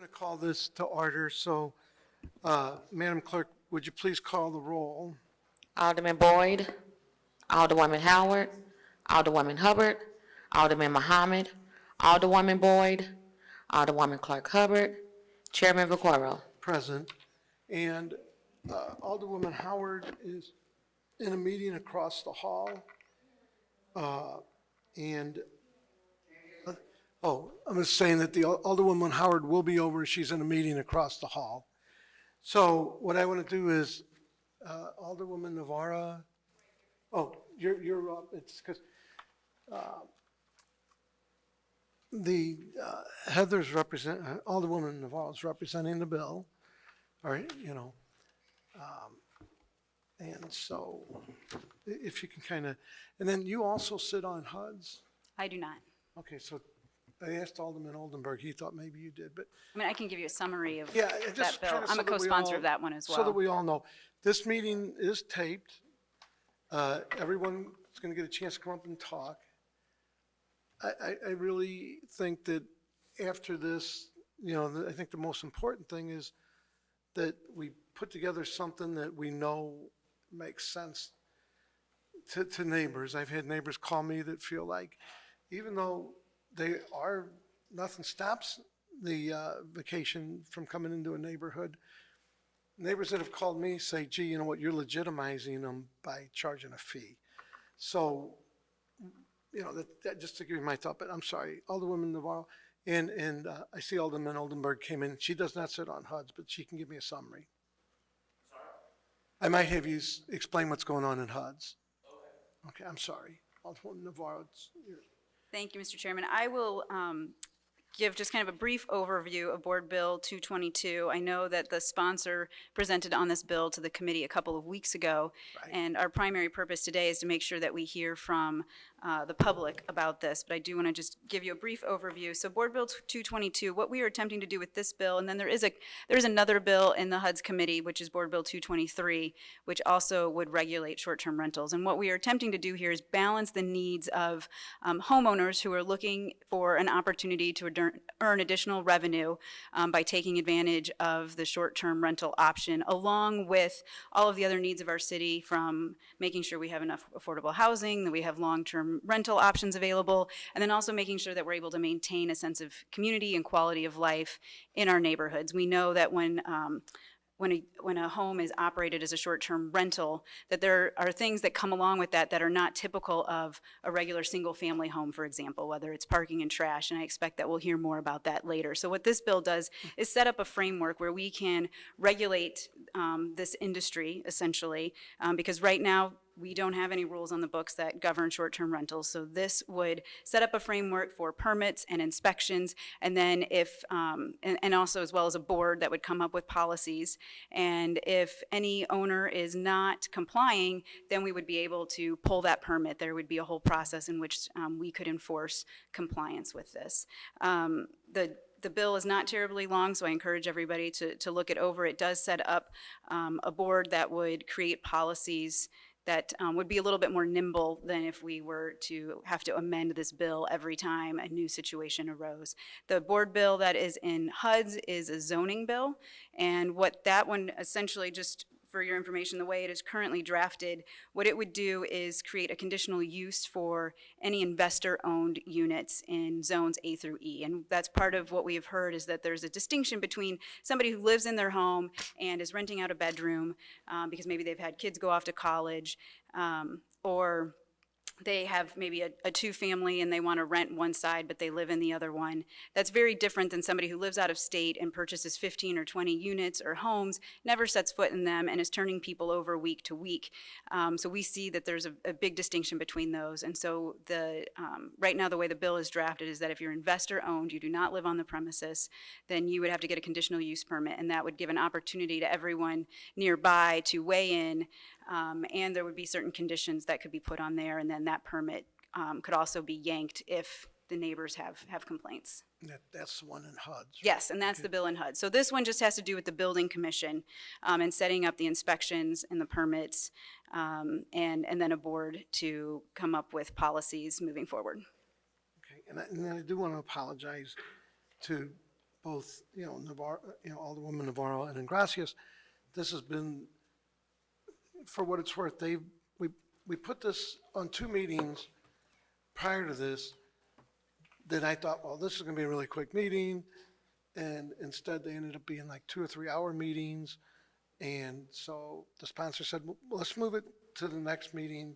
going to call this to order, so Madam Clerk, would you please call the roll? Alderman Boyd, Alderwoman Howard, Alderwoman Hubbard, Alderman Muhammad, Alderwoman Boyd, Alderwoman Clark Hubbard, Chairman Vaquero. Present. And Alderwoman Howard is in a meeting across the hall. I'm just saying that the Alderwoman Howard will be over. She's in a meeting across the hall. So what I want to do is, Alderwoman Navarro, you're up. It's because Heather's Alderwoman Navarro's representing the bill, all right, and so if you can kind of, and then you also sit on HUDs? I do not. Okay, so I asked Alderman Oldenburg, he thought maybe you did, but. I mean, I can give you a summary of Yeah, that just bill. kind of I'm so a that we co-sponsor all- of that one as well. So that we all know. This meeting is taped. Everyone's going to get a chance to come up and talk. I really think that after this, I think the most important thing is that we put together something that we know makes sense to neighbors. I've had neighbors call me that feel like, even though nothing stops the vacation from coming into a neighborhood, neighbors that have called me say, gee, you know what, you're legitimizing them by charging a fee. So, that just to give you my thought, but I'm sorry, Alderwoman Navarro, and I see Alderman Oldenburg came in. She does not sit on HUDs, but she can give me a summary. Sorry? I might have you explain what's going on in HUDs. Okay, I'm sorry. Alderwoman Navarro, it's yours. Thank you, Mr. Chairman. I will give just kind of a brief overview of Board Bill 222. I know that the sponsor presented on this bill to the committee a couple of weeks ago, Right. And our primary purpose today is to make sure that we hear from the public about this, but I do want to just give you a brief overview. So Board Bill 222, what we are attempting to do with this bill, and then there is another bill in the HUD's committee, which is Board Bill 223, which also would regulate short-term rentals. And what we are attempting to do here is balance the needs of homeowners who are looking for an opportunity to earn additional revenue by taking advantage of the short-term rental option, along with all of the other needs of our city, from making sure we have enough affordable housing, that we have long-term rental options available, and then also making sure that we're able to maintain a sense of community and quality of life in our neighborhoods. We know that when a home is operated as a short-term rental, that there are things that come along with that are not typical of a regular single-family home, for example, whether it's parking and trash, and I expect that we'll hear more about that later. So what this bill does is set up a framework where we can regulate this industry, essentially, because right now, we don't have any rules on the books that govern short-term rentals. So this would set up a framework for permits and inspections, and then and also as well as a board that would come up with policies. And if any owner is not complying, then we would be able to pull that permit. There would be a whole process in which we could enforce compliance with this. The bill is not terribly long, so I encourage everybody to look it over. It does set up a board that would create policies that would be a little bit more nimble than if we were to have to amend this bill every time a new situation arose. The board bill that is in HUDs is a zoning bill, and what that one essentially, just for your information, the way it is currently drafted, what it would do is create a conditional use for any investor-owned units in zones A through E. And that's part of what we have heard, is that there's a distinction between somebody who lives in their home and is renting out a bedroom because maybe they've had kids go off to college, or they have maybe a two-family and they want to rent one side, but they live in the other one. That's very different than somebody who lives out of state and purchases 15 or 20 units or homes, never sets foot in them, and is turning people over week to week. So we see that there's a big distinction between those. And so right now, the way the bill is drafted is that if you're investor-owned, you do not live on the premises, then you would have to get a conditional use permit, and that would give an opportunity to everyone nearby to weigh in, and there would be certain conditions that could be put on there, and then that permit could also be yanked if the neighbors have complaints. That's the one in HUDs. Yes, and that's the bill in HUD. So this one just has to do with the building commission and setting up the inspections and the permits, and then a board to come up with policies moving forward. Okay, and I do want to apologize to both, Navarro, Alderwoman Navarro and Ingrassia's, this has been, for what it's worth, we put this on 2 meetings prior to this, that I thought, well, this is gonna be a really quick meeting, and instead they ended up being like 2 or 3 hour meetings. And so the sponsor said, well, let's move it to the next meeting,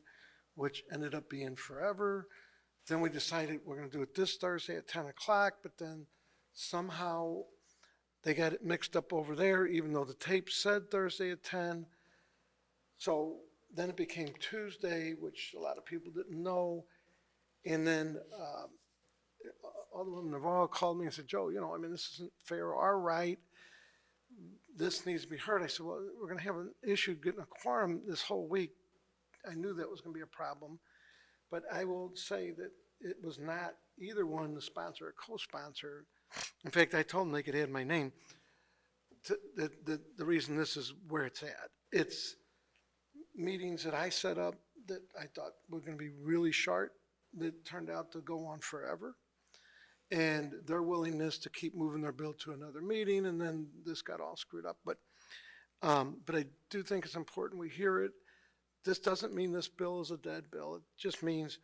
which ended up being forever. Then we decided we're gonna do it this Thursday at 10 o'clock, but then somehow they got it mixed up over there, even though the tape said Thursday at 10. So then it became Tuesday, which a lot of people didn't know. And then Alderman Navarro called me and said, Joe, this isn't fair or right. This needs to be heard. I said, well, we're going to have an issue getting a quorum this whole week. I knew that was going to be a problem. But I will say that it was not either one, the sponsor or co-sponsor. In fact, I told them they could add my name. The reason this is where it's at. It's meetings that I set up that I thought were going to be really short, that turned out to go on forever. And their willingness to keep moving their bill to another meeting, and then this got all screwed up. But I do think it's important we hear it. This doesn't mean this bill is a dead bill. It just means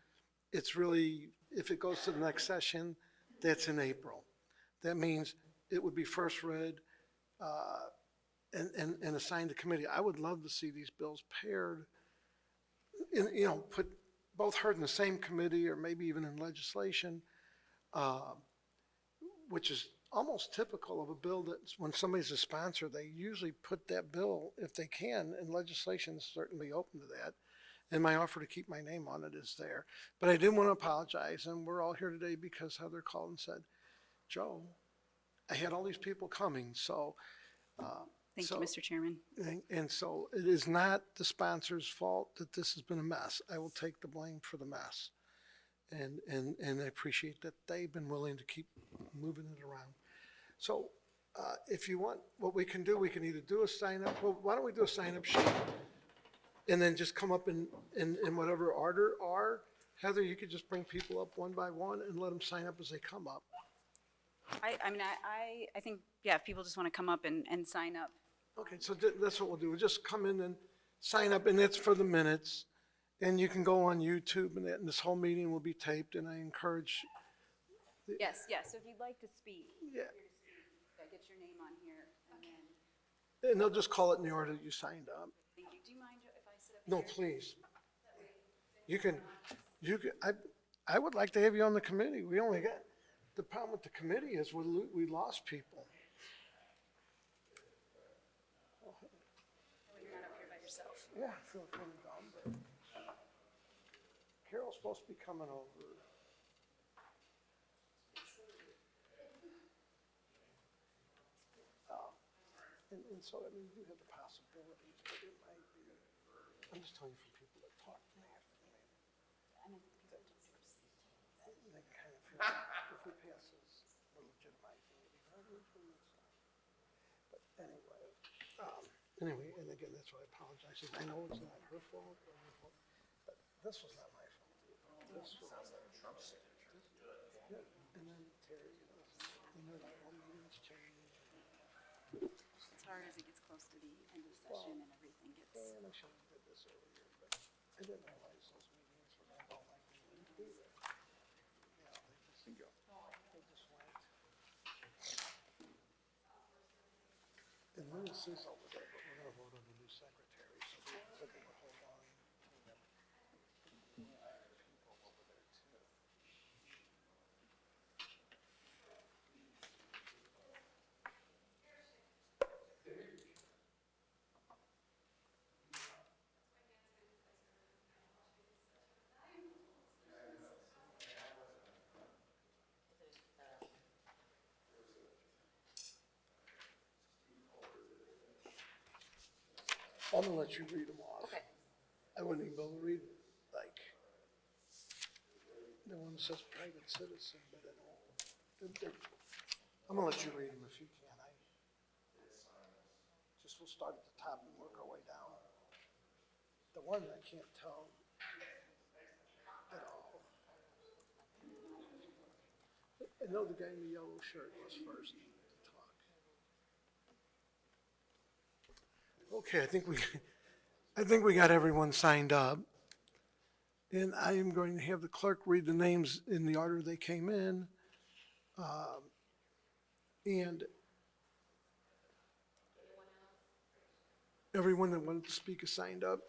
it's really, if it goes to the next session, that's in April. That means it would be first read and assigned to committee. I would love to see these bills paired, put both heard in the same committee or maybe even in legislation. Which is almost typical of a bill that when somebody's a sponsor, they usually put that bill, if they can, and legislation is certainly open to that. And my offer to keep my name on it is there. But I did want to apologize, and we're all here today because Heather called and said, Joe, I had all these people coming, so. Thank you, Mr. Chairman. And so it is not the sponsor's fault that this has been a mess. I will take the blame for the mess. And I appreciate that they've been willing to keep moving it around. So if you want, what we can do, we can either do a sign up, well, why don't we do a sign up sheet? And then just come up in whatever order, or Heather, you could just bring people up one by one and let them sign up as they come up. I think, yeah, if people just want to come up and sign up. Okay, so that's what we'll do. We'll just come in and sign up, and that's for the minutes. And you can go on YouTube, and this whole meeting will be taped, and I encourage. Yes, so if you'd like to speak. Yeah. Get your name on here, and then. And they'll just call it in the order that you signed up. Thank you. Do you mind if I sit up No, here? please. You can, I would like to have you on the committee. We only got, the problem with the committee is we lost people. You're not up here by yourself. Yeah, I feel kind of dumb, but Carol's supposed to be coming over. And so, I mean, you have the possibilities, but it might be, I'm just telling you from people that talk to me. They kind of feel like if we pass this, we're legitimizing it. But anyway, and again, that's why I apologize. I know it's not her fault or your fault, but this was not my fault. This was Trump's signature. Yeah, and then Terry, like all meetings change. It's hard as it gets close to the end of session and everything gets. And I should have did this earlier, but I didn't realize those meetings were going to go like they went either. Yeah, they just went. And Lewis is over there, but we're gonna vote on the new secretary, so they said they would hold on. People over there too. I'm gonna let you read them off. Okay. I wouldn't even be able to read, like, the one that says private citizen, but I don't. I'm gonna let you read them if you can. We'll start at the top and work our way down. The one I can't tell at all. I know the guy in the yellow shirt was first. Okay, I think we got everyone signed up. And I am going to have the clerk read the names in the order they came in. And everyone that wanted to speak is signed up.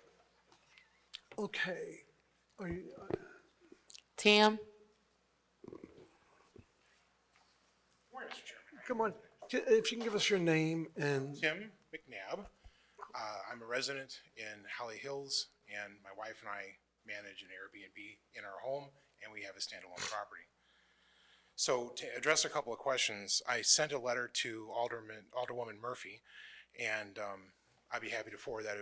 Okay. Are you, Tim? Morning, Mr. Chairman. come on, if you can give us your name and, Tim McNabb. I'm a resident in Holly Hills, and my wife and I manage an Airbnb in our home, and we have a standalone property. So to address a couple of questions, I sent a letter to Alderwoman Murphy, and I'd be happy to forward that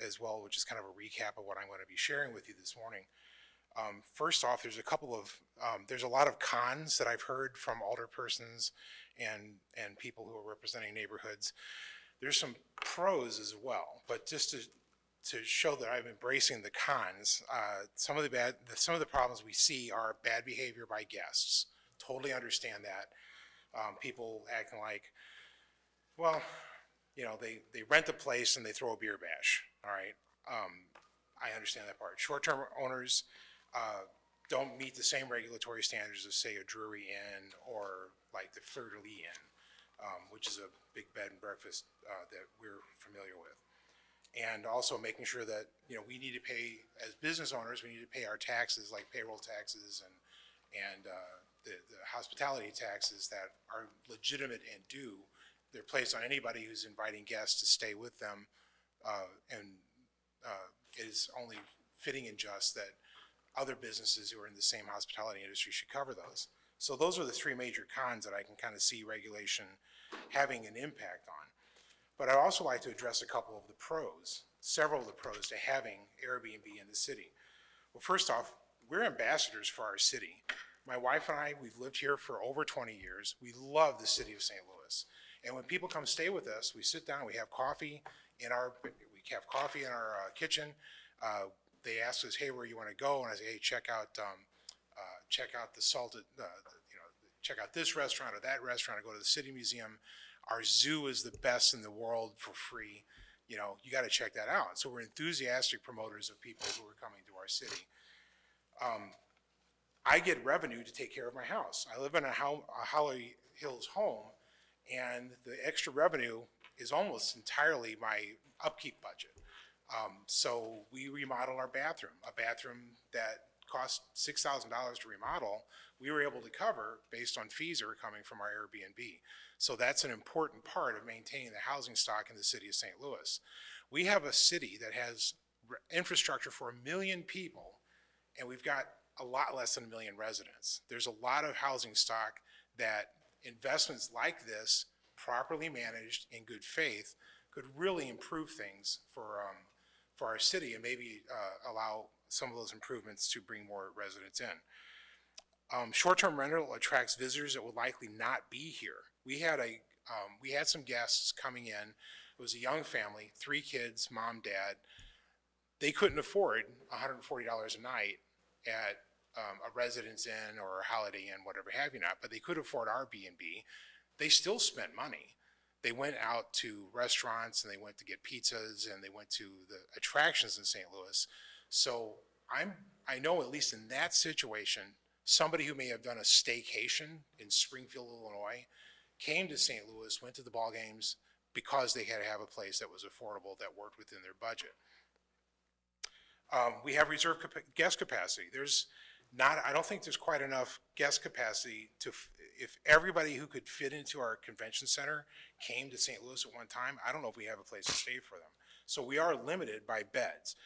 as well, which is kind of a recap of what I'm going to be sharing with you this morning. First off, there's a lot of cons that I've heard from alderpersons and people who are representing neighborhoods. There's some pros as well, but just to show that I'm embracing the cons, some of the problems we see are bad behavior by guests. Totally understand that. People acting like, well, you know, they rent the place and they throw a beer bash. All right. I understand that part. Short-term owners don't meet the same regulatory standards as, say, a Drury Inn or like the Fleur de Lis Inn, which is a big bed and breakfast that we're familiar with. And also making sure that, you know, we need to pay, as business owners, we need to pay our taxes like payroll taxes and the hospitality taxes that are legitimate and due. They're placed on anybody who's inviting guests to stay with them, and it is only fitting and just that other businesses who are in the same hospitality industry should cover those. So those are the three major cons that I can kind of see regulation having an impact on. But I'd also like to address a couple of the pros, several of the pros to having Airbnb in the city. Well, first off, we're ambassadors for our city. My wife and I, we've lived here for over 20 years. We love the city of St. Louis. And when people come stay with us, we sit down, we have coffee in our kitchen. They ask us, hey, where you want to go? And I say, hey, check out the salted, check out this restaurant or that restaurant, or go to the City Museum. Our zoo is the best in the world for free. You know, you got to check that out. So we're enthusiastic promoters of people who are coming to our city. I get revenue to take care of my house. I live in a Holly Hills home, and the extra revenue is almost entirely my upkeep budget. So we remodel our bathroom, a bathroom that cost $6,000 to remodel, we were able to cover based on fees that were coming from our Airbnb. So that's an important part of maintaining the housing stock in the city of St. Louis. We have a city that has infrastructure for 1 million people, and we've got a lot less than 1 million residents. There's a lot of housing stock that investments like this, properly managed in good faith, could really improve things for our city and maybe allow some of those improvements to bring more residents in. Short-term rental attracts visitors that would likely not be here. We had some guests coming in. It was a young family, 3 kids, mom, dad. They couldn't afford $140 a night at a Residence Inn or a Holiday Inn, whatever have you not, but they could afford our B&B. They still spent money. They went out to restaurants and they went to get pizzas and they went to the attractions in St. Louis. So I know, at least in that situation, somebody who may have done a staycation in Springfield, Illinois, came to St. Louis, went to the ball games because they had to have a place that was affordable, that worked within their budget. We have reserved guest capacity. I don't think there's quite enough guest capacity if everybody who could fit into our convention center came to St. Louis at one time, I don't know if we have a place to stay for them. So we are limited by beds.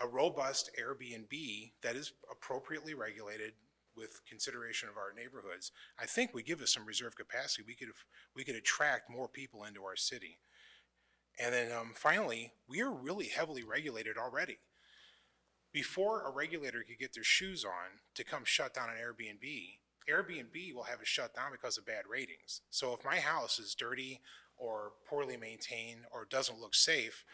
A robust Airbnb that is appropriately regulated with consideration of our neighborhoods, I think would give us some reserve capacity. We could attract more people into our city. And then finally, we are really heavily regulated already. Before a regulator could get their shoes on to come shut down an Airbnb will have it shut down because of bad ratings. So if my house is dirty or poorly maintained or doesn't look safe,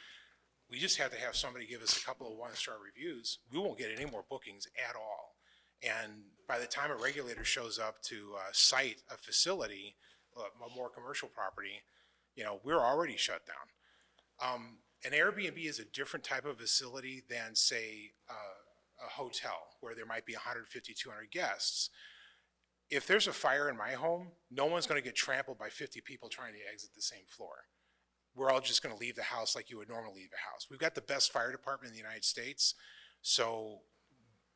we just have to have somebody give us a couple of 1-star reviews. We won't get any more bookings at all. And by the time a regulator shows up to cite a facility, a more commercial property, we're already shut down. An Airbnb is a different type of facility than, say, a hotel where there might be 150, 200 guests. If there's a fire in my home, no one's going to get trampled by 50 people trying to exit the same floor. We're all just going to leave the house like you would normally leave a house. We've got the best fire department in the United States, so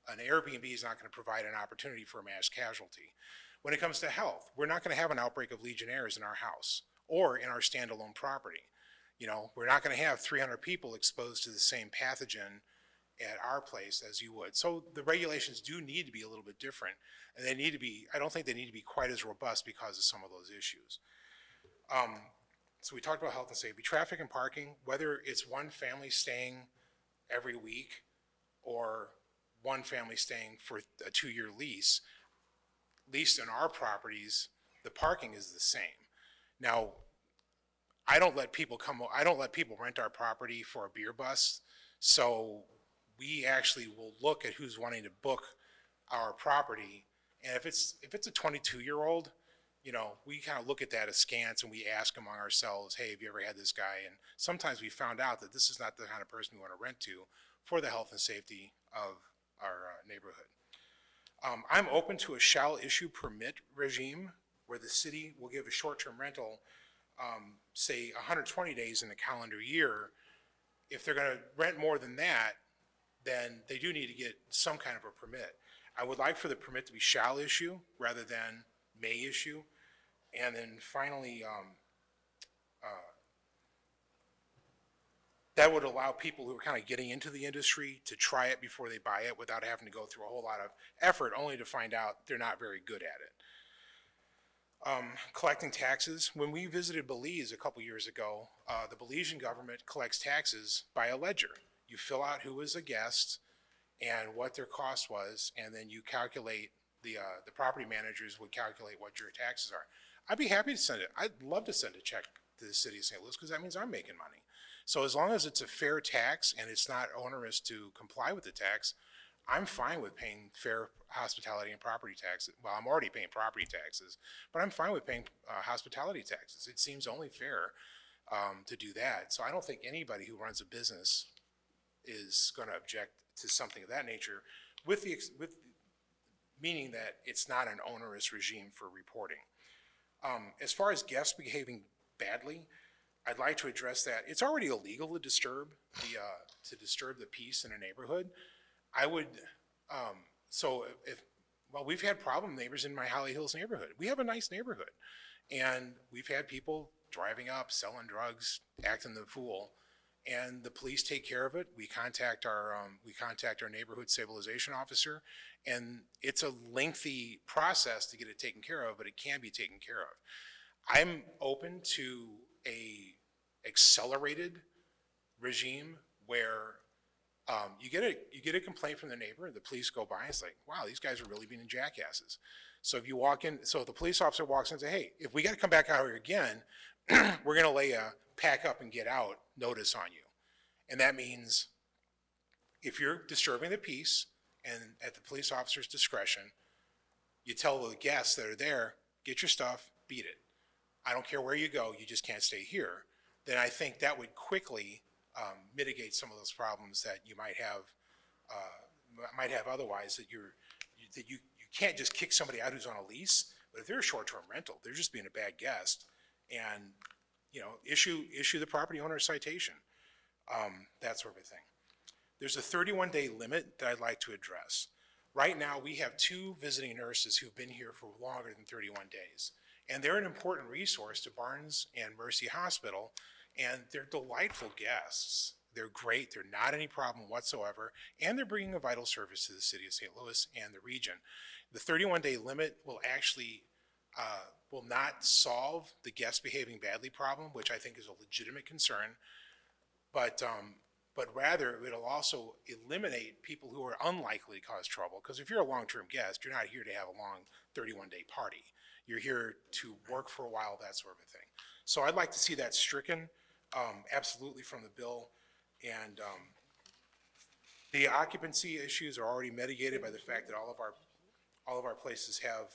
an Airbnb is not going to provide an opportunity for a mass casualty. When it comes to health, we're not going to have an outbreak of Legionnaires in our house or in our standalone property. You know, we're not going to have 300 people exposed to the same pathogen at our place as you would. So the regulations do need to be a little bit different, and they need to be, I don't think they need to be quite as robust because of some of those issues. So we talked about health and safety, traffic and parking, whether it's one family staying every week or one family staying for a 2-year lease, at least in our properties, the parking is the same. Now, I don't let people rent our property for a beer bus, so we actually will look at who's wanting to book our property, and if it's a 22-year-old, you know, we kind of look at that askance and we ask among ourselves, hey, have you ever had this guy? And sometimes we found out that this is not the kind of person we want to rent to for the health and safety of our neighborhood. I'm open to a shall issue permit regime where the city will give a short-term rental, say 120 days in a calendar year. If they're going to rent more than that, then they do need to get some kind of a permit. I would like for the permit to be shall issue rather than may issue. And then finally, that would allow people who are kind of getting into the industry to try it before they buy it without having to go through a whole lot of effort only to find out they're not very good at it. Collecting taxes. When we visited Belize a couple years ago, the Belizean government collects taxes by a ledger. You fill out who was a guest and what their cost was, and then you calculate, the property managers would calculate what your taxes are. I'd be happy to send it. I'd love to send a check to the city of St. Louis because that means I'm making money. So as long as it's a fair tax and it's not onerous to comply with the tax, I'm fine with paying fair hospitality and property taxes. Well, I'm already paying property taxes, but I'm fine with paying hospitality taxes. It seems only fair to do that. So I don't think anybody who runs a business is going to object to something of that nature, with meaning that it's not an onerous regime for reporting. As far as guests behaving badly, I'd like to address that. It's already illegal to disturb the peace in a neighborhood. I would, we've had problem neighbors in my Holly Hills neighborhood. We have a nice neighborhood, and we've had people driving up, selling drugs, acting the fool, and the police take care of it. We contact our neighborhood stabilization officer, and it's a lengthy process to get it taken care of, but it can be taken care of. I'm open to a accelerated regime where you get a complaint from the neighbor, the police go by, and it's like, wow, these guys are really being jackasses. So if you walk in, so if the police officer walks in and say, hey, if we got to come back out here again, we're going to lay a pack up and get out notice on you. And that means if you're disturbing the peace and at the police officer's discretion, you tell the guests that are there, get your stuff, beat it. I don't care where you go, you just can't stay here. Then I think that would quickly mitigate some of those problems that you might have otherwise, that you can't just kick somebody out who's on a lease. But if they're a short-term rental, they're just being a bad guest, and issue the property owner a citation, that sort of thing. There's a 31-day limit that I'd like to address. Right now, we have 2 visiting nurses who've been here for longer than 31 days, and they're an important resource to Barnes and Mercy Hospital, and they're delightful guests. They're great. They're not any problem whatsoever, and they're bringing a vital service to the city of St. Louis and the region. The 31-day limit will actually will not solve the guest behaving badly problem, which I think is a legitimate concern, but rather it'll also eliminate people who are unlikely to cause trouble. Because if you're a long-term guest, you're not here to have a long 31-day party. You're here to work for a while, that sort of a thing. So I'd like to see that stricken, absolutely, from the bill. And the occupancy issues are already mitigated by the fact that all of our places have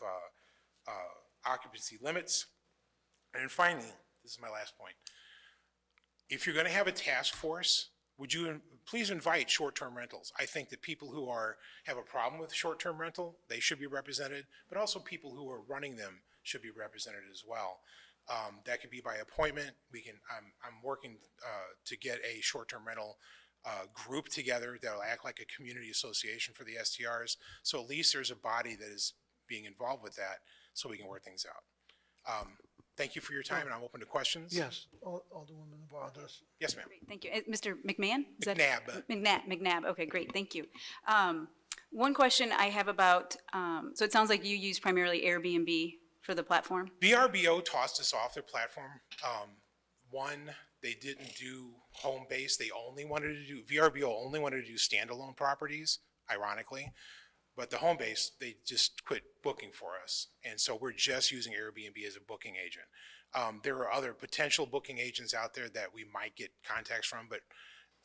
occupancy limits. And finally, this is my last point. If you're going to have a task force, would you please invite short-term rentals? I think that people who have a problem with short-term rental, they should be represented, but also people who are running them should be represented as well. That could be by appointment. I'm working to get a short-term rental group together that'll act like a community association for the STRs. So at least there's a body that is being involved with that so we can work things out. Thank you for your time, and I'm open to questions. Yes, Alderwoman Navarro does. Yes, ma'am. Great, thank you. Mr. McMahon? Is that- McNabb. McNabb, okay, great, thank you. One question I have about, so it sounds like you use primarily Airbnb for the platform? VRBO tossed us off their platform. One, they didn't do home base. VRBO only wanted to do standalone properties, ironically. But the home base, they just quit booking for us. And so we're just using Airbnb as a booking agent. There are other potential booking agents out there that we might get contacts from, but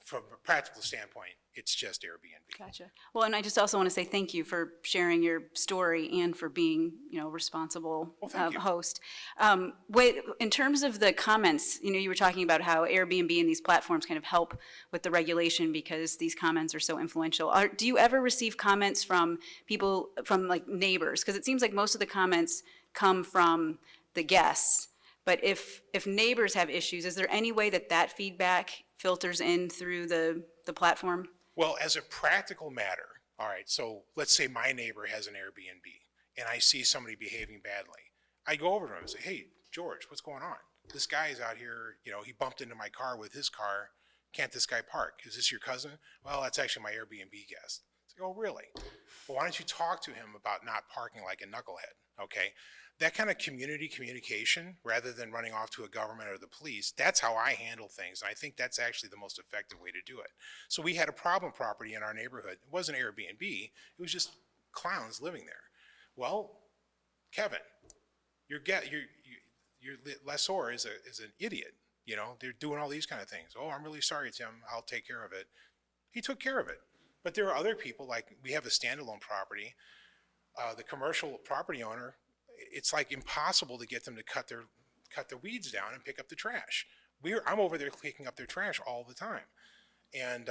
from a practical standpoint, it's just Airbnb. Gotcha. Well, and I just also want to say thank you for sharing your story and for being, responsible thank you. host. In terms of the comments, you were talking about how Airbnb and these platforms kind of help with the regulation because these comments are so influential. Do you ever receive comments from people, from like neighbors? Because it seems like most of the comments come from the guests. But if neighbors have issues, is there any way that feedback filters in through the platform? Well, as a practical matter, all right, so let's say my neighbor has an Airbnb and I see somebody behaving badly. I go over to him and say, hey, George, what's going on? This guy is out here, he bumped into my car with his car. Can't this guy park? Is this your cousin? Well, that's actually my Airbnb guest. It's like, oh, really? Well, why don't you talk to him about not parking like a knucklehead, okay? That kind of communication, rather than running off to a government or the police, that's how I handle things. And I think that's actually the most effective way to do it. So we had a problem property in our neighborhood. It wasn't Airbnb. It was just clowns living there. Well, Kevin, your lessor is an idiot. They're doing all these kind of things. Oh, I'm really sorry, Tim. I'll take care of it. He took care of it. But there are other people, like we have a standalone property. The commercial property owner, it's like impossible to get them to cut their weeds down and pick up the trash. I'm over there picking up their trash all the time. And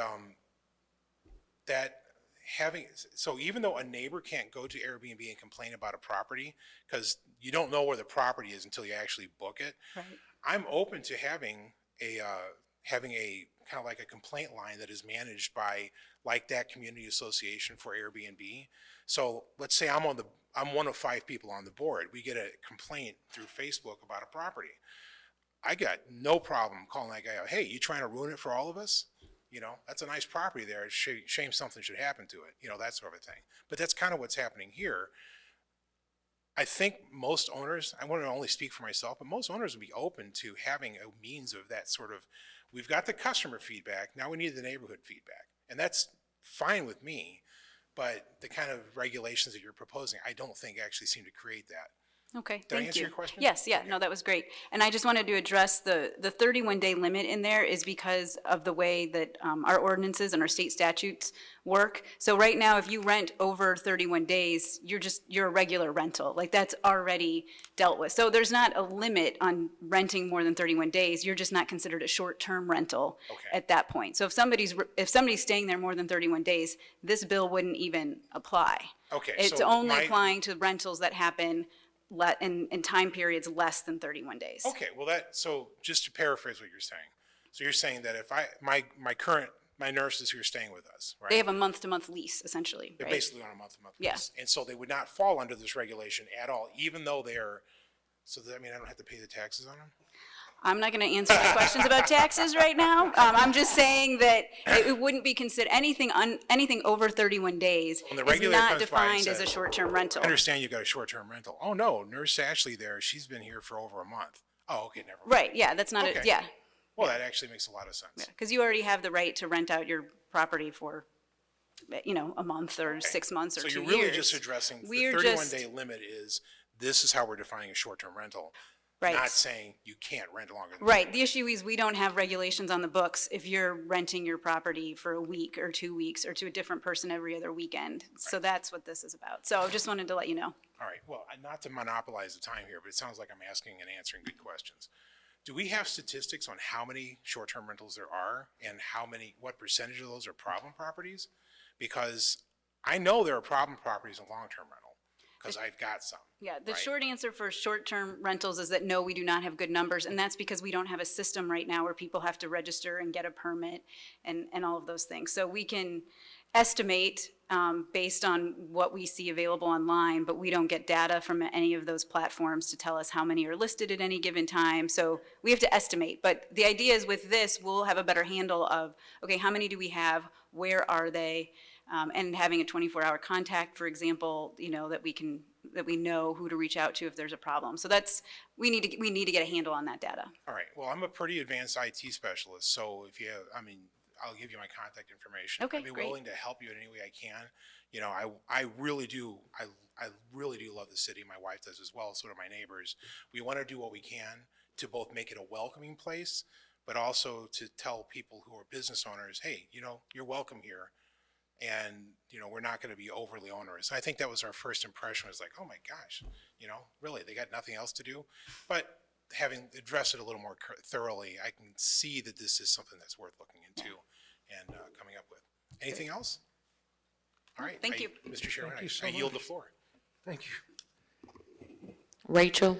so even though a neighbor can't go to Airbnb and complain about a property, because you don't know where the property is until you actually book it, right. I'm open to having a kind of like a complaint line that is managed by like that community association for Airbnb. So let's say I'm one of 5 people on the board. We get a complaint through Facebook about a property. I got no problem calling that guy out. Hey, you trying to ruin it for all of us? That's a nice property there. It's shame something should happen to it. That sort of thing. But that's kind of what's happening here. I think most owners, I want to only speak for myself, but most owners would be open to having a means of that sort of, we've got the customer feedback, now we need the neighborhood feedback. And that's fine with me, but the kind of regulations that you're proposing, I don't think actually seem to create that. Okay, Did I answer your question? Yes, yeah, Okay. no, that was great. And I just wanted to address the 31-day limit in there is because of the way that our ordinances and our state statutes work. So right now, if you rent over 31 days, you're a regular rental. Like that's already dealt with. So there's not a limit on renting more than 31 days. You're just not considered a short-term rental at that point. So if somebody's staying there more than 31 days, this bill wouldn't even apply. Okay. It's so only applying to rentals that happen in time periods less than 31 days. Okay, well so just to paraphrase what you're saying. So you're saying that if my nurses who are staying with us, right? They have a month-to-month lease, essentially, They're right? basically on a month-to-month Yeah. lease. And so they would not fall under this regulation at all, even though so does that mean I don't have to pay the taxes on them? I'm not going to answer any questions about taxes right now. I'm just saying that it wouldn't be considered, anything over 31 days When the is regulator not comes by and defined as a says, short-term rental. I understand you've got a short-term rental. Oh, no, Nurse Ashley there, she's been here for over a month. Oh, okay, never mind. Right, yeah, that's not, Okay. yeah. Well, that actually makes a lot of sense. Because you already have the right to rent out your property for, a month or 6 months or 2 years. So you're really just addressing, the We're 31-day limit is, this is how we're defining a short-term rental. Right. Not saying you can't rent longer than Right, the issue is we don't have regulations on the books if you're renting your property for a week or 2 weeks or to a different person every other weekend. So that's what this is about. So I just wanted to let you know. All right, well, not to monopolize the time here, but it sounds like I'm asking and answering good questions. Do we have statistics on how many short-term rentals there are and what percentage of those are problem properties? Because I know there are problem properties in long-term rental, because I've got some. Yeah, the right? short answer for short-term rentals is that no, we do not have good numbers, and that's because we don't have a system right now where people have to register and get a permit and all of those things. So we can estimate based on what we see available online, but we don't get data from any of those platforms to tell us how many are listed at any given time. So we have to estimate, but the idea is with this, we'll have a better handle of, okay, how many do we have, where are they, and having a 24-hour contact, for example, that we know who to reach out to if there's a problem. So we need to get a handle on that data. All right, well, I'm a pretty advanced IT specialist, so if you have, I'll give you my contact information. Okay, I'd be great. willing to help you in any way I can. I really do, I really do love the city. My wife does as well, so do my neighbors. We want to do what we can to both make it a welcoming place, but also to tell people who are business owners, hey, you're welcome here. And, we're not going to be overly onerous. I think that was our first impression, was like, oh my gosh, really, they got nothing else to do. But having addressed it a little more thoroughly, I can see that this is something that's worth looking into and coming up with. Anything else? All right. Thank you. Mr. Chairman, Thank you so I yield the much. floor. Thank you. Rachel.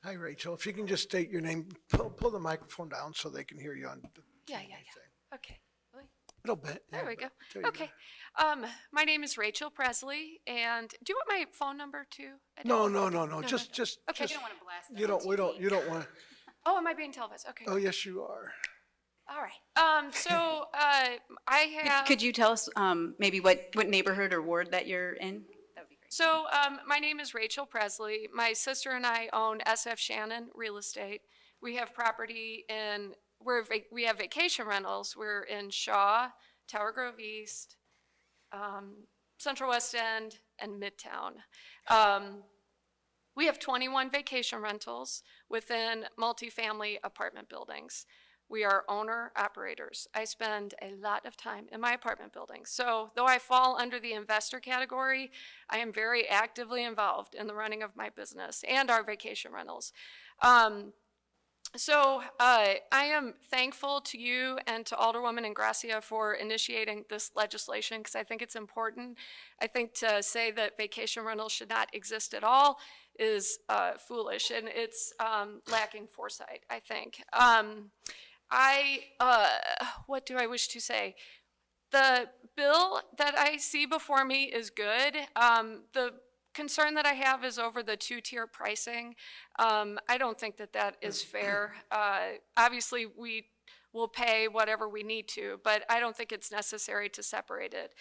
Hi, Rachel. If you can just state your name, pull the microphone down so they can hear you on the Yeah. thing. Okay. A little bit. There yeah, we go. there you Okay. My name is Rachel Presley, and do you want my phone number too? No, just. Okay. just- You don't want to blast You don't, you don't want, Oh, am I being televised? Okay. oh, yes, you are. All right. So I have. Could you tell us maybe what neighborhood or ward that you're in? That would be great. So my name is Rachel Presley. My sister and I own SF Shannon Real Estate. We have property we have vacation rentals. We're in Shaw, Tower Grove East, Central West End, and Midtown. We have 21 vacation rentals within multifamily apartment buildings. We are owner-operators. I spend a lot of time in my apartment buildings. So though I fall under the investor category, I am very actively involved in the running of my business and our vacation rentals. So I am thankful to you and to Alderwoman Ingrassia for initiating this legislation, because I think it's important. I think to say that vacation rentals should not exist at all is foolish, and it's lacking foresight, I think. What do I wish to say? The bill that I see before me is good. The concern that I have is over the two-tier pricing. I don't think that is fair. Obviously, we will pay whatever we need to, but I don't think it's necessary to separate it.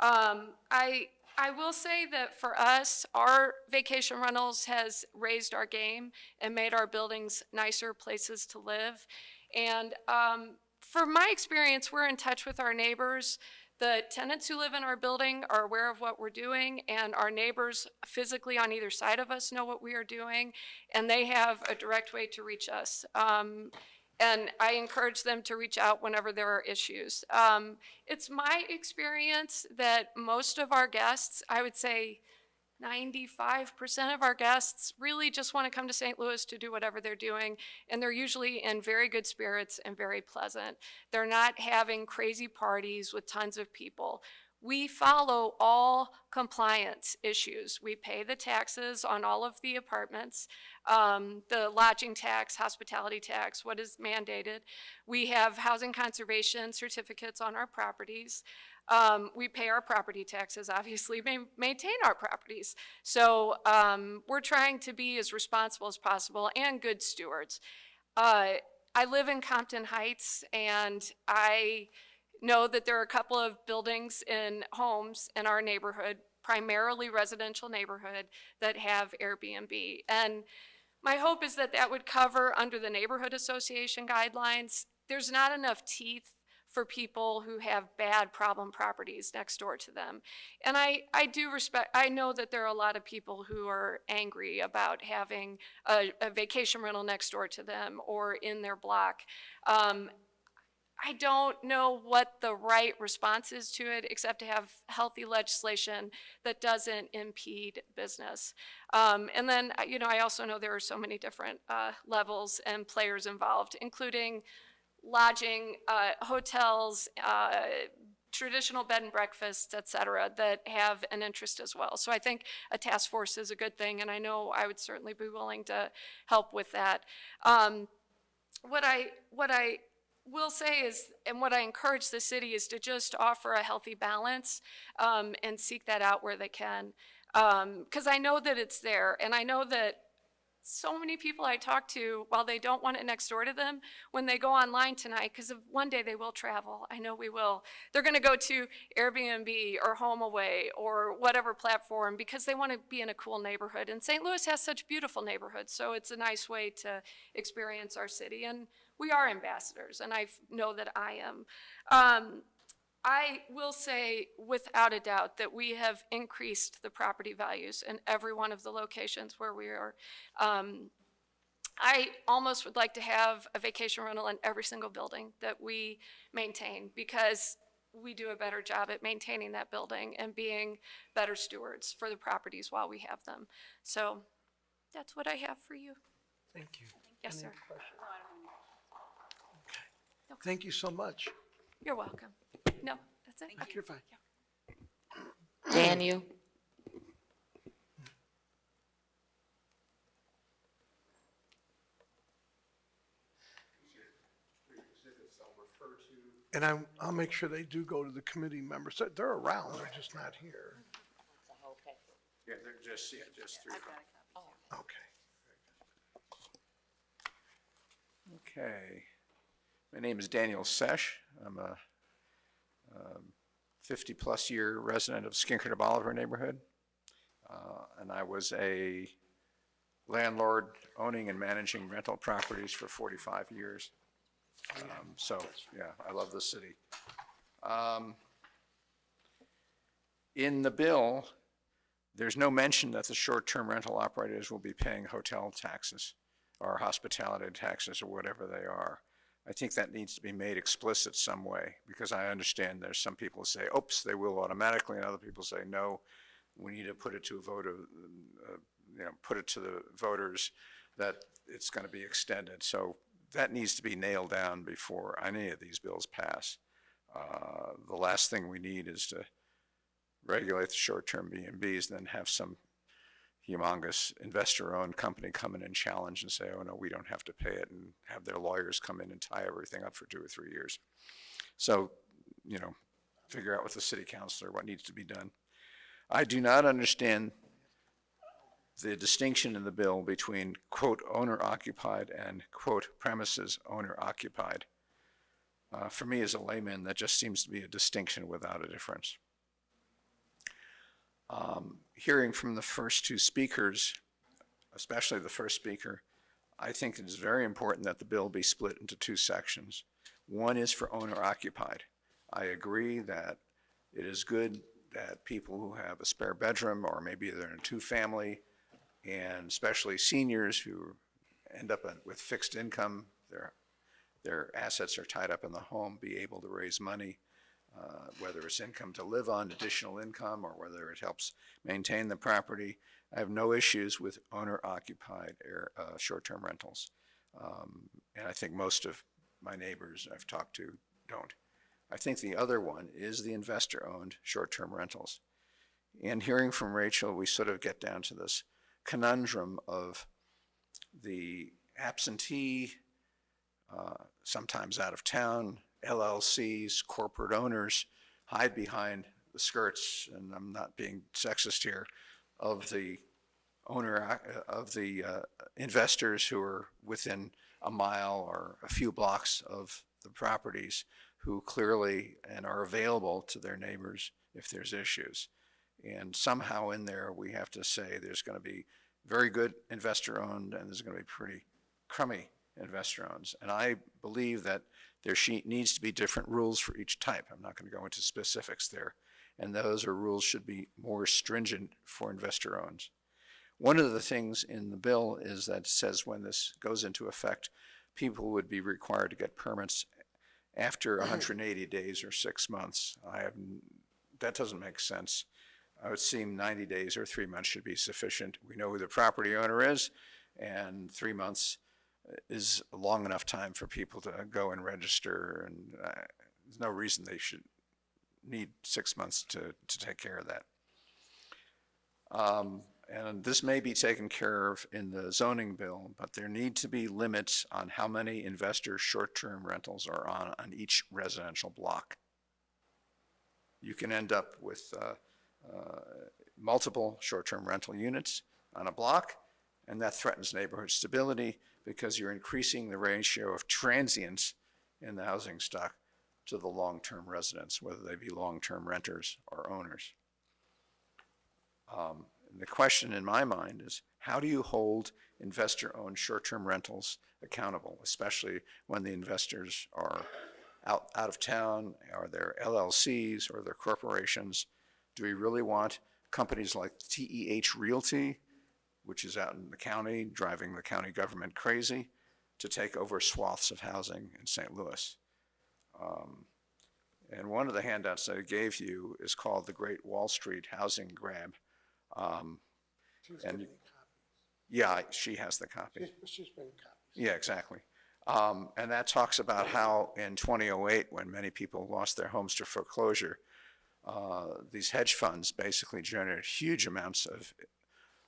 I will say that for us, our vacation rentals has raised our game and made our buildings nicer places to live. And from my experience, we're in touch with our neighbors. The tenants who live in our building are aware of what we're doing, and our neighbors physically on either side of us know what we are doing, and they have a direct way to reach us. And I encourage them to reach out whenever there are issues. It's my experience that most of our guests, I would say 95% of our guests, really just want to come to St. Louis to do whatever they're doing, and they're usually in very good spirits and very pleasant. They're not having crazy parties with tons of people. We follow all compliance issues. We pay the taxes on all of the apartments, the lodging tax, hospitality tax, what is mandated. We have housing conservation certificates on our properties. We pay our property taxes, obviously, maintain our properties. So we're trying to be as responsible as possible and good stewards. I live in Compton Heights, and I know that there are a couple of buildings and homes in our neighborhood, primarily residential neighborhood, that have Airbnb. And my hope is that that would cover under the neighborhood association guidelines. There's not enough teeth for people who have bad problem properties next door to them. And I know that there are a lot of people who are angry about having a vacation rental next door to them or in their block. I don't know what the right response is to it, except to have healthy legislation that doesn't impede business. And then, I also know there are so many different levels and players involved, including lodging, hotels, traditional bed and breakfasts, et cetera, that have an interest as well. So I think a task force is a good thing, and I know I would certainly be willing to help with that. What I will say is, and what I encourage the city is to just offer a healthy balance and seek that out where they can. Because I know that it's there, and I know that so many people I talk to, while they don't want it next door to them, when they go online tonight, because one day they will travel, I know we will, they're going to go to Airbnb or HomeAway or whatever platform because they want to be in a cool neighborhood. And St. Louis has such beautiful neighborhoods, so it's a nice way to experience our city. And we are ambassadors, and I know that I am. I will say without a doubt that we have increased the property values in every one of the locations where we are. I almost would like to have a vacation rental in every single building that we maintain, because we do a better job at maintaining that building and being better stewards for the properties while we have them. So that's what I have for you. Thank you. Yes, Any sir. questions? Okay. Thank you so much. You're welcome. No, that's it. Okay. You're fine. Daniel. And I'll make sure they do go to the committee members. They're around, they're just not here. Yeah, they're just 3. Okay. Okay. My name is Daniel Sesh. I'm a 50-plus year resident of Skinkard-Bolivar neighborhood. And I was a landlord owning and managing rental properties for 45 years. So, yeah, I love the city. In the bill, there's no mention that the short-term rental operators will be paying hotel taxes or hospitality taxes or whatever they are. I think that needs to be made explicit some way, because I understand there's some people who say, oops, they will automatically, and other people say, no, we need to put it to a vote of, put it to the voters that it's going to be extended. So that needs to be nailed down before any of these bills pass. The last thing we need is to regulate the short-term B&Bs, then have some humongous investor-owned company come in and challenge and say, oh no, we don't have to pay it, and have their lawyers come in and tie everything up for 2 or 3 years. So, figure out with the city councilor what needs to be done. I do not understand the distinction in the bill between, quote, owner-occupied and, quote, premises owner-occupied. For me as a layman, that just seems to be a distinction without a difference. Hearing from the first 2 speakers, especially the first speaker, I think it is very important that the bill be split into 2 sections. One is for owner-occupied. I agree that it is good that people who have a spare bedroom, or maybe they're in a 2-family, and especially seniors who end up with fixed income, their assets are tied up in the home, be able to raise money, whether it's income to live on, additional income, or whether it helps maintain the property. I have no issues with owner-occupied short-term rentals. And I think most of my neighbors I've talked to don't. I think the other one is the investor-owned short-term rentals. And hearing from Rachel, we sort of get down to this conundrum of the absentee, sometimes out of town, LLCs, corporate owners hide behind the skirts, and I'm not being sexist here, of the investors who are within a mile or a few blocks of the properties, who clearly and are available to their neighbors if there's issues. And somehow in there we have to say there's going to be very good investor-owned and there's going to be pretty crummy investor-owned. And I believe that there needs to be different rules for each type. I'm not going to go into specifics there. And those rules should be more stringent for investor-owned. One of the things in the bill is that it says when this goes into effect, people would be required to get permits after 180 days or 6 months. That doesn't make sense. It would seem 90 days or 3 months should be sufficient. We know who the property owner is, and 3 months is a long enough time for people to go and register, and there's no reason they should need 6 months to take care of that. And this may be taken care of in the zoning bill, but there need to be limits on how many investor short-term rentals are on each residential block. You can end up with multiple short-term rental units on a block, and that threatens neighborhood stability because you're increasing the ratio of transients in the housing stock to the long-term residents, whether they be long-term renters or owners. The question in my mind is, how do you hold investor-owned short-term rentals accountable, especially when the investors are out of town, or they're LLCs, or they're corporations? Do we really want companies like TEH Realty, which is out in the county, driving the county government crazy, to take over swaths of housing in St. Louis? And one of the handouts I gave you is called the Great Wall Street Housing Grab. And yeah, she has the copy. She's been copies. Yeah, exactly. And that talks about how in 2008, when many people lost their homes to foreclosure, these hedge funds basically generated huge amounts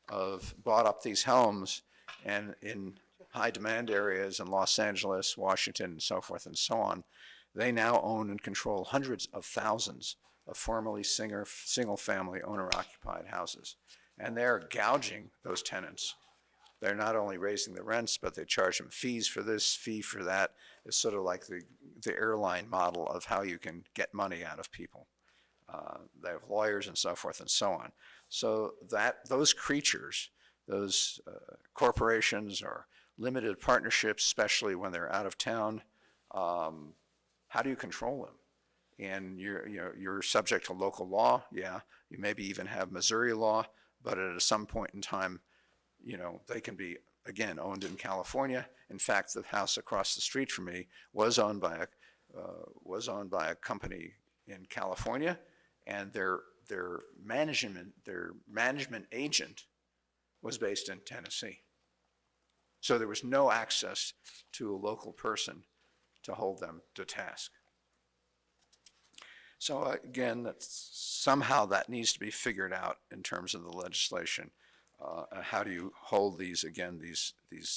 of bought up these homes, and in high demand areas in Los Angeles, Washington, and so forth and so on, they now own and control hundreds of thousands of formerly single-family owner-occupied houses. And they're gouging those tenants. They're not only raising the rents, but they charge them fees for this, fee for that. It's sort of like the airline model of how you can get money out of people. They have lawyers and so forth and so on. So that those creatures, those corporations or limited partnerships, especially when they're out of town, how do you control them? And you're subject to local law, yeah. You maybe even have Missouri law, but at some point in time, they can be, again, owned in California. In fact, the house across the street from me was owned by a company in California, and their management agent was based in Tennessee. So there was no access to a local person to hold them to task. So again, somehow that needs to be figured out in terms of the legislation. How do you hold these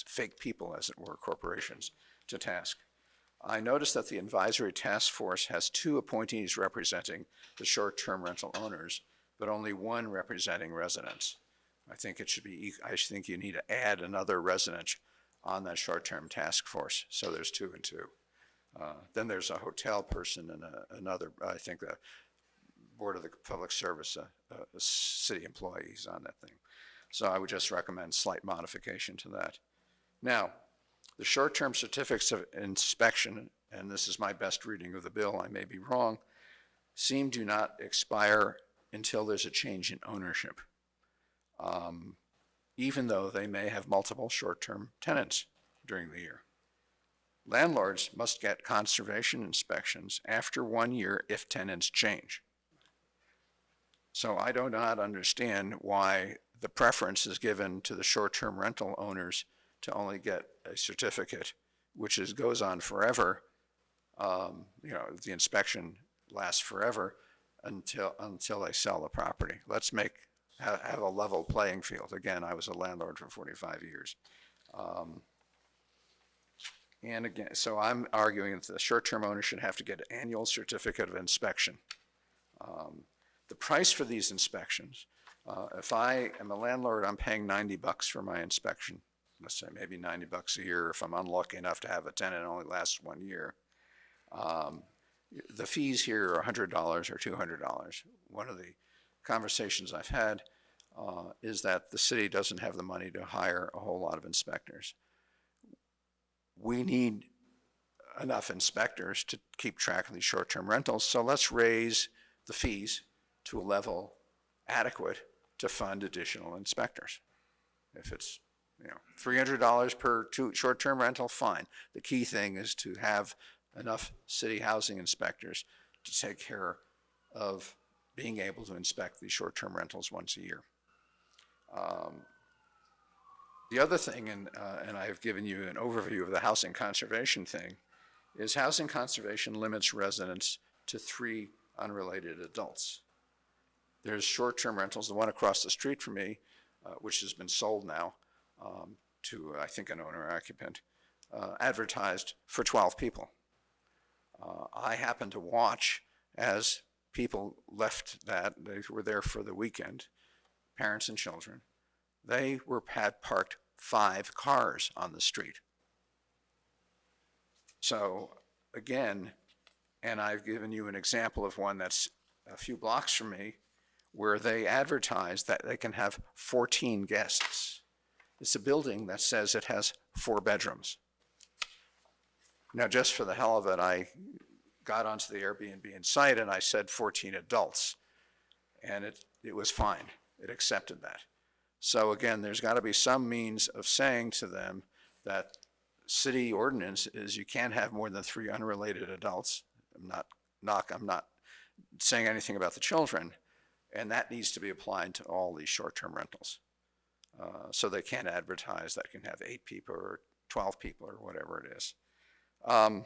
fake people, as it were, corporations, to task? I noticed that the advisory task force has 2 appointees representing the short-term rental owners, but only 1 representing residents. I think you need to add another resident on that short-term task force, so there's 2 and 2. Then there's a hotel person and another, I think, the Board of the Public Service, a city employees on that thing. So I would just recommend slight modification to that. Now, the short-term certificates of inspection, and this is my best reading of the bill, I may be wrong, seem to not expire until there's a change in ownership, even though they may have multiple short-term tenants during the year. Landlords must get conservation inspections after 1 year if tenants change. So I do not understand why the preference is given to the short-term rental owners to only get a certificate, which goes on forever. The inspection lasts forever until they sell the property. Let's have a level playing field. Again, I was a landlord for 45 years. And again, so I'm arguing that the short-term owner should have to get an annual certificate of inspection. The price for these inspections, if I am a landlord, I'm paying $90 for my inspection. Let's say maybe $90 a year if I'm unlucky enough to have a tenant that only lasts 1 year. The fees here are $100 or $200. One of the conversations I've had is that the city doesn't have the money to hire a whole lot of inspectors. We need enough inspectors to keep track of these short-term rentals, so let's raise the fees to a level adequate to fund additional inspectors. If it's $300 per short-term rental, fine. The key thing is to have enough city housing inspectors to take care of being able to inspect these short-term rentals once a year. The other thing, and I've given you an overview of the housing conservation thing, is housing conservation limits residents to 3 unrelated adults. There's short-term rentals, the one across the street from me, which has been sold now to, I think, an owner-occupant, advertised for 12 people. I happened to watch as people left that. They were there for the weekend, parents and children. They had parked 5 cars on the street. So again, and I've given you an example of one that's a few blocks from me, where they advertise that they can have 14 guests. It's a building that says it has 4 bedrooms. Now, just for the hell of it, I got onto the Airbnb site and I said 14 adults, and it was fine. It accepted that. So again, there's got to be some means of saying to them that city ordinance is you can't have more than 3 unrelated adults. I'm not saying anything about the children, and that needs to be applied to all these short-term rentals. So they can't advertise that can have 8 people or 12 people or whatever it is. And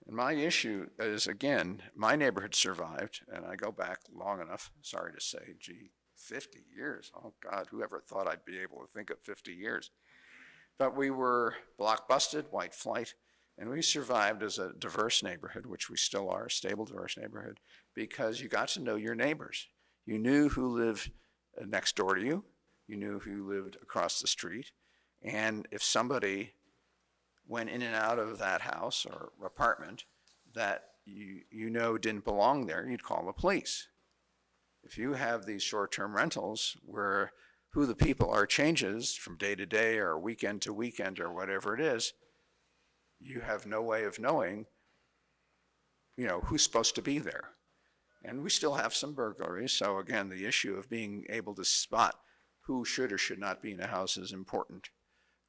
my issue is, again, my neighborhood survived, and I go back long enough, sorry to say, 50 years. Oh God, whoever thought I'd be able to think of 50 years. But we were block busted, white flight, and we survived as a diverse neighborhood, which we still are, a stable, diverse neighborhood, because you got to know your neighbors. You knew who lived next door to you. You knew who lived across the street. And if somebody went in and out of that house or apartment that you know didn't belong there, you'd call the police. If you have these short-term rentals where who the people are changes from day to day or weekend to weekend or whatever it is, you have no way of knowing, who's supposed to be there. And we still have some burglaries. So again, the issue of being able to spot who should or should not be in a house is important.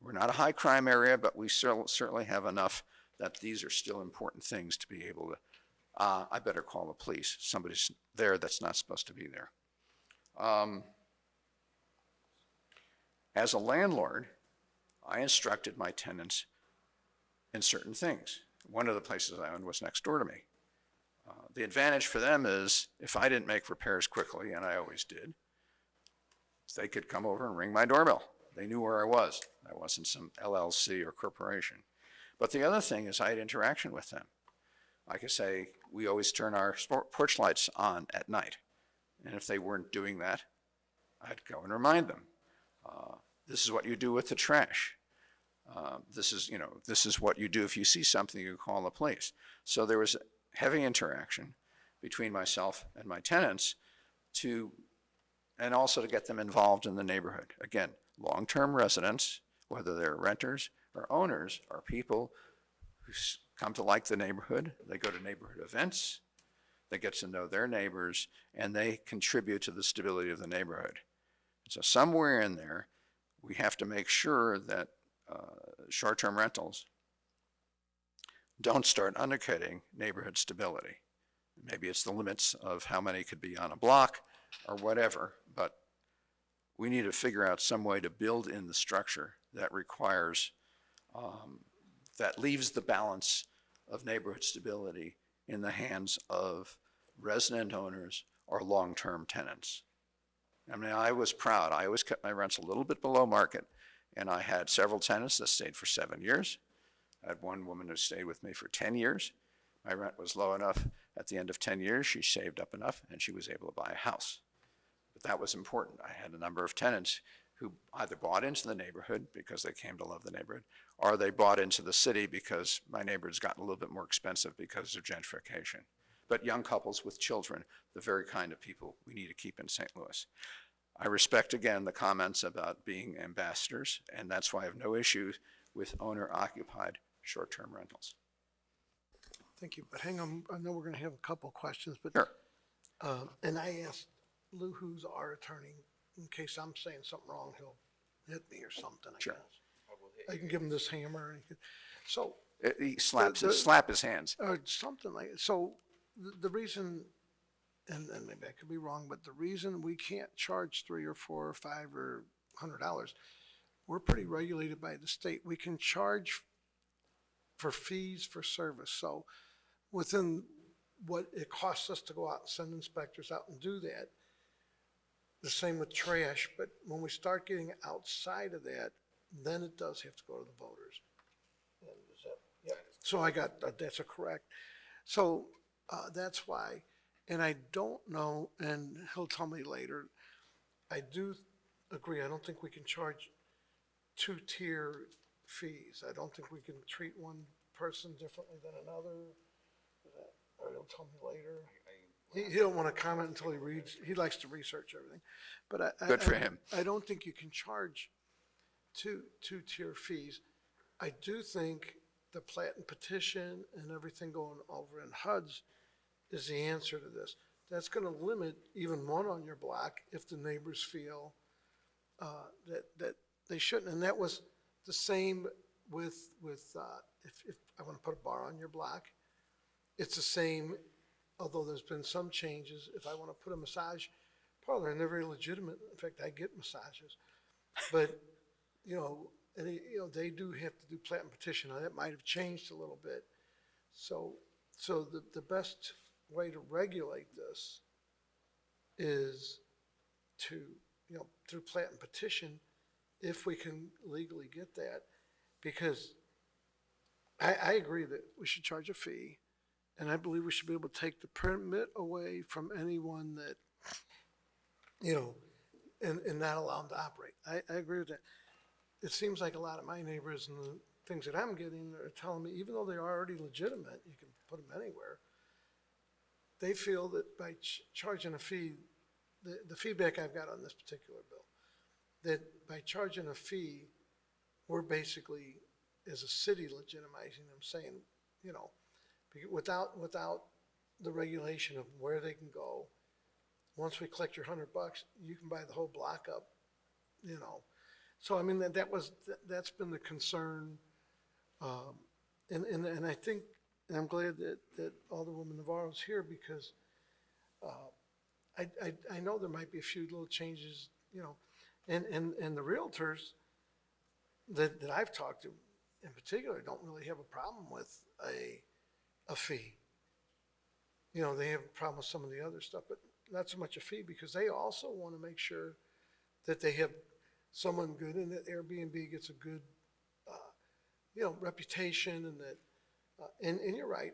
We're not a high crime area, but we certainly have enough that these are still important things to be able to, I better call the police. Somebody's there that's not supposed to be there. As a landlord, I instructed my tenants in certain things. One of the places I owned was next door to me. The advantage for them is if I didn't make repairs quickly, and I always did, they could come over and ring my doorbell. They knew where I was. I wasn't some LLC or corporation. But the other thing is I had interaction with them. I could say, we always turn our porch lights on at night. And if they weren't doing that, I'd go and remind them. This is what you do with the trash. This is what you do if you see something, you call the police. So there was heavy interaction between myself and my tenants and also to get them involved in the neighborhood. Again, long-term residents, whether they're renters or owners, are people who come to like the neighborhood. They go to neighborhood events, they get to know their neighbors, and they contribute to the stability of the neighborhood. So somewhere in there, we have to make sure that short-term rentals don't start undercutting neighborhood stability. Maybe it's the limits of how many could be on a block or whatever, but we need to figure out some way to build in the structure that requires, that leaves the balance of neighborhood stability in the hands of resident owners or long-term tenants. I mean, I was proud. I always kept my rents a little bit below market, and I had several tenants that stayed for 7 years. I had one woman who stayed with me for 10 years. My rent was low enough. At the end of 10 years, she saved up enough, and she was able to buy a house. But that was important. I had a number of tenants who either bought into the neighborhood because they came to love the neighborhood, or they bought into the city because my neighborhood's gotten a little bit more expensive because of gentrification. But young couples with children, the very kind of people we need to keep in St. Louis. I respect, again, the comments about being ambassadors, and that's why I have no issues with owner-occupied short-term rentals. Thank you, but hang on, I know we're gonna have a couple of questions, but, Sure. and I asked Lou, who's our attorney, in case I'm saying something wrong, he'll hit me or something, I Sure. guess. I can give him this hammer, and he can, so, He slap his hands. or something like, so the reason, and maybe I could be wrong, but the reason we can't charge $3 or $4 or $5 or $100, we're pretty regulated by the state. We can charge for fees for service. So within what it costs us to go out and send inspectors out and do that, the same with trash, but when we start getting outside of that, then it does have to go to the voters. And is that, yeah. So I got, that's a correct. So that's why, and I don't know, and he'll tell me later, I do agree, I don't think we can charge two-tier fees. I don't think we can treat one person differently than another. Or he'll tell me later. He don't want to comment until he reads, he likes to research everything. But Good for him. I don't think you can charge two-tier fees. I do think the plat and petition and everything going over in HUD's is the answer to this. That's going to limit even one on your block if the neighbors feel that they shouldn't. And that was the same with if I want to put a bar on your block, it's the same, although there's been some changes. If I want to put a massage parlor, and they're very legitimate. In fact, I get massages. But, and they do have to do plat and petition. Now, that might have changed a little bit. So the best way to regulate this is to, through plat and petition, if we can legally get that, because I agree that we should charge a fee, and I believe we should be able to take the permit away from anyone that, and not allow them to operate. I agree with that. It seems like a lot of my neighbors and the things that I'm getting are telling me, even though they are already legitimate, you can put them anywhere, they feel that by charging a fee, the feedback I've got on this particular bill, that by charging a fee, we're basically, as a city, legitimizing them, saying, without the regulation of where they can go, once we collect your $100, you can buy the whole block up, So I mean that's been the concern, and I think, and I'm glad that Alderwoman Navarro's here because I know there might be a few little changes, and the realtors that I've talked to in particular don't really have a problem with a fee. They have a problem with some of the other stuff, but not so much a fee because they also want to make sure that they have someone good and that Airbnb gets a good, reputation, and that, and you're right.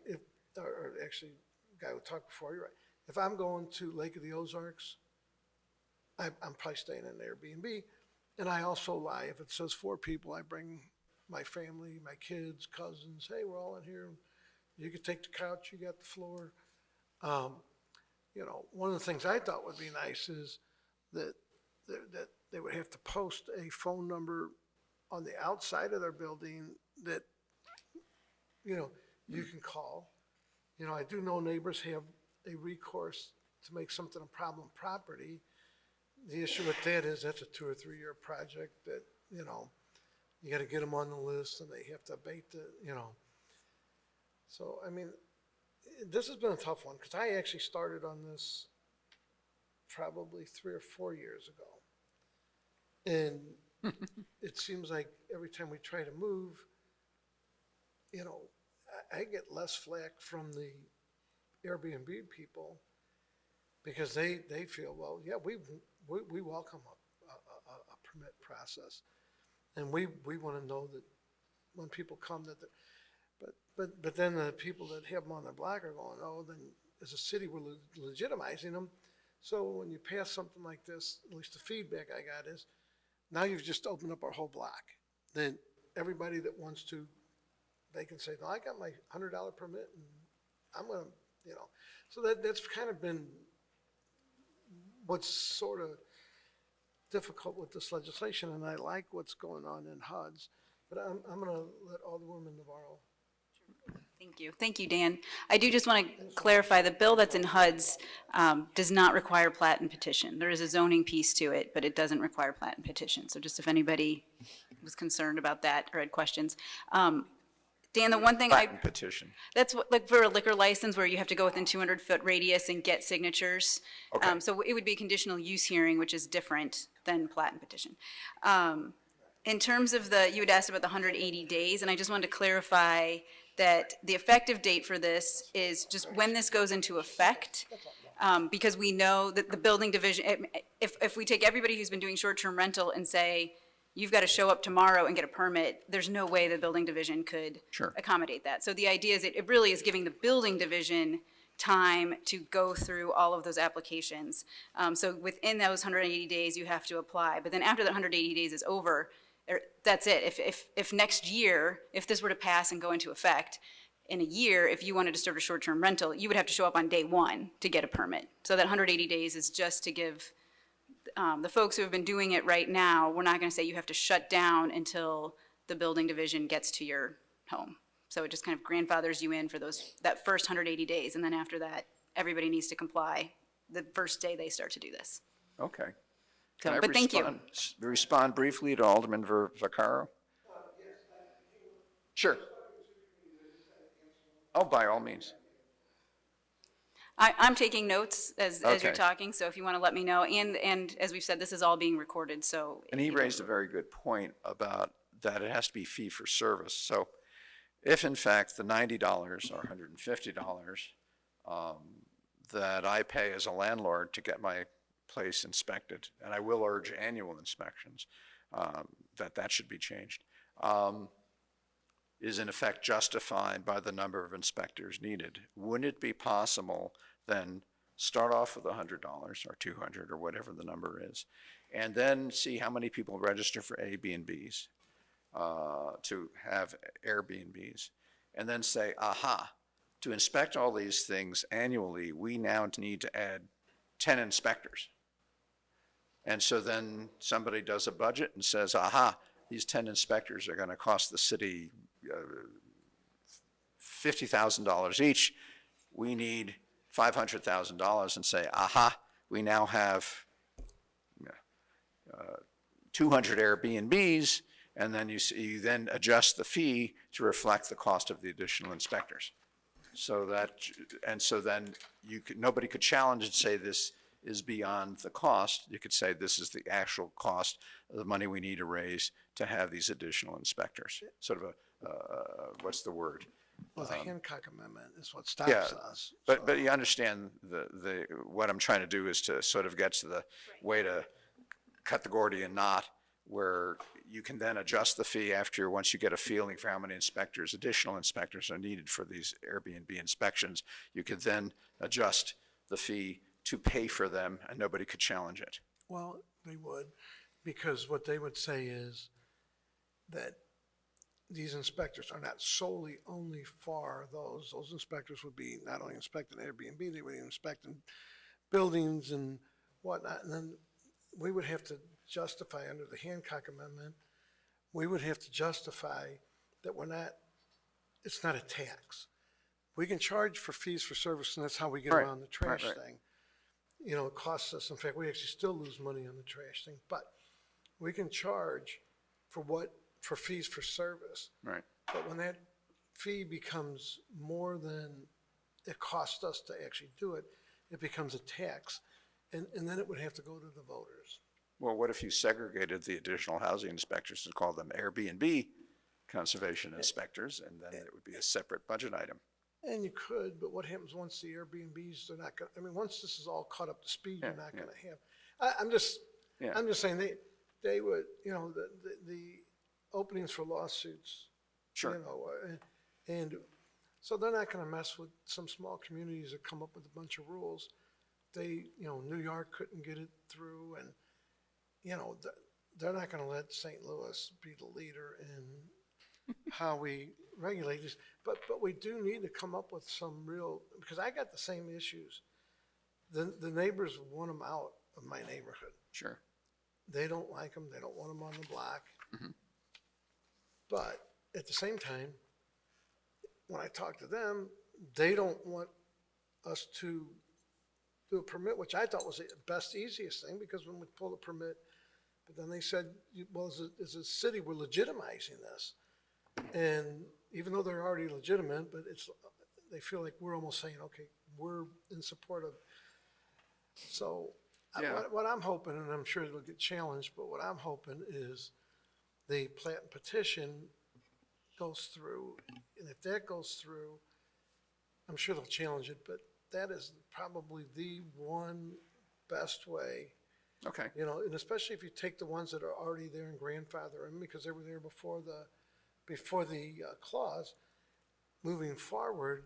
Or actually, the guy who talked before, you're right. If I'm going to Lake of the Ozarks, I'm probably staying in an Airbnb, and I also lie. If it says 4 people, I bring my family, my kids, cousins. Hey, we're all in here. You could take the couch. You got the floor. One of the things I thought would be nice is that they would have to post a phone number on the outside of their building that, you can call. I do know neighbors have a recourse to make something a problem property. The issue with that is that's a 2 or 3 year project that, you got to get them on the list and they have to abate the, So, I mean, this has been a tough one because I actually started on this probably 3 or 4 years ago. And it seems like every time we try to move, I get less flack from the Airbnb people because they feel, well, yeah, we welcome a permit process. And we want to know that when people come that, but then the people that have them on their block are going, oh, then as a city, we're legitimizing them. So when you pass something like this, at least the feedback I got is, now you've just opened up our whole block. Then everybody that wants to, they can say, no, I got my $100 permit and I'm going to, So that's kind of been what's sort of difficult with this legislation, and I like what's going on in HUD's. But I'm going to let Alderwoman Navarro. Thank you, Dan. I do just want to clarify, the bill that's in HUD's does not require plat and petition. There is a zoning piece to it, but it doesn't require plat and petition. So just if anybody was concerned about that or had questions. Dan, the one thing Latin petition. that's what, like for a liquor license where you have to go within 200-foot radius and get signatures. Okay. So it would be a conditional use hearing, which is different than plat and petition. In terms of you had asked about the 180 days, and I just wanted to clarify that the effective date for this is just when this goes into effect, because we know that the building division, if we take everybody who's been doing short-term rental and say, you've got to show up tomorrow and get a permit, there's no way the building division could Sure. accommodate that. So the idea is it really is giving the building division time to go through all of those applications. So within those 180 days, you have to apply. But then after that 180 days is over, that's it. If next year, if this were to pass and go into effect, in a year, if you wanted to start a short-term rental, you would have to show up on day one to get a permit. So that 180 days is just to give the folks who have been doing it right now, we're not going to say you have to shut down until the building division gets to your home. So it just kind of grandfathers you in for that first 180 days, and then after that, everybody needs to comply the first day they start to do this. Okay. So, Can I but thank you. respond briefly to Alderman Vaccaro? Sure. Oh, by all means. I'm taking notes as you're Okay. talking, so if you want to let me know, and as we've said, this is all being recorded, so. And he raised a very good point about that it has to be fee for service. So if in fact the $90 or $150 that I pay as a landlord to get my place inspected, and I will urge annual inspections, that should be changed, is in effect justified by the number of inspectors needed. Wouldn't it be possible then start off with $100 or $200 or whatever the number is, and then see how many people register for Airbnbs, to have Airbnbs, and then say, aha, to inspect all these things annually, we now need to add 10 inspectors. And so then somebody does a budget and says, aha, these 10 inspectors are going to cost the city $50,000 each. We need $500,000, and say, aha, we now have 200 Airbnbs, and then you then adjust the fee to reflect the cost of the additional inspectors. So then nobody could challenge and say this is beyond the cost. You could say this is the actual cost of the money we need to raise to have these additional inspectors. Sort of what's the word? Well, the Hancock Amendment is what stops us. But you understand what I'm trying to do is to sort of get to the way to cut the Gordian knot, where you can then adjust the fee once you get a feeling for how many additional inspectors are needed for these Airbnb inspections. You could then adjust the fee to pay for them, and nobody could challenge it. Well, they would, because what they would say is that these inspectors are not solely only for those. Those inspectors would be not only inspecting Airbnb, they would be inspecting buildings and whatnot. And then we would have to justify under the Hancock Amendment, we would have to justify that it's not a tax. We can charge for fees for service, and that's how we get Right, around the trash right. thing. You know, it costs us, in fact, we actually still lose money on the trash thing, but we can charge for fees for service. Right. But when that fee becomes more than it costs us to actually do it, it becomes a tax. And then it would have to go to the voters. Well, what if you segregated the additional housing inspectors and called them Airbnb conservation inspectors, and then it would be a separate budget item? And you could, but what happens once the Airbnbs, they're not going to, I mean, once this is all caught up to speed, you're not going to have, I'm just saying they would, you know, the openings for lawsuits, Sure. you know, and so they're not going to mess with some small communities that come up with a bunch of rules. New York couldn't get it through, and, you know, they're not going to let St. Louis be the leader in how we regulate this. But we do need to come up with some real, because I got the same issues. The neighbors want them out of my neighborhood. Sure. They don't like them. They don't want them on the block. Mm-hmm. But at the same time, when I talk to them, they don't want us to do a permit, which I thought was the best, easiest thing, because when we pull the permit, but then they said, well, as a city, we're legitimizing this. And even though they're already legitimate, but they feel like we're almost saying, okay, we're in support of. So Yeah. what I'm hoping, and I'm sure it'll get challenged, but what I'm hoping is the plat and petition goes through, and if that goes through, I'm sure they'll challenge it, but that is probably the one best way, Okay, and especially if you take the ones that are already there and grandfather them because they were there before the clause, moving forward,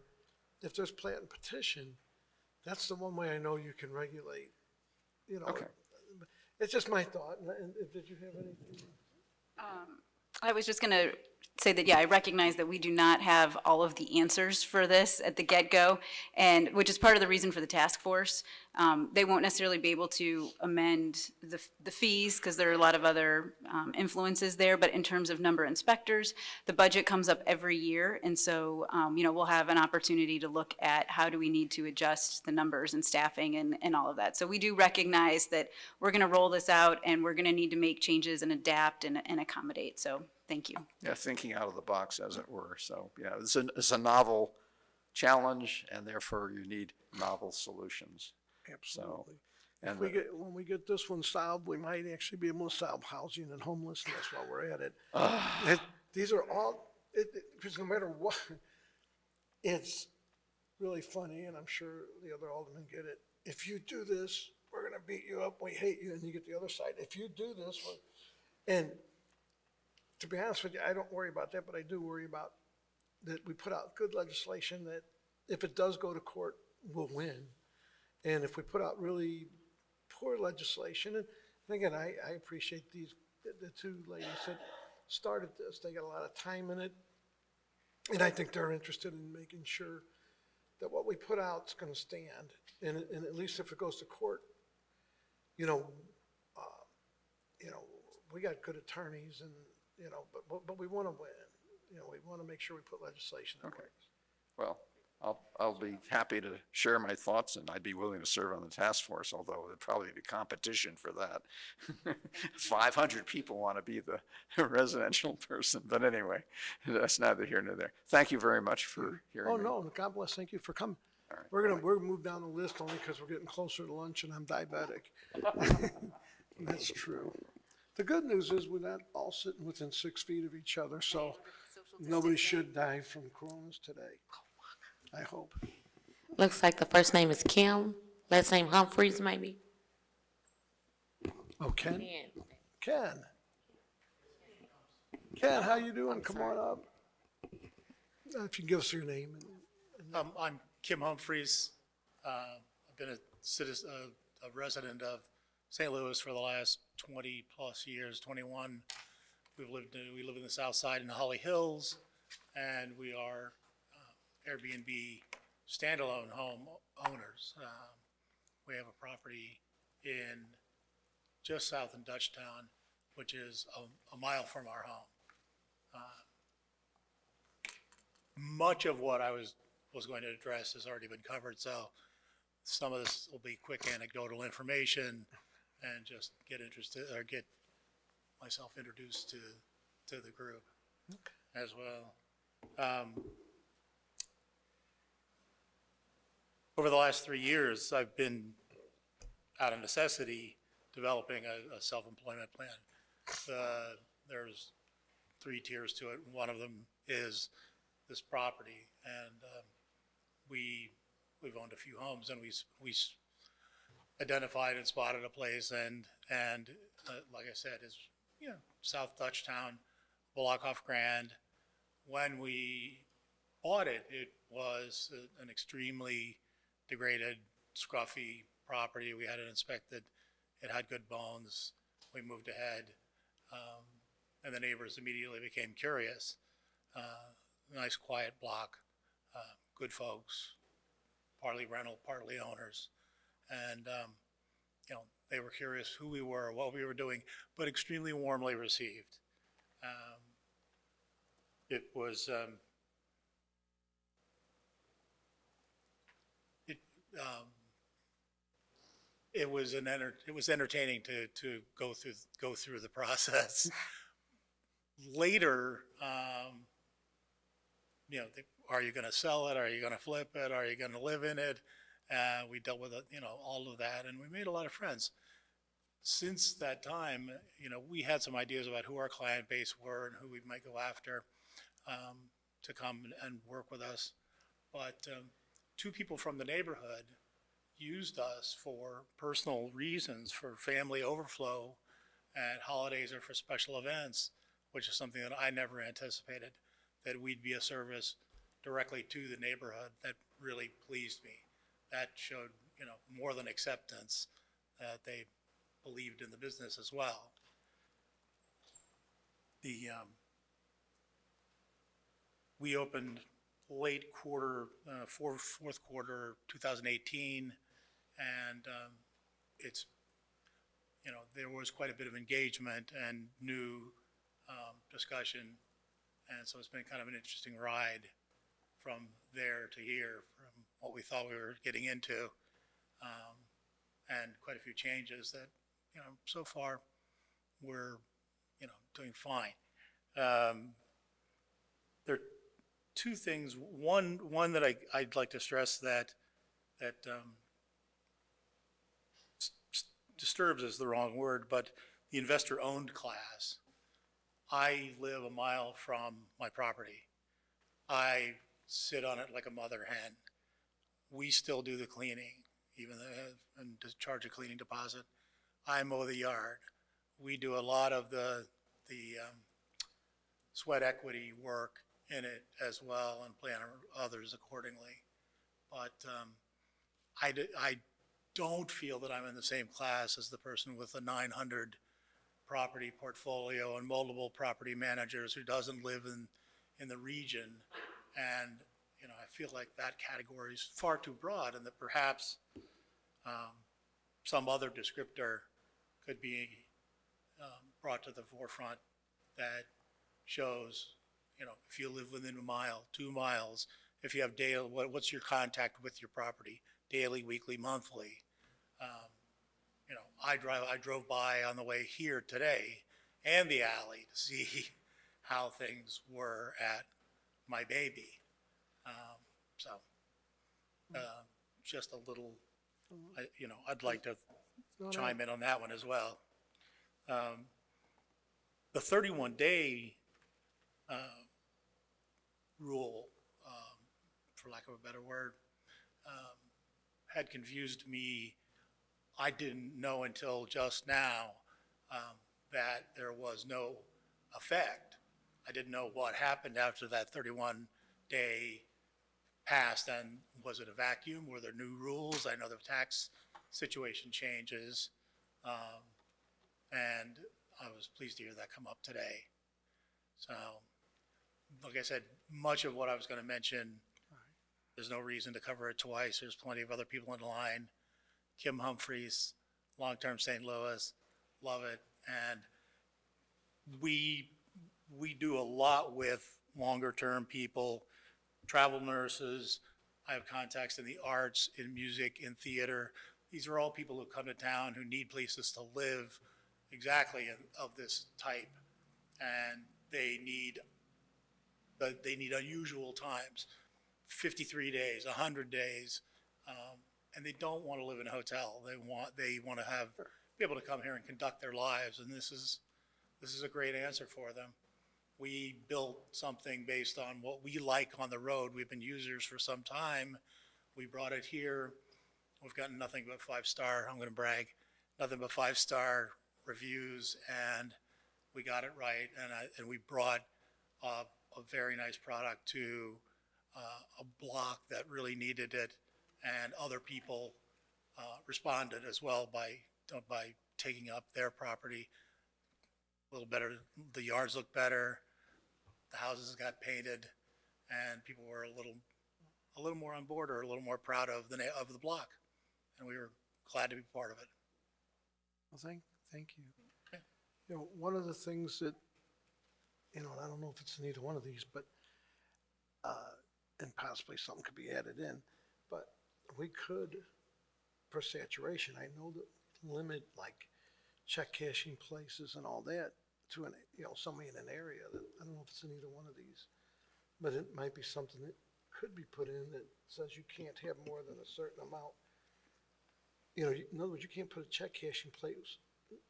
if there's plat and petition, that's the one way I know you can regulate, okay. It's just my thought, and did you have anything? I was just going to say that, yeah, I recognize that we do not have all of the answers for this at the get-go, and which is part of the reason for the task force. They won't necessarily be able to amend the fees because there are a lot of other influences there, but in terms of number of inspectors, the budget comes up every year, and so, we'll have an opportunity to look at how do we need to adjust the numbers and staffing and all of that. So we do recognize that we're going to roll this out, and we're going to need to make changes and adapt and accommodate, so thank you. Yeah, thinking out of the box, as it were. So, yeah, it's a novel challenge, and therefore you need novel solutions. Absolutely. And When we get this one solved, we might actually be able to solve housing and homelessness while we're at it. These are all, because no matter what, it's really funny, and I'm sure the other aldermen get it. If you do this, we're gonna beat you up, we hate you, and you get the other side. If you do this, and to be honest with you, I don't worry about that, but I do worry about that we put out good legislation that if it does go to court, we'll win. And if we put out really poor legislation, and again, I appreciate the two ladies that started this, they got a lot of time in it. And I think they're interested in making sure that what we put out is gonna stand. And at least if it goes to court, we got good attorneys and, but we wanna win. We wanna make sure we put legislation in place. well, I'll be happy to share my thoughts, and I'd be willing to serve on the task force, although there'd probably be competition for that. 500 people want to be the residential person, but anyway, that's neither here nor there. Thank you very much for hearing Oh, me. no, God bless, thank you for coming. All right. We're gonna move down the list only because we're getting closer to lunch and I'm diabetic. That's true. The good news is we're not all sitting within 6 feet of each other, so nobody should die from coronas today. I hope. Looks like the first name is Kim, last name Humphreys, maybe? Oh, Ken? Ken, how you doing? Come on up. If you give us your name. I'm Kim Humphreys. I've been a citizen, a resident of St. Louis for the last 20 plus years, 21. We live in the south side in the Holly Hills, and we are Airbnb standalone home owners. We have a property in just south in Dutchtown, which is a mile from our home. Much of what I was going to address has already been covered, so some of this will be quick anecdotal information and just get interested or get myself introduced to the group as well. Over the last 3 years, I've been, out of necessity, developing a self-employment plan. There's 3 tiers to it. One of them is this property, and we've owned a few homes, and we identified and spotted a place, and like I said, is South Dutchtown, Blockoff Grand. When we bought it, it was an extremely degraded, scruffy property. We had it inspected. It had good bones. We moved ahead, and the neighbors immediately became curious. Nice, quiet block, good folks, partly rental, partly owners, and they were curious who we were, what we were doing, but extremely warmly received. It was it was entertaining to go through the process. Later, are you going to sell it? Are you going to flip it? Are you going to live in it? We dealt with it, all of that, and we made a lot of friends. Since that time, we had some ideas about who our client base were and who we might go after to come and work with us. But two people from the neighborhood used us for personal reasons, for family overflow at holidays or for special events, which is something that I never anticipated, that we'd be a service directly to the neighborhood. That really pleased me. That showed, more than acceptance, that they believed in the business as well. We opened late quarter, fourth quarter 2018, and it's, there was quite a bit of engagement and new discussion, and so it's been kind of an interesting ride from there to here, from what we thought we were getting into, and quite a few changes that, so far we're, doing fine. There are two things. One that I'd like to stress that disturbs is the wrong word, but the investor-owned class. I live a mile from my property. I sit on it like a mother hen. We still do the cleaning, even though, and charge a cleaning deposit. I mow the yard. We do a lot of the sweat equity work in it as well, and plan others accordingly. But I don't feel that I'm in the same class as the person with a 900 property portfolio and multiple property managers who doesn't live in the region. And, I feel like that category is far too broad, and that perhaps some other descriptor could be brought to the forefront that shows, if you live within a mile, 2 miles, if you have daily, what's your contact with your property, daily, weekly, monthly. I drove by on the way here today and the alley to see how things were at my baby. Just a little, I'd like to chime in on that one as well. The 31-day rule, for lack of a better word, had confused me. I didn't know until just now that there was no effect. I didn't know what happened after that 31-day passed, and was it a vacuum? Were there new rules? I know the tax situation changes, and I was pleased to hear that come up today. So, like I said, much of what I was going to mention, there's no reason to cover it twice. There's plenty of other people in line. Kim Humphreys, long-term St. Louis, love it. And we do a lot with longer-term people, travel nurses. I have contacts in the arts, in music, in theater. These are all people who come to town who need places to live exactly of this type. And they need unusual times, 53 days, 100 days, and they don't want to live in a hotel. They want to be able to come here and conduct their lives, and this is a great answer for them. We built something based on what we like on the road. We've been users for some time. We brought it here. We've gotten nothing but 5-star, I'm going to brag, nothing but 5-star reviews, and we got it right, and we brought a very nice product to a block that really needed it, and other people responded as well by taking up their property a little better. The yards looked better, the houses got painted, and people were a little more on board, or a little more proud of the block, and we were glad to be part of it. Well, thank you. One of the things that, and I don't know if it's in either one of these, but, and possibly something could be added in, but we could, for saturation, I know that limit like check cashing places and all that to somebody in an area that, I don't know if it's in either one of these. but it might be something that could be put in that says you can't have more than a certain amount. You know, in other words, you can't put a check cashing place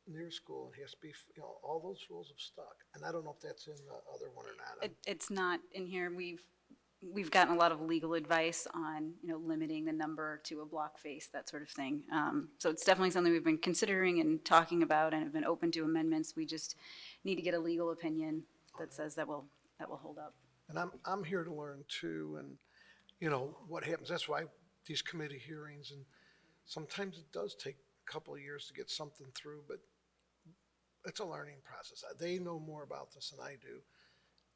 near school. It has to be, you know, all those rules have stuck. And I don't know if that's in the other one or not. It's not in here. We've gotten a lot of legal advice on, you know, limiting the number to a block face, that sort of thing. So it's definitely something we've been considering and talking about and have been open to amendments. We just need to get a legal opinion that says that will hold up. And I'm here to learn too, and, you know, what happens. That's why these committee hearings, and sometimes it does take a couple of years to get something through, but it's a learning process. They know more about this than I do.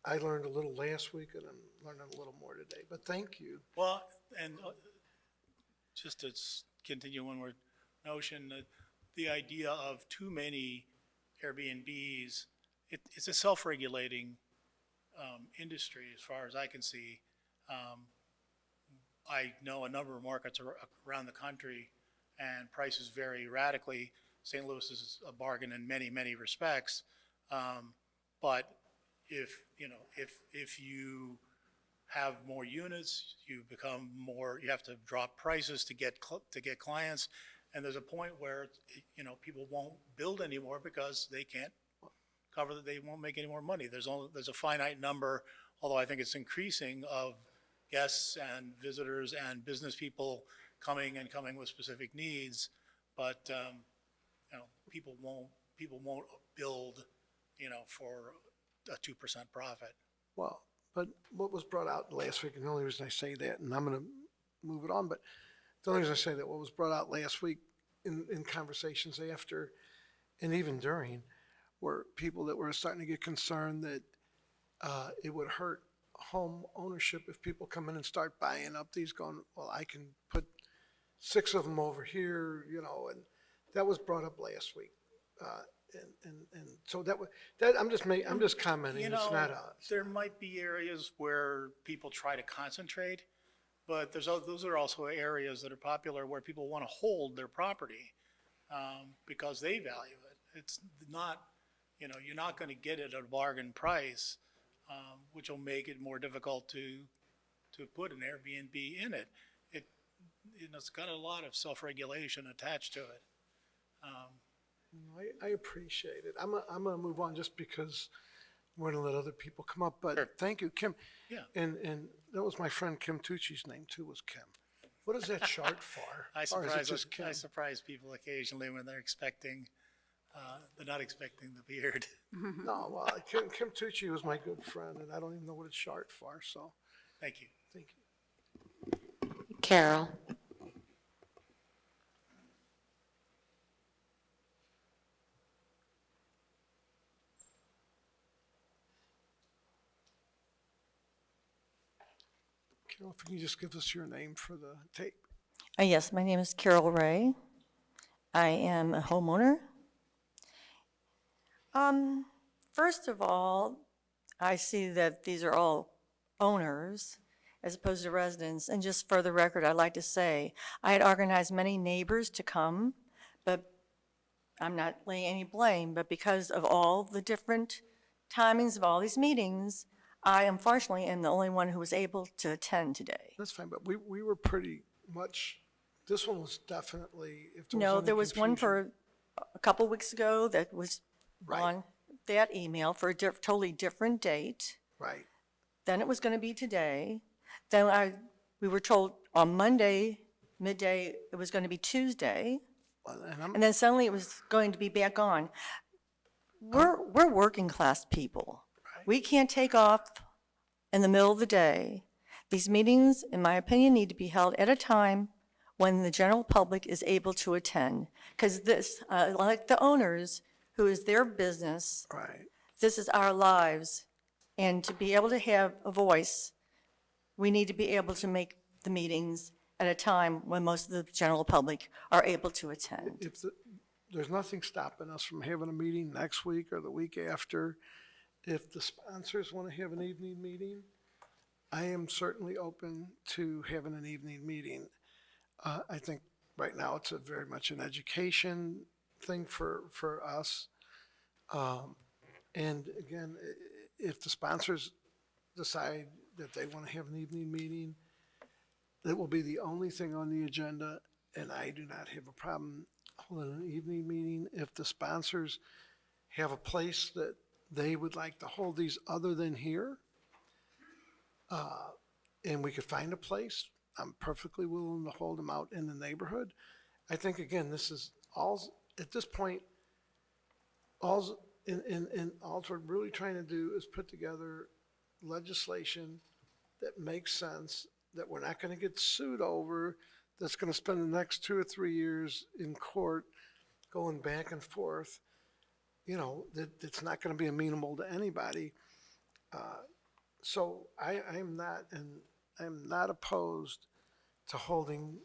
I learned a little last week, and I'm learning a little more today, but thank you. Well, and just to continue one more notion, the idea of too many Airbnbs, it's a self-regulating industry as far as I can see. I know a number of markets around the country, and prices vary radically. St. Louis is a bargain in many, many respects, but if you have more units, you have to drop prices to get clients, and there's a point where, you know, people won't build anymore because they can't they won't make any more money. There's a finite number, although I think it's increasing, of guests and visitors and business people coming with specific needs, but you know, people won't build, you know, for a 2% profit. Well, but what was brought out last week, and the only reason I say that, and I'm going to move it on, but the only reason I say that, what was brought out last week in conversations after and even during, were people that were starting to get concerned that it would hurt home ownership if people come in and start buying up these, going, well, I can put 6 of them over here, you know, and that was brought up last week. And so I'm just commenting. You know, it's not there might be areas where people try to concentrate, but those are also areas that are popular where people want to hold their property because they value it. It's not, you know, you're not going to get it at a bargain price, which will make it more difficult to put an Airbnb in it. It's got a lot of self-regulation attached to it. I appreciate it. I'm going to move on just because we're going to let other people come up. But Sure. Thank you, Kim. Yeah. And that was my friend Kim Tucci's name too, was Kim. What is that short for? I Or is it just Kim? surprise people occasionally when they're not expecting the beard. No, well, Kim Tucci was my good friend, and I don't even know what it's short for. So, Thank you. thank you. Carol. Carol, if you can just give us your name for the tape. Yes, my name is Carol Ray. I am a homeowner. First of all, I see that these are all owners as opposed to residents. And just for the record, I'd like to say, I had organized many neighbors to come, but I'm not laying any blame, but because of all the different timings of all these meetings, I unfortunately am the only one who was able to attend today. That's fine, but we were pretty much, this one was definitely, if there was No, any there was one confusion- for a couple weeks ago that was Right. on that email for a totally different date. Right. Then it was going to be today. Then we were told on Monday, midday, it was going to be Tuesday. Well, and And then suddenly it was going to be back on. We're working class people. We can't take off in the middle of the day. These meetings, in my opinion, need to be held at a time when the general public is able to attend. Because this, like the owners, who is their business, right. this is our lives. And to be able to have a voice, we need to be able to make the meetings at a time when most of the general public are able to attend. There's nothing stopping us from having a meeting next week or the week after. If the sponsors want to have an evening meeting, I am certainly open to having an evening meeting. I think right now it's very much an education thing for us. And again, if the sponsors decide that they want to have an evening meeting. That will be the only thing on the agenda, and I do not have a problem holding an evening meeting. If the sponsors have a place that they would like to hold these other than here, and we could find a place, I'm perfectly willing to hold them out in the neighborhood. I think, again, this is all, at this point, all we're really trying to do is put together legislation that makes sense, that we're not gonna get sued over, that's gonna spend the next 2 or 3 years in court going back and forth, you know, that's not gonna be amenable to anybody. So I'm not opposed to holding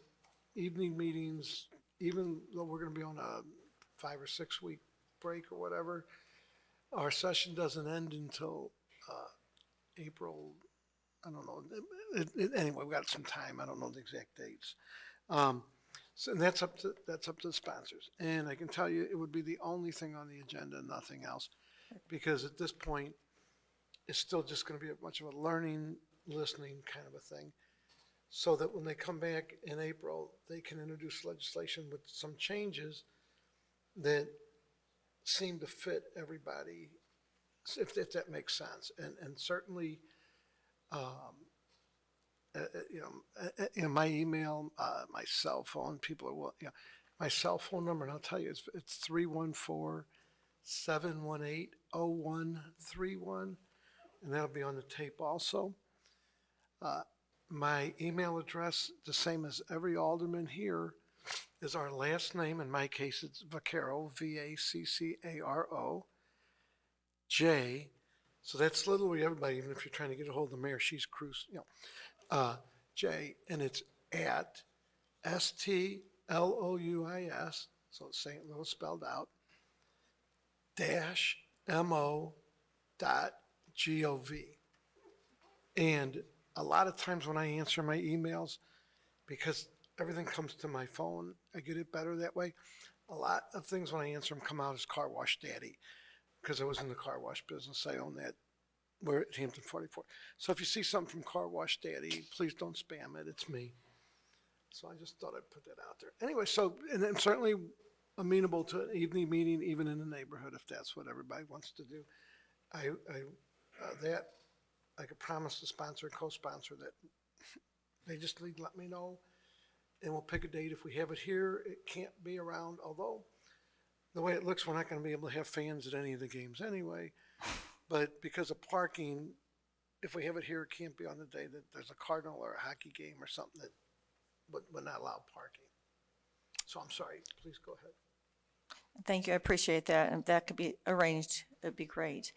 evening meetings, even though we're gonna be on a 5 or 6 week break or whatever. Our session doesn't end until April, I don't know. Anyway, we got some time. I don't know the exact dates. So and that's up to the sponsors. And I can tell you, it would be the only thing on the agenda, nothing else, because at this point, it's still just going to be much of a learning, listening kind of a thing, so that when they come back in April, they can introduce legislation with some changes that seem to fit everybody, if that makes sense. And certainly, my email, my cell phone, people are, my cell phone number, and I'll tell you, it's 314-718-0131, and that'll be on the tape also. My email address, the same as every alderman here, is our last name. In my case, it's Vaccaro, Vaccaro, J. So that's literally everybody, even if you're trying to get a hold of the mayor, she's Cruz, J, and it's at STLOUIS, so it's St. Louis spelled out, -mo.gov. And a lot of times when I answer my emails, because everything comes to my phone, I get it better that way. A lot of things when I answer them come out as Car Wash Daddy, because I was in the car wash business. I own that. We're at Hampton 44. So if you see something from Car Wash Daddy, please don't spam it. It's me. So I just thought I'd put that out there. Anyway, so, and I'm certainly amenable to an evening meeting, even in the neighborhood, if that's what everybody wants to do. I could promise the sponsor and co-sponsor that they just let me know, and we'll pick a date. If we have it here, it can't be around, although the way it looks, we're not going to be able to have fans at any of the games anyway. But because of parking, if we have it here, it can't be on the day that there's a Cardinal or a hockey game or something that would not allow parking. So I'm sorry, please go ahead. Thank you, I appreciate that, and if that could be arranged, it'd be great.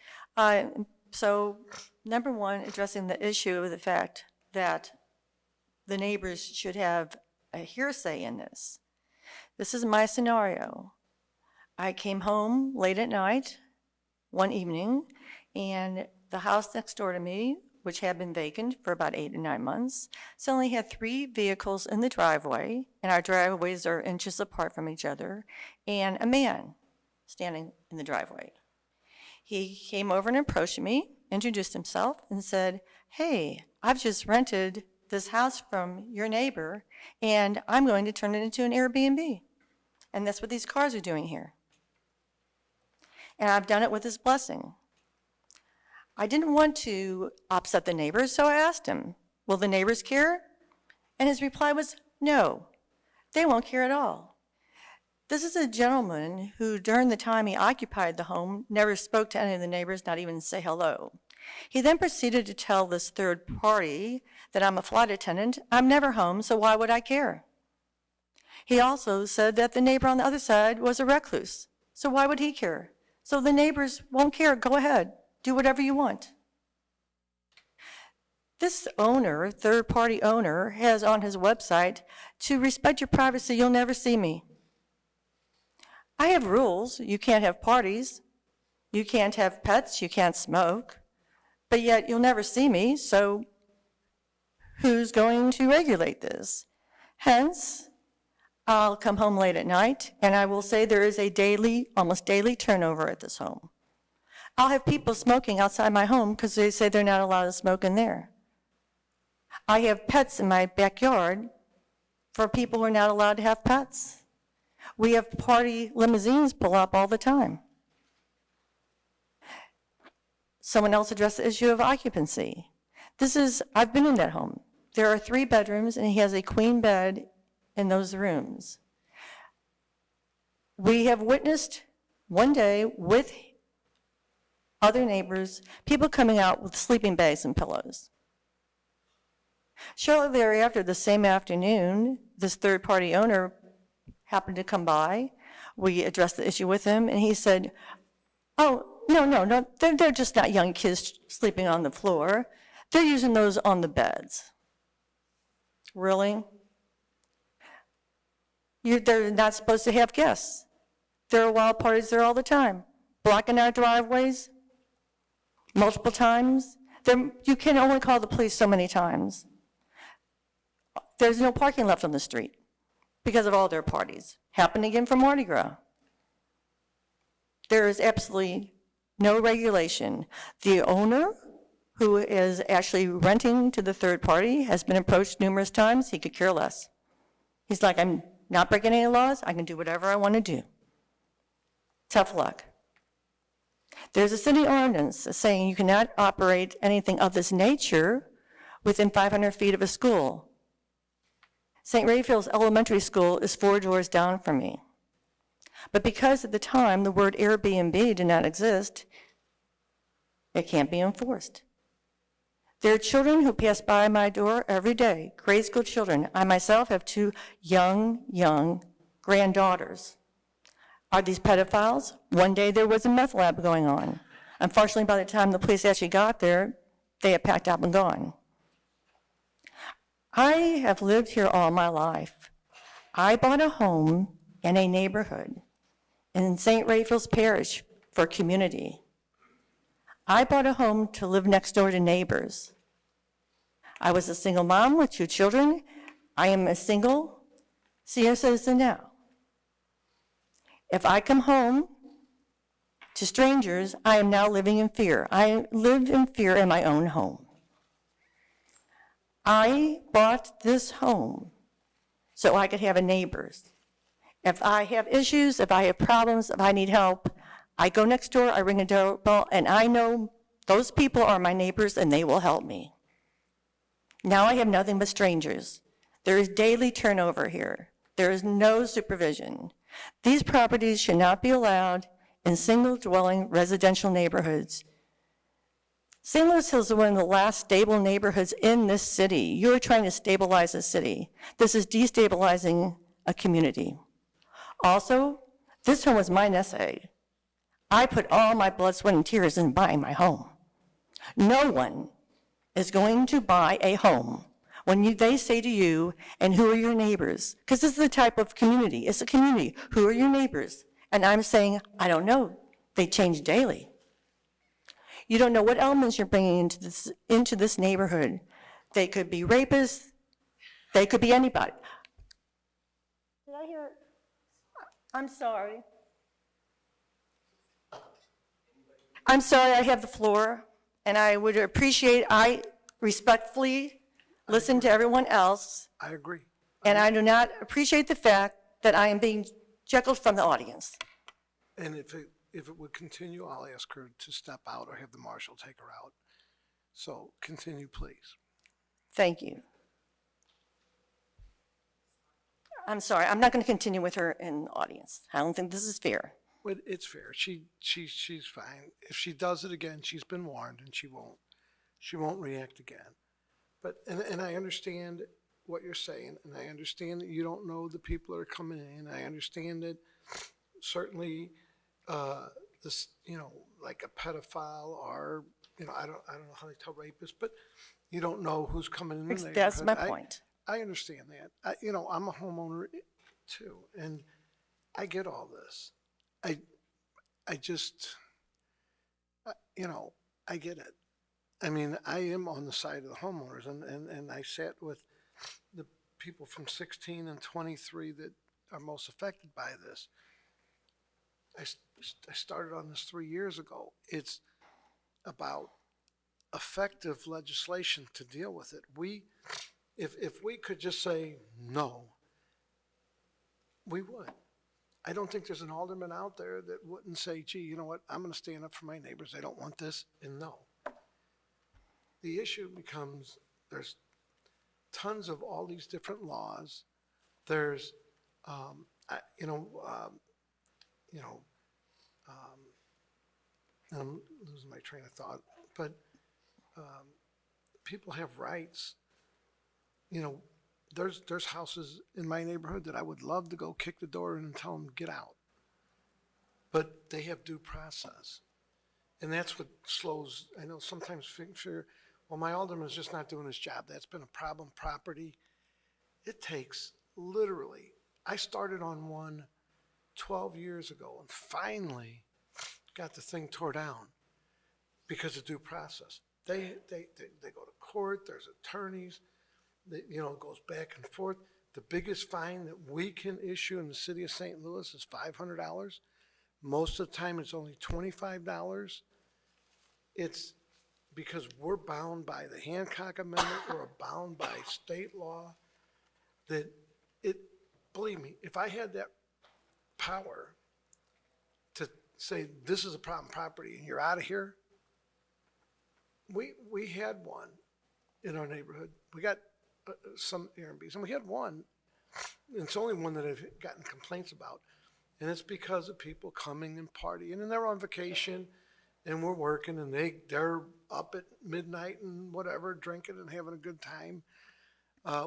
So, number one, addressing the issue of the fact that the neighbors should have a hearsay in this. This is my scenario. I came home late at night one evening, and the house next door to me, which had been vacant for about 8 or 9 months, suddenly had 3 vehicles in the driveway, and our driveways are inches apart from each other, and a man standing in the driveway. He came over and approached me, introduced himself, and said, "Hey, I've just rented this house from your neighbor, and I'm going to turn it into an Airbnb. And that's what these cars are doing here. And I've done it with his blessing." I didn't want to upset the neighbors, so I asked him, "Will the neighbors care?" And his reply was, "No, they won't care at all." This is a gentleman who, during the time he occupied the home, never spoke to any of the neighbors, not even say hello. He then proceeded to tell this third party that I'm a flight attendant, I'm never home, so why would I care? He also said that the neighbor on the other side was a recluse, so why would he care? So the neighbors won't care, go ahead, do whatever you want. This owner, third-party owner, has on his website, "To respect your privacy, you'll never see me." I have rules. You can't have parties. You can't have pets. You can't smoke. But yet you'll never see me, so who's going to regulate this? Hence, I'll come home late at night, and I will say there is a daily, almost daily turnover at this home. I'll have people smoking outside my home because they say they're not allowed to smoke in there. I have pets in my backyard for people who are not allowed to have pets. We have party limousines pull up all the time. Someone else addressed the issue of occupancy. I've been in that home. There are 3 bedrooms, and he has a queen bed in those rooms. We have witnessed one day with other neighbors, people coming out with sleeping bags and pillows. Shortly thereafter, the same afternoon, this third-party owner happened to come by. We addressed the issue with him, and he said, oh, no, they're just not young kids sleeping on the floor. They're using those on the beds. Really? They're not supposed to have guests. There are wild parties there all the time, blocking our driveways multiple times. You can only call the police so many times. There's no parking left on the street because of all their parties. Happened again for Mardi Gras. There is absolutely no regulation. The owner, who is actually renting to the third party, has been approached numerous times. He could care less. He's like, I'm not breaking any laws. I can do whatever I want to do. Tough luck. There's a city ordinance saying you cannot operate anything of this nature within 500 feet of a school. St. Raphael's Elementary School is 4 doors down from me. But because at the time the word Airbnb did not exist, it can't be enforced. There are children who pass by my door every day, grade school children. I myself have 2 young granddaughters. Are these pedophiles? One day there was a meth lab going on. Unfortunately, by the time the police actually got there, they had packed up and gone. I have lived here all my life. I bought a home in a neighborhood in St. Raphael's Parish for community. I bought a home to live next door to neighbors. I was a single mom with 2 children. I am a single senior citizen now. If I come home to strangers, I am now living in fear. I live in fear in my own home. I bought this home so I could have a neighbors. If I have issues, if I have problems, if I need help, I go next door, I ring a doorbell, and I know those people are my neighbors and they will help me. Now I have nothing but strangers. There is daily turnover here. There is no supervision. These properties should not be allowed in single-dwelling residential neighborhoods. St. Louis Hills is one of the last stable neighborhoods in this city. You're trying to stabilize a city. This is destabilizing a community. Also, this home was my nest egg. I put all my blood, sweat, and tears in buying my home. No one is going to buy a home when they say to you, and who are your neighbors? Because this is the type of community. It's a community. Who are your neighbors? And I'm saying, I don't know. They change daily. You don't know what elements you're bringing into this neighborhood. They could be rapists. They could be anybody. Did I hear? I'm sorry. I'm sorry I have the floor, and I would appreciate, I respectfully listen to everyone else, I agree. and I do not appreciate the fact that I am being juggled from the audience. And if it would continue, I'll ask her to step out or have the marshal take her out. So continue, please. Thank you. I'm sorry, I'm not going to continue with her in the audience. I don't think this is fair. But it's fair. She's fine. If she does it again, she's been warned, and she won't react again. But and I understand what you're saying, and I understand that you don't know the people that are coming in. I understand that certainly this, like a pedophile or I don't know how they tell rapists, but you don't know who's coming in the neighborhood. That's my point. I understand that. I'm a homeowner too, and I get all this. I just, I get it. I mean, I am on the side of the homeowners, and I sat with the people from 16 and 23 that are most affected by this. I started on this 3 years ago. It's about effective legislation to deal with it. If we could just say no, we would. I don't think there's an alderman out there that wouldn't say, gee, you know what, I'm gonna stand up for my neighbors, they don't want this, and no. The issue becomes, there's tons of all these different laws. There's, I'm losing my train of thought, but people have rights. There's houses in my neighborhood that I would love to go kick the door in and tell them, get out. But they have due process. And that's what slows, I know sometimes figure, well, my alderman's just not doing his job. That's been a problem property. It takes literally, I started on one 12 years ago and finally got the thing tore down because of due process. They go to court, there's attorneys, it goes back and forth. The biggest fine that we can issue in the city of St. Louis is $500. Most of the time, it's only $25. It's because we're bound by the Hancock Amendment, we're bound by state law, that believe me, if I had that power to say, this is a problem property and you're out of here, we had one in our neighborhood. We got some Airbnbs, and we had one, and it's only one that I've gotten complaints about, and it's because of people coming and partying, and they're on vacation, and we're working, and they're up at midnight and whatever, drinking and having a good time.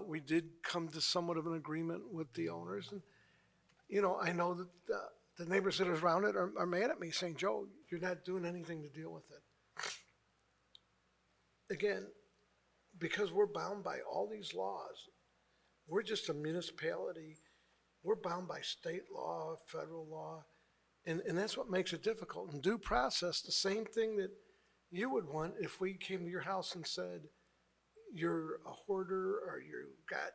We did come to somewhat of an agreement with the owners, and I know that the neighbors that are around it are mad at me, saying, Joe, you're not doing anything to deal with it. Again, because we're bound by all these laws, we're just a municipality. We're bound by state law, federal law, and that's what makes it difficult. And due process, the same thing that you would want if we came to your house and said, you're a hoarder or you got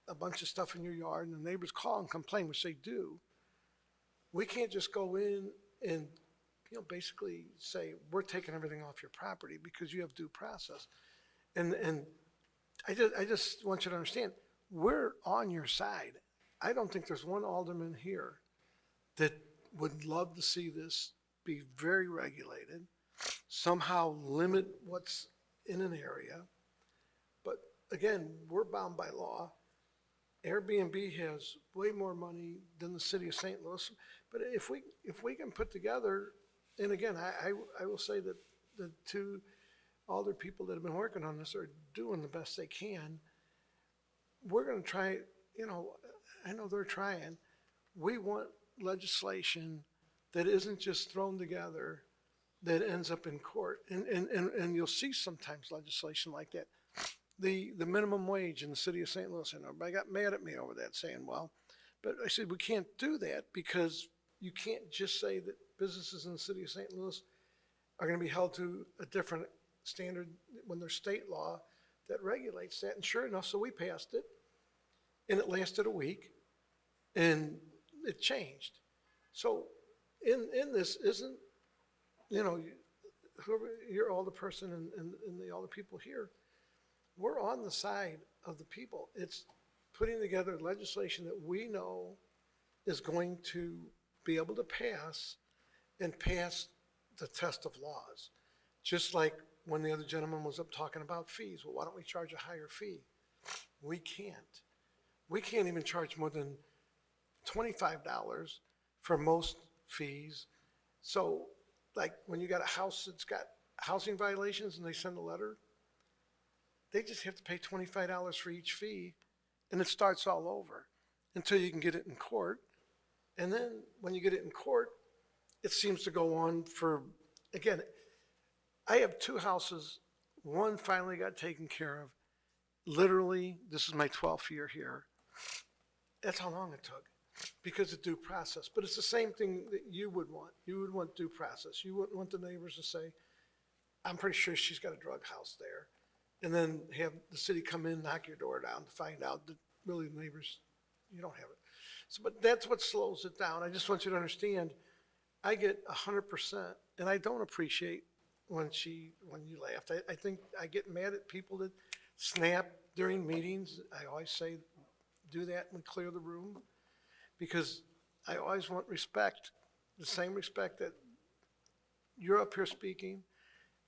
a bunch of stuff in your yard, and the neighbors call and complain, which they do. We can't just go in and basically say, we're taking everything off your property because you have due process. And I just want you to understand, we're on your side. I don't think there's one alderman here that would love to see this be very regulated, somehow limit what's in an area. But again, we're bound by law. Airbnb has way more money than the city of St. Louis. But if we can put together, and again, I will say that the two alder people that have been working on this are doing the best they can. We're going to try, I know they're trying. We want legislation that isn't just thrown together that ends up in court. And you'll see sometimes legislation like that. The minimum wage in the city of St. Louis, and everybody got mad at me over that, saying, well, but I said, we can't do that because you can't just say that businesses in the city of St. Louis are going to be held to a different standard when there's state law that regulates that. And sure enough, so we passed it, and it lasted a week, and it changed. So in this isn't, whoever you're all the person and the all the people here, we're on the side of the people. It's putting together legislation that we know is going to be able to pass and pass the test of laws. Just like when the other gentleman was up talking about fees. Well, why don't we charge a higher fee? We can't. We can't even charge more than $25 for most fees. So, like when you got a house that's got housing violations and they send a letter, they just have to pay $25 for each fee, and it starts all over until you can get it in court. And then when you get it in court, it seems to go on for, again, I have two houses. One finally got taken care of. Literally, this is my 12th year here. That's how long it took because of due process. But it's the same thing that you would want. You would want due process. You wouldn't want the neighbors to say, I'm pretty sure she's got a drug house there. And then have the city come in, knock your door down to find out that really the neighbors, you don't have it. So, but that's what slows it down. I just want you to understand, I get 100%, and I don't appreciate when you laughed. I think I get mad at people that snap during meetings. I always say, do that and clear the room, because I always want respect, the same respect that you're up here speaking,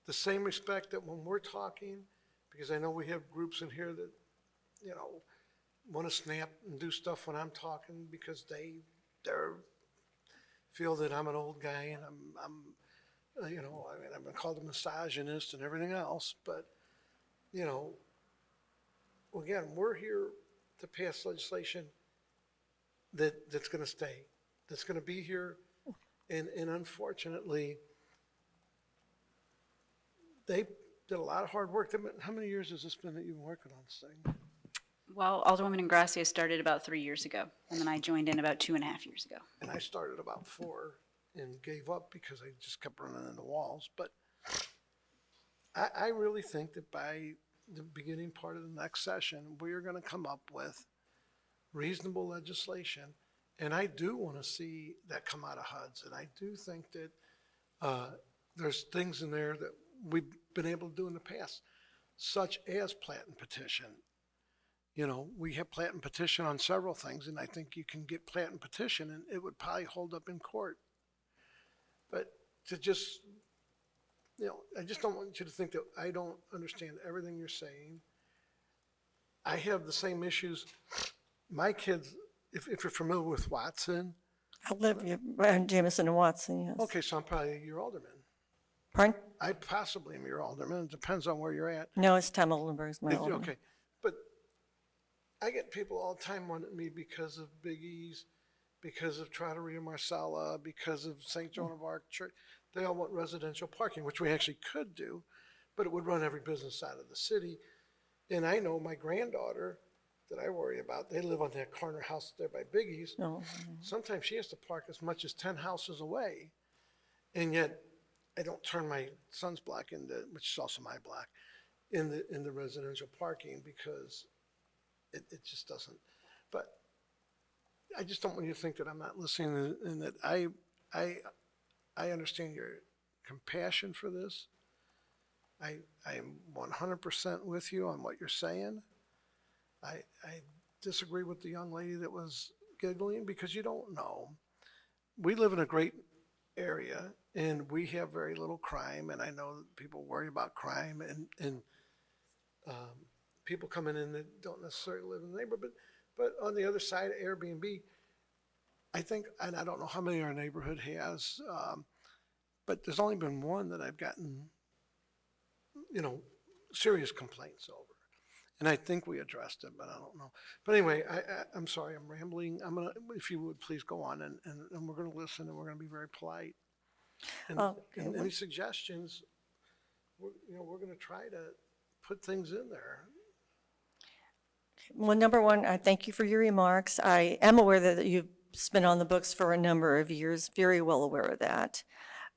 the same respect that when we're talking, because I know we have groups in here that, want to snap and do stuff when I'm talking because they feel that I'm an old guy and I'm I've been called a misogynist and everything else, but, again, we're here to pass legislation that's going to stay, that's going to be here, and unfortunately, they did a lot of hard work. How many years has this been that you've been working on this thing? Well, Alderwoman Ingrassia started about 3 years ago, and then I joined in about 2.5 years ago. And I started about 4 and gave up because I just kept running into walls. But I really think that by the beginning part of the next session, we are going to come up with reasonable legislation. And I do want to see that come out of HUDs. And I do think that there's things in there that we've been able to do in the past, such as plat and petition. We have plat and petition on several things, and I think you can get plat and petition, and it would probably hold up in court. But to just, I just don't want you to think that I don't understand everything you're saying. I have the same issues. My kids, if you're familiar with Watson. I live around Jameson and Watson, yes. Okay, so I'm probably your alderman. Pardon? I possibly am your alderman. It depends on where you're at. No, it's Tom Oldenburg's my alderman. Okay, but I get people all the time wanting me because of Big E's, because of Trattoria Marsala, because of St. Joan of Arc Church. They all want residential parking, which we actually could do, but it would run every business out of the city. And I know my granddaughter that I worry about, they live on that corner house there by Big E's. No. Sometimes she has to park as much as 10 houses away. And yet I don't turn my son's block into, which is also my block, in the residential parking because it just doesn't. But I just don't want you to think that I'm not listening and that I understand your compassion for this. I am 100% with you on what you're saying. I disagree with the young lady that was giggling because you don't know. We live in a great area and we have very little crime, and I know that people worry about crime and people coming in that don't necessarily live in the neighborhood. But on the other side of Airbnb, I think, and I don't know how many our neighborhood has, but there's only been one that I've gotten, serious complaints over. And I think we addressed it, but I don't know. But anyway, I'm sorry, I'm rambling. If you would please go on, and we're gonna listen, and we're gonna be very polite. And, and any suggestions, we're gonna try to put things in there. Well, number one, I thank you for your remarks. I am aware that you've been on the books for a number of years, very well aware of that.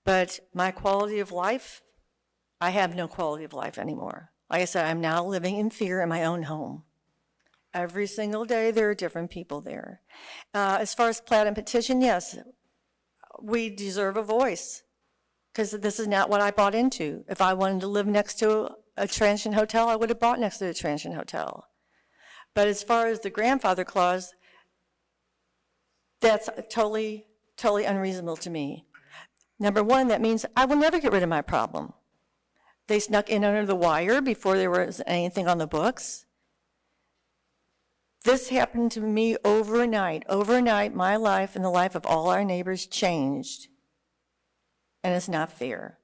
But my quality of life, I have no quality of life anymore. Like I said, I'm now living in fear in my own home. Every single day, there are different people there. As far as plat and petition, yes, we deserve a voice because this is not what I bought into. If I wanted to live next to a transient hotel, I would have bought next to a transient hotel. But as far as the grandfather clause, that's totally unreasonable to me. Number one, that means I will never get rid of my problem. They snuck in under the wire before there was anything on the books. This happened to me overnight. Overnight, my life and the life of all our neighbors changed. And it's not fair.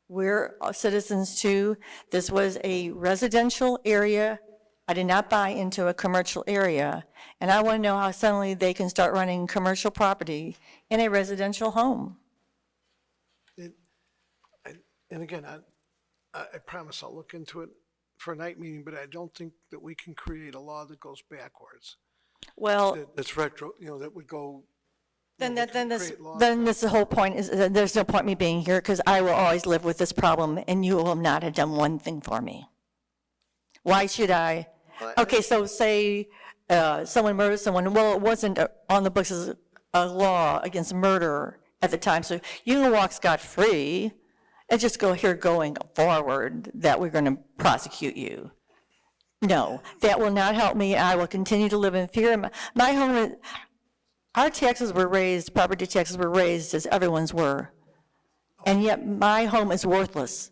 We're citizens too. This was a residential area. I did not buy into a commercial area. And I want to know how suddenly they can start running commercial property in a residential home. And again, I promise I'll look into it for a night meeting, but I don't think that we can create a law that goes backwards. Well, That's retro, that would go. then we can this create laws then this the whole point is that there's no point me being here because I will always live with this problem, and you will not have done one thing for me. Why should I? Okay, so say someone murders someone. Well, it wasn't on the books as a law against murder at the time, so you can walk scot-free. and just go here going forward that we're going to prosecute you. No, that will not help me. I will continue to live in fear. My home, our taxes were raised, property taxes were raised as everyone's were. And yet my home is worthless.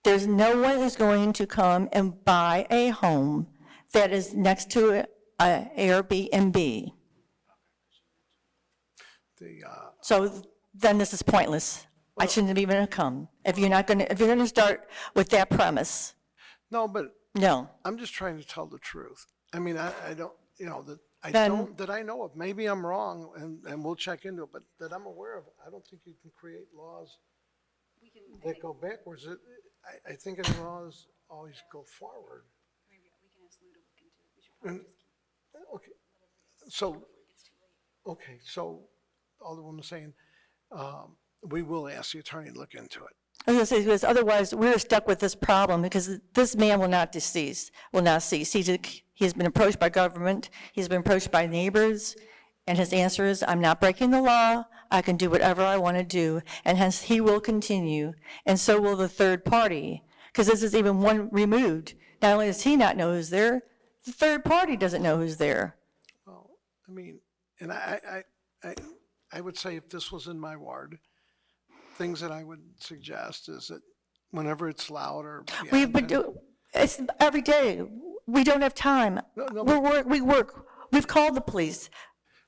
There's no one who's going to come and buy a home that is next to a Airbnb. So then this is pointless. I shouldn't have even come. If you're going to start with that premise, No, but no. I'm just trying to tell the truth. I mean, I don't, you know, Then- that I know of. Maybe I'm wrong, and we'll check into it, but that I'm aware of. I don't think you can create laws that go backwards. I think any laws always go forward. And- Okay, so, Alderwoman was saying, we will ask the attorney to look into it. I was going to say, because otherwise, we're stuck with this problem, because this man will not cease. He's been approached by government, he's been approached by neighbors, and his answer is, I'm not breaking the law, I can do whatever I want to do, and hence he will continue, and so will the third party, because this is even one removed. Not only does he not know who's there, the third party doesn't know who's there. Well, I mean, and I would say if this was in my ward, things that I would suggest is that whenever it's loud or. We've been it's every day. We don't have time. No, We work. We've called the police.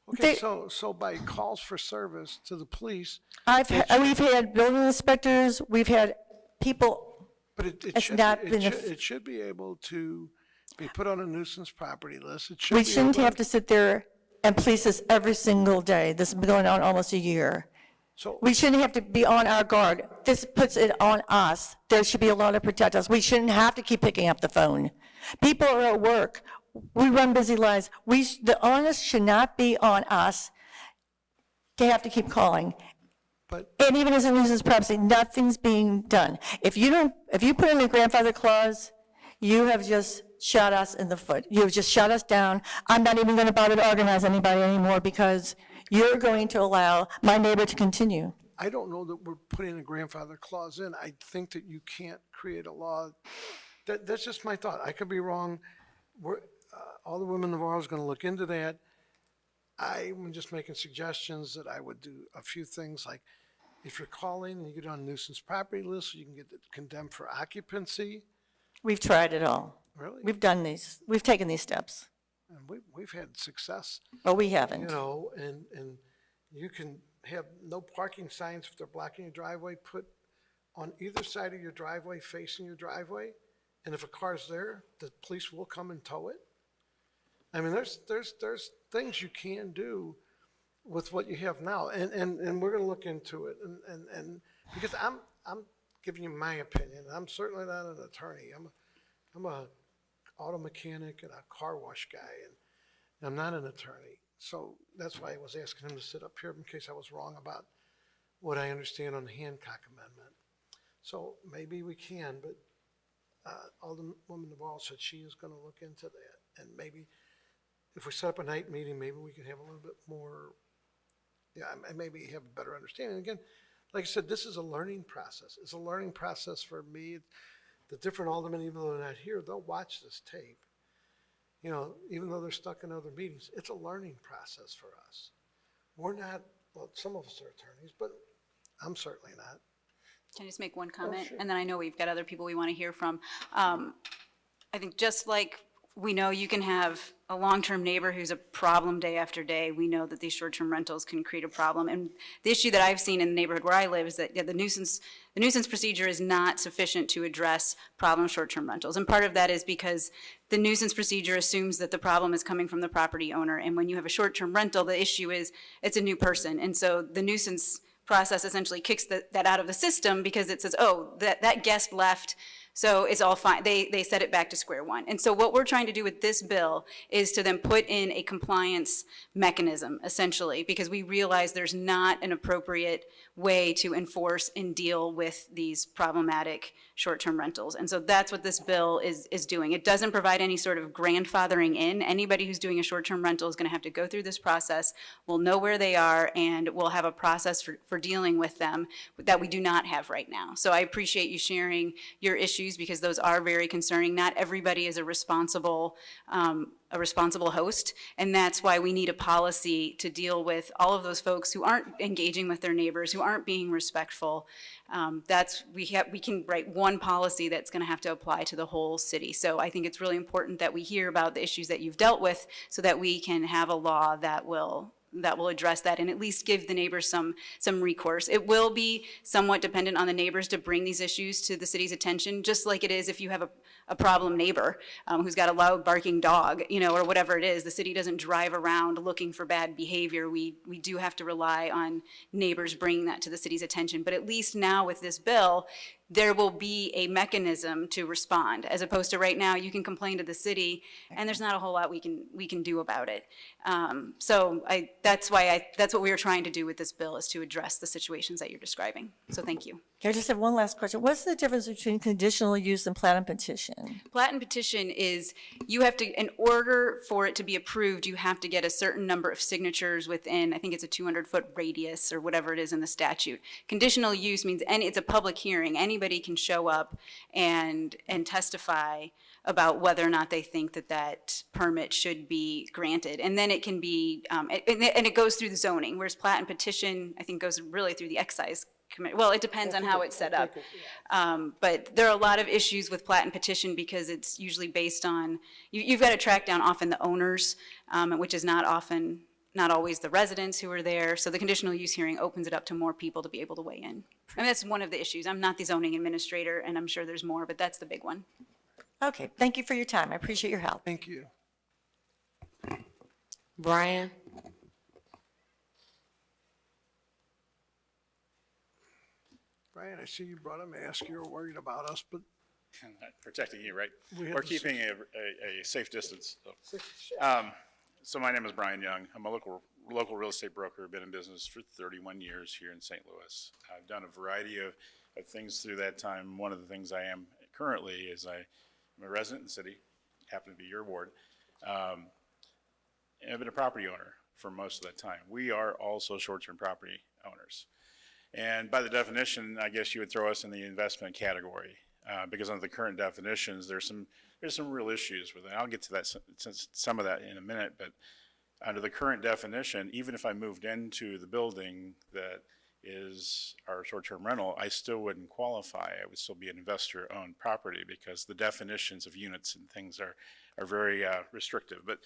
Okay, so by calls for service to the police. We've had building inspectors, we've had people, But it It's should, not it been should, a- it should be able to be put on a nuisance property list. It should we be shouldn't able- have to sit there and police this every single day. This has been going on almost a year. So, We shouldn't have to be on our guard. This puts it on us. There should be a law to protect us. We shouldn't have to keep picking up the phone. People are at work. We run busy lives. The onus should not be on us to have to keep calling. but, And even as a nuisance property, nothing's being done. If you put in a grandfather clause, you have just shot us in the foot. You've just shut us down. I'm not even going to bother to organize anybody anymore because you're going to allow my neighbor to continue. I don't know that we're putting a grandfather clause in. I think that you can't create a law. That's just my thought. I could be wrong. Alderwoman Navarro is going to look into that. I'm just making suggestions that I would do a few things, like if you're calling and you get on a nuisance property list, you can get condemned for occupancy. We've tried it all. Really? We've done these. We've taken these steps. And we've had success, But we you haven't. know, and you can have no parking signs if they're blocking your driveway, put on either side of your driveway, facing your driveway. And if a car's there, the police will come and tow it. I mean, there's things you can do with what you have now, and we're gonna look into it, and because I'm giving you my opinion. I'm certainly not an attorney. I'm a auto mechanic and a car wash guy, and I'm not an attorney. So that's why I was asking him to sit up here in case I was wrong about what I understand on the Hancock Amendment. So maybe we can, but Alderwoman Navarro said she is going to look into that. And maybe if we set up a night meeting, maybe we can have a little bit more, and maybe have a better understanding. Again, like I said, this is a learning process. It's a learning process for me. The different aldermen, even though they're not here, they'll watch this tape. You know, even though they're stuck in other meetings, it's a learning process for us. We're not, well, some of us are attorneys, but I'm certainly not. Can I just make one comment? sure. And then I know we've got other people we want to hear from. I think just like we know you can have a long-term neighbor who's a problem day after day, we know that these short-term rentals can create a problem. And the issue that I've seen in the neighborhood where I live is that the nuisance procedure is not sufficient to address problem short-term rentals. And part of that is because the nuisance procedure assumes that the problem is coming from the property owner. And when you have a short-term rental, the issue is it's a new person. And so the nuisance process essentially kicks that out of the system because it says, oh, that guest left, so it's all fine. They set it back to square one. And so what we're trying to do with this bill is to then put in a compliance mechanism, essentially, because we realize there's not an appropriate way to enforce and deal with these problematic short-term rentals. And so that's what this bill is doing. It doesn't provide any sort of grandfathering in. Anybody who's doing a short-term rental is going to have to go through this process. We'll know where they are, and we'll have a process for dealing with them that we do not have right now. So I appreciate you sharing your issues, because those are very concerning. Not everybody is a responsible host, and that's why we need a policy to deal with all of those folks who aren't engaging with their neighbors, who aren't being respectful. We can write one policy that's going to have to apply to the whole city. So I think it's really important that we hear about the issues that you've dealt with, so that we can have a law that will address that and at least give the neighbors some recourse. It will be somewhat dependent on the neighbors to bring these issues to the city's attention, just like it is if you have a problem neighbor who's got a loud barking dog, or whatever it is. The city doesn't drive around looking for bad behavior. We do have to rely on neighbors bringing that to the city's attention. But at least now with this bill, there will be a mechanism to respond, as opposed to right now, you can complain to the city and there's not a whole lot we can do about it. That's what we were trying to do with this bill, is to address the situations that you're describing. So thank you. Okay, I just have one last question. What's the difference between conditional use and plat and petition? Plat and petition is, you have to, in order for it to be approved, you have to get a certain number of signatures within, I think it's a 200-foot radius or whatever it is in the statute. Conditional use means, and it's a public hearing. Anybody can show up and testify about whether or not they think that permit should be granted. And then it can be, and it goes through the zoning, whereas plat and petition, I think, goes really through the excise committee. Well, it depends on how it's set up. But there are a lot of issues with plat and petition, because it's usually based on, you've got to track down often the owners, which is not always the residents who are there. So the conditional use hearing opens it up to more people to be able to weigh in. And that's one of the issues. I'm not the zoning administrator, and I'm sure there's more, but that's the big one. Okay, thank you for your time. I appreciate your help. Thank you. Brian? Brian, I see you brought a mask. You're worried about us, but Protecting you, right? We have We're to keeping a safe distance. So my name is Brian Young. I'm a local real estate broker. Been in business for 31 years here in St. Louis. I've done a variety of things through that time. One of the things I am currently is I'm a resident in the city, happen to be your ward. And I've been a property owner for most of that time. We are also short-term property owners. And by the definition, I guess you would throw us in the investment category, because under the current definitions, there's some real issues with it. I'll get to that, some of that in a minute, but under the current definition, even if I moved into the building that is our short-term rental, I still wouldn't qualify. I would still be an investor-owned property, because the definitions of units and things are very restrictive. But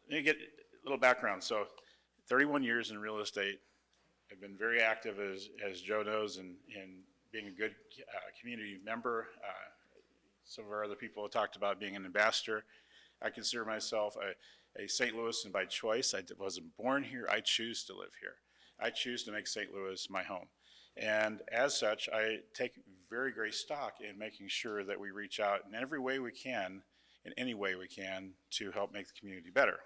let me get a little background. So 31 years in real estate. I've been very active, as Joe knows, in being a good community member. Some of our other people have talked about being an ambassador. I consider myself a St. Louisan by choice. I wasn't born here. I choose to live here. I choose to make St. Louis my home. And as such, I take very great stock in making sure that we reach out in every way we can, in any way we can, to help make the community better.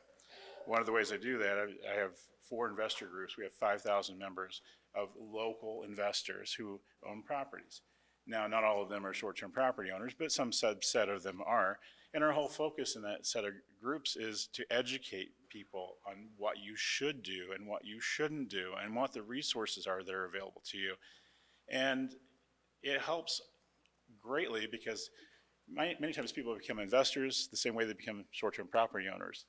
One of the ways I do that, I have 4 investor groups. We have 5,000 members of local investors who own properties. Now, not all of them are short-term property owners, but some subset of them are. And our whole focus in that set of groups is to educate people on what you should do and what you shouldn't do, and what the resources are that are available to you. And it helps greatly, because many times people become investors the same way they become short-term property owners.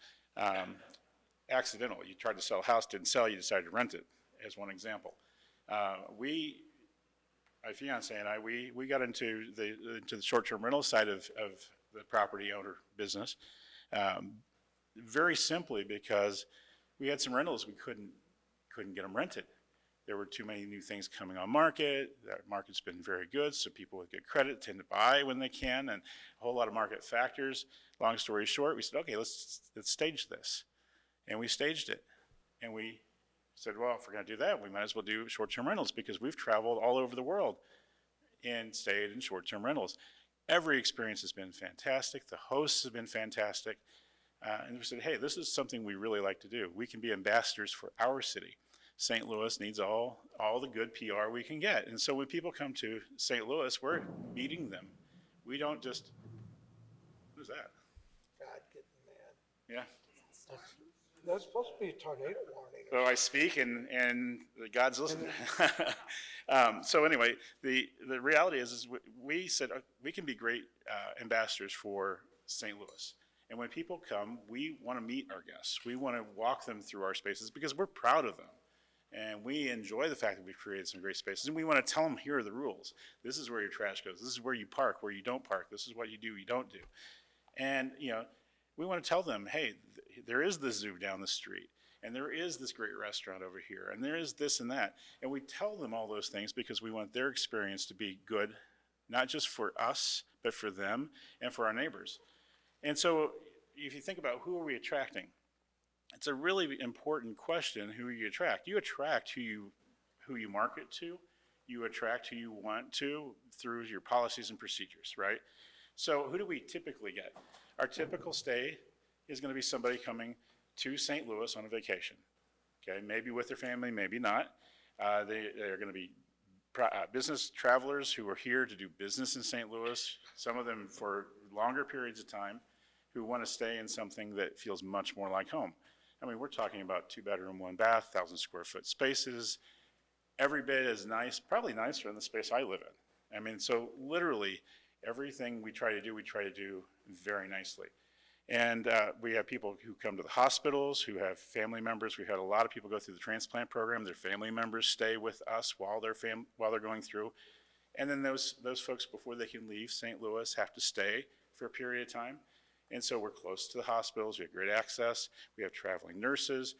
Accidental. You tried to sell a house, didn't sell, you decided to rent it, as one example. My fiance and I, we got into the short-term rental side of the property owner business, very simply because we had some rentals we couldn't get them rented. There were too many new things coming on market. That market's been very good, so people with good credit tend to buy when they can, and a whole lot of market factors. Long story short, we said, okay, let's stage this. And we staged it. And we said, well, if we're going to do that, we might as well do short-term rentals, because we've traveled all over the world and stayed in short-term rentals. Every experience has been fantastic. The hosts have been fantastic. And we said, hey, this is something we really like to do. We can be ambassadors for our city. St. Louis needs all the good PR we can get. And so when people come to St. Louis, we're meeting them. We don't just, who's that? God, getting mad. Yeah. That's supposed to be a tornado warning. So I speak and God's listening. So anyway, the reality is we said we can be great ambassadors for St. Louis. And when people come, we want to meet our guests. We want to walk them through our spaces because we're proud of them. And we enjoy the fact that we've created some great spaces. And we want to tell them, here are the rules. This is where your trash goes. This is where you park, where you don't park. This is what you do, you don't do. And, we want to tell them, hey, there is the zoo down the street. And there is this great restaurant over here. And there is this and that. And we tell them all those things because we want their experience to be good, not just for us, but for them and for our neighbors. And so if you think about who are we attracting, it's a really important question, who you attract. You attract who you market to. You attract who you want to through your policies and procedures, right? So who do we typically get? Our typical stay is going to be somebody coming to St. Louis on a vacation, okay? Maybe with their family, maybe not. They're going to be business travelers who are here to do business in St. Louis, some of them for longer periods of time, who want to stay in something that feels much more like home. I mean, we're talking about 2-bedroom, 1-bath, 1,000-square-foot spaces, every bit as nice, probably nicer than the space I live in. I mean, so literally everything we try to do very nicely. And we have people who come to the hospitals, who have family members. We've had a lot of people go through the transplant program. Their family members stay with us while they're going through. And then those folks, before they can leave St. Louis, have to stay for a period of time. And so we're close to the hospitals. We have great access. We have traveling nurses.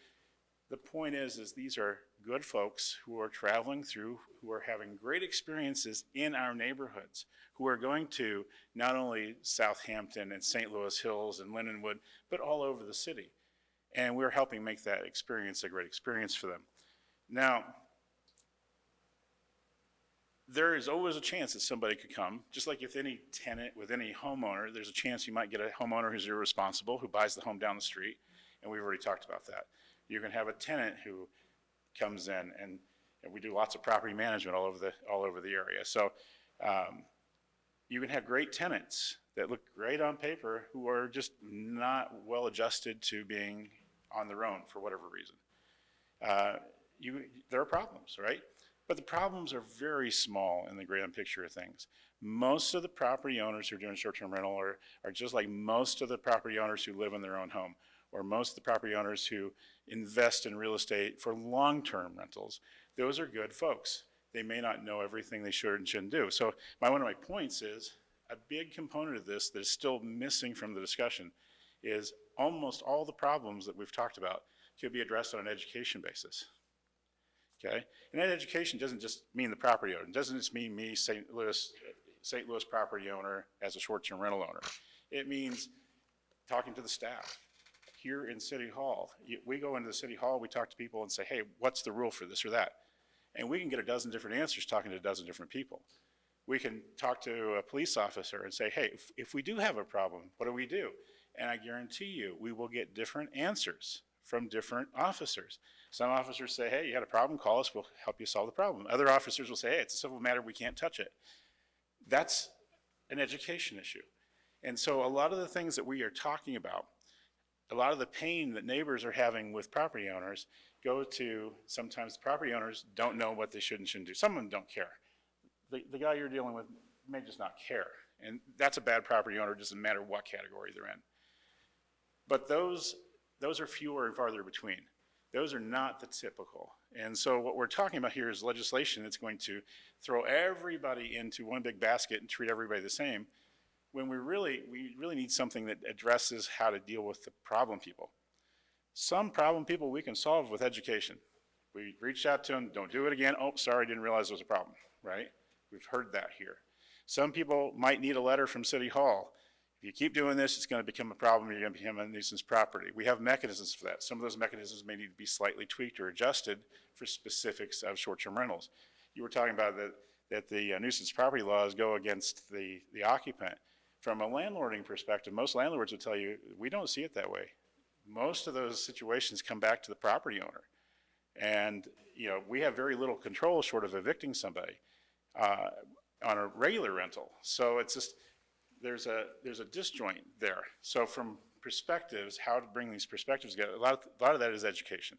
The point is these are good folks who are traveling through, who are having great experiences in our neighborhoods, who are going to not only Southampton and St. Louis Hills and Lindenwood, but all over the city. And we're helping make that experience a great experience for them. Now, there is always a chance that somebody could come, just like with any tenant, with any homeowner, there's a chance you might get a homeowner who's irresponsible, who buys the home down the street, and we've already talked about that. You can have a tenant who comes in, and we do lots of property management all over the area. So you can have great tenants that look great on paper who are just not well adjusted to being on their own for whatever reason. There are problems, right? But the problems are very small in the grand picture of things. Most of the property owners who are doing short-term rental are just like most of the property owners who live in their own home, or most of the property owners who invest in real estate for long-term rentals. Those are good folks. They may not know everything they should and shouldn't do. So one of my points is a big component of this that is still missing from the discussion is almost all the problems that we've talked about could be addressed on an education basis. Okay, and that education doesn't just mean the property owner. It doesn't just mean me, St. Louis property owner as a short-term rental owner. It means talking to the staff here in City Hall. We go into the City Hall, we talk to people and say, hey, what's the rule for this or that? And we can get a dozen different answers talking to a dozen different people. We can talk to a police officer and say, hey, if we do have a problem, what do we do? And I guarantee you, we will get different answers from different officers. Some officers say, hey, you had a problem, call us, we'll help you solve the problem. Other officers will say, hey, it's a civil matter, we can't touch it. That's an education issue. And so a lot of the things that we are talking about, a lot of the pain that neighbors are having with property owners go to, sometimes the property owners don't know what they should and shouldn't do. Some of them don't care. The guy you're dealing with may just not care. And that's a bad property owner, doesn't matter what category they're in. But those are fewer and farther between. Those are not the typical. And so what we're talking about here is legislation that's going to throw everybody into one big basket and treat everybody the same, when we really need something that addresses how to deal with the problem people. Some problem people we can solve with education. We reached out to them, don't do it again. Oh, sorry, didn't realize there was a problem, right? We've heard that here. Some people might need a letter from City Hall. If you keep doing this, it's going to become a problem. You're going to become a nuisance property. We have mechanisms for that. Some of those mechanisms may need to be slightly tweaked or adjusted for specifics of short-term rentals. You were talking about that the nuisance property laws go against the occupant. From a landlording perspective, most landlords will tell you, we don't see it that way. Most of those situations come back to the property owner. And, we have very little control short of evicting somebody on a regular rental. So it's just, there's a disjoint there. So from perspectives, how to bring these perspectives together, a lot of that is education.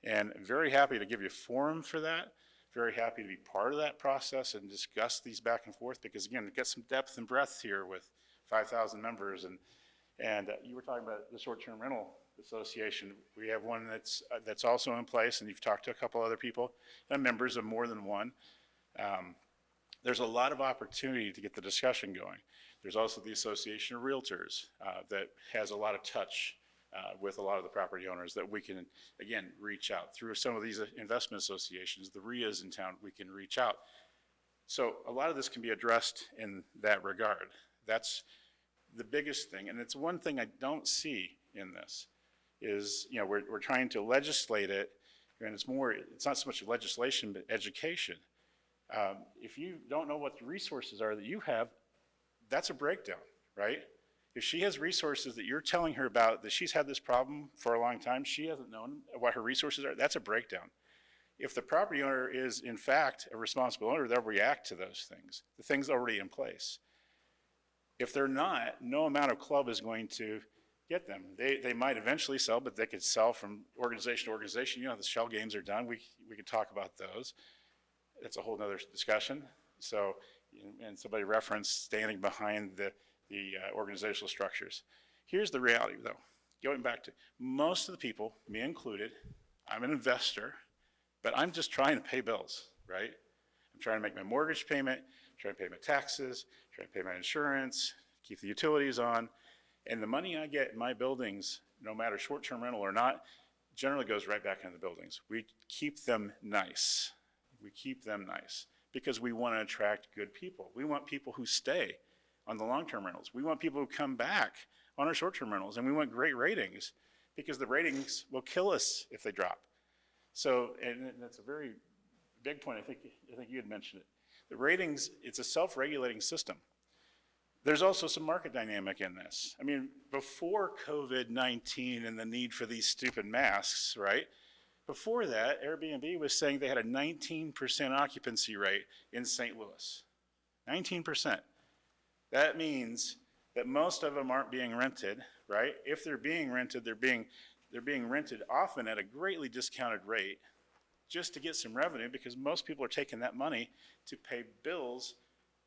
And I'm very happy to give you a forum for that. Very happy to be part of that process and discuss these back and forth, because again, to get some depth and breadth here with 5,000 members. And you were talking about the short-term rental association. We have one that's also in place, and you've talked to a couple other people, and members of more than one. There's a lot of opportunity to get the discussion going. There's also the Association of Realtors that has a lot of touch with a lot of the property owners that we can, again, reach out. Through some of these investment associations, the RIAs in town, we can reach out. So a lot of this can be addressed in that regard. That's the biggest thing, and it's one thing I don't see in this, is, we're trying to legislate it, and it's not so much legislation, but education. If you don't know what the resources are that you have, that's a breakdown, right? If she has resources that you're telling her about, that she's had this problem for a long time, she hasn't known what her resources are, that's a breakdown. If the property owner is in fact a responsible owner, they'll react to those things, the things already in place. If they're not, no amount of club is going to get them. They might eventually sell, but they could sell from organization to organization. The shell games are done. We could talk about those. That's a whole nother discussion. So, and somebody referenced standing behind the organizational structures. Here's the reality though, going back to most of the people, me included, I'm an investor, but I'm just trying to pay bills, right? I'm trying to make my mortgage payment, trying to pay my taxes, trying to pay my insurance, keep the utilities on. And the money I get in my buildings, no matter short-term rental or not, generally goes right back into the buildings. We keep them nice. We keep them nice because we want to attract good people. We want people who stay on the long-term rentals. We want people who come back on our short-term rentals, and we want great ratings because the ratings will kill us if they drop. So, and that's a very big point. I think you had mentioned it. The ratings, it's a self-regulating system. There's also some market dynamic in this. I mean, before COVID-19 and the need for these stupid masks, right? Before that, Airbnb was saying they had a 19% occupancy rate in St. Louis. 19%. That means that most of them aren't being rented, right? If they're being rented, they're being rented often at a greatly discounted rate just to get some revenue, because most people are taking that money to pay bills,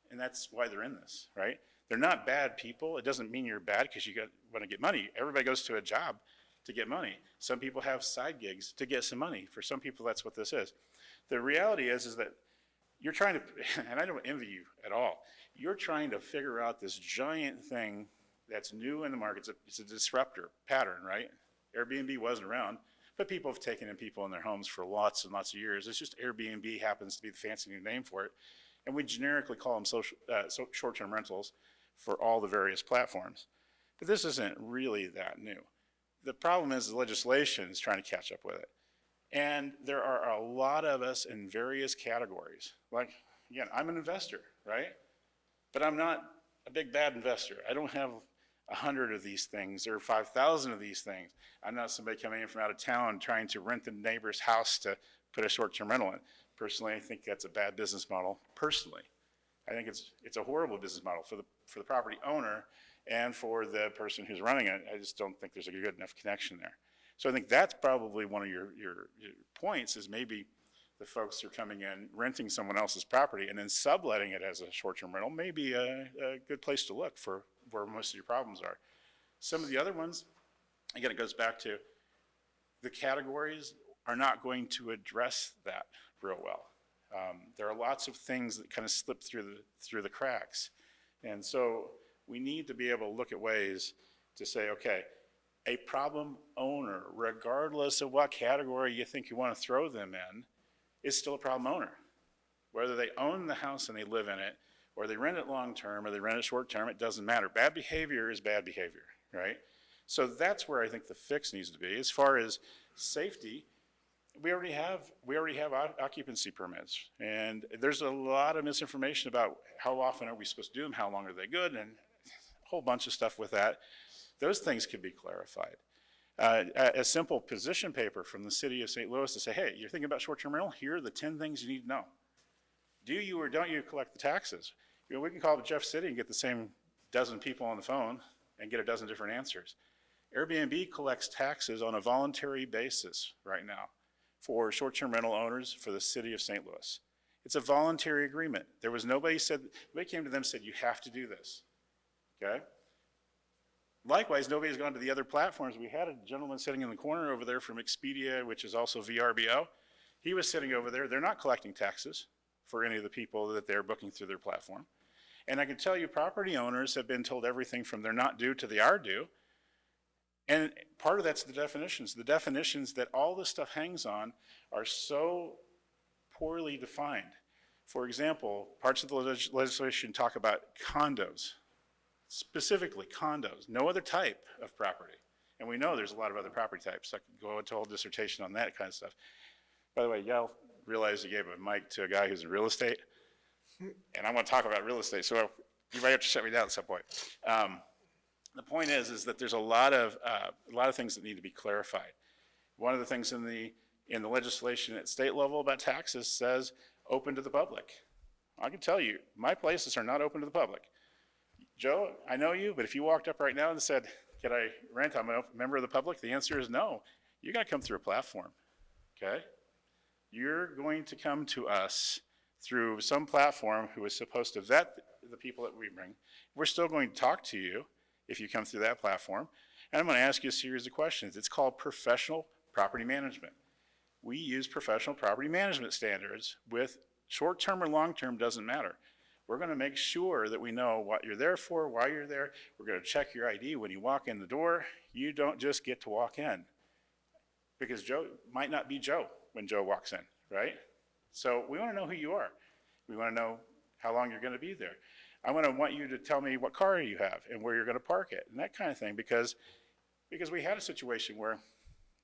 and that's why they're in this, right? They're not bad people. It doesn't mean you're bad because you want to get money. Everybody goes to a job to get money. Some people have side gigs to get some money. For some people, that's what this is. The reality is that you're trying to, and I don't envy you at all, you're trying to figure out this giant thing that's new in the market. It's a disruptor pattern, right? Airbnb wasn't around, but people have taken in people in their homes for lots and lots of years. It's just Airbnb happens to be the fancy new name for it. And we generically call them short-term rentals for all the various platforms. But this isn't really that new. The problem is the legislation is trying to catch up with it. And there are a lot of us in various categories. Like, again, I'm an investor, right? But I'm not a big bad investor. I don't have 100 of these things or 5,000 of these things. I'm not somebody coming in from out of town trying to rent the neighbor's house to put a short-term rental in. Personally, I think that's a bad business model. Personally, I think it's a horrible business model for the property owner and for the person who's running it. I just don't think there's a good enough connection there. So I think that's probably one of your points, is maybe the folks who are coming in, renting someone else's property and then subletting it as a short-term rental may be a good place to look for where most of your problems are. Some of the other ones, again, it goes back to the categories are not going to address that real well. There are lots of things that kind of slip through the cracks. And so we need to be able to look at ways to say, okay, a problem owner, regardless of what category you think you want to throw them in, is still a problem owner. Whether they own the house and they live in it, or they rent it long-term, or they rent it short-term, it doesn't matter. Bad behavior is bad behavior, right? So that's where I think the fix needs to be. As far as safety, we already have occupancy permits, and there's a lot of misinformation about how often are we supposed to do them, how long are they good, and a whole bunch of stuff with that. Those things could be clarified. A simple position paper from the city of St. Louis to say, hey, you're thinking about short-term rental? Here are the 10 things you need to know. Do you or don't you collect the taxes? You know, we can call up Jeff City and get the same dozen people on the phone and get a dozen different answers. Airbnb collects taxes on a voluntary basis right now for short-term rental owners for the city of St. Louis. It's a voluntary agreement. There was nobody came to them and said, you have to do this, okay? Likewise, nobody's gone to the other platforms. We had a gentleman sitting in the corner over there from Expedia, which is also VRBO. He was sitting over there. They're not collecting taxes for any of the people that they're booking through their platform. And I can tell you property owners have been told everything from they're not due to they are due. And part of that's the definitions. The definitions that all this stuff hangs on are so poorly defined. For example, parts of the legislation talk about condos, specifically condos, no other type of property. And we know there's a lot of other property types. I could go into a whole dissertation on that kind of stuff. By the way, y'all realize you gave a mic to a guy who's in real estate? And I want to talk about real estate, so you might have to shut me down at some point. The point is that there's a lot of things that need to be clarified. One of the things in the legislation at state level about taxes says open to the public. I can tell you, my places are not open to the public. Joe, I know you, but if you walked up right now and said, can I rent? I'm a member of the public. The answer is no. You got to come through a platform, okay? You're going to come to us through some platform who is supposed to vet the people that we bring. We're still going to talk to you if you come through that platform. And I'm going to ask you a series of questions. It's called professional property management. We use professional property management standards with short-term or long-term, doesn't matter. We're going to make sure that we know what you're there for, why you're there. We're going to check your ID when you walk in the door. You don't just get to walk in. Because Joe might not be Joe when Joe walks in, right? So we want to know who you are. We want to know how long you're going to be there. I want you to tell me what car you have and where you're going to park it and that kind of thing, because we had a situation where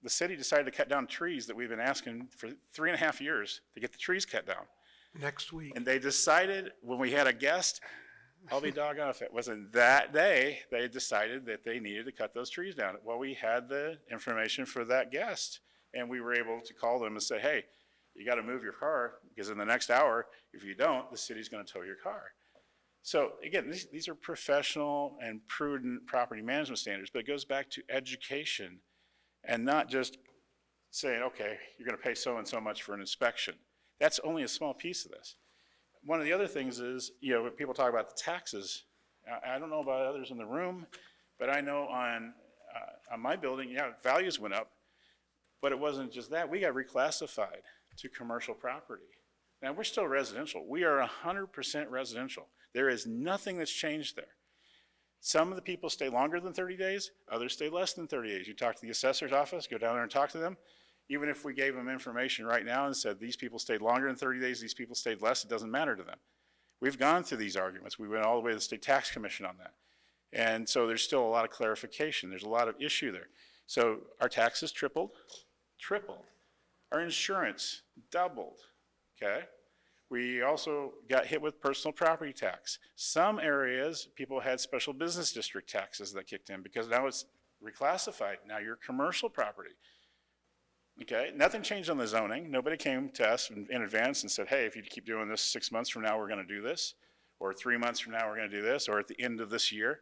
the city decided to cut down trees that we've been asking for 3.5 years to get the trees cut down. Next week. And they decided when we had a guest, I'll be doggone if it wasn't that day, they decided that they needed to cut those trees down. Well, we had the information for that guest, and we were able to call them and say, hey, you got to move your car, because in the next hour, if you don't, the city's going to tow your car. So again, these are professional and prudent property management standards, but it goes back to education and not just saying, okay, you're going to pay so and so much for an inspection. That's only a small piece of this. One of the other things is, when people talk about the taxes, I don't know about others in the room, but I know on my building, values went up, but it wasn't just that. We got reclassified to commercial property. Now, we're still residential. We are 100% residential. There is nothing that's changed there. Some of the people stay longer than 30 days, others stay less than 30 days. You talk to the assessor's office, go down there and talk to them. Even if we gave them information right now and said these people stayed longer than 30 days, these people stayed less, it doesn't matter to them. We've gone through these arguments. We went all the way to the state tax commission on that. And so there's still a lot of clarification. There's a lot of issue there. So our taxes tripled. Our insurance doubled, okay? We also got hit with personal property tax. Some areas, people had special business district taxes that kicked in because now it's reclassified. Now you're commercial property. Okay, nothing changed on the zoning. Nobody came to us in advance and said, hey, if you keep doing this 6 months from now, we're going to do this, or 3 months from now, we're going to do this, or at the end of this year.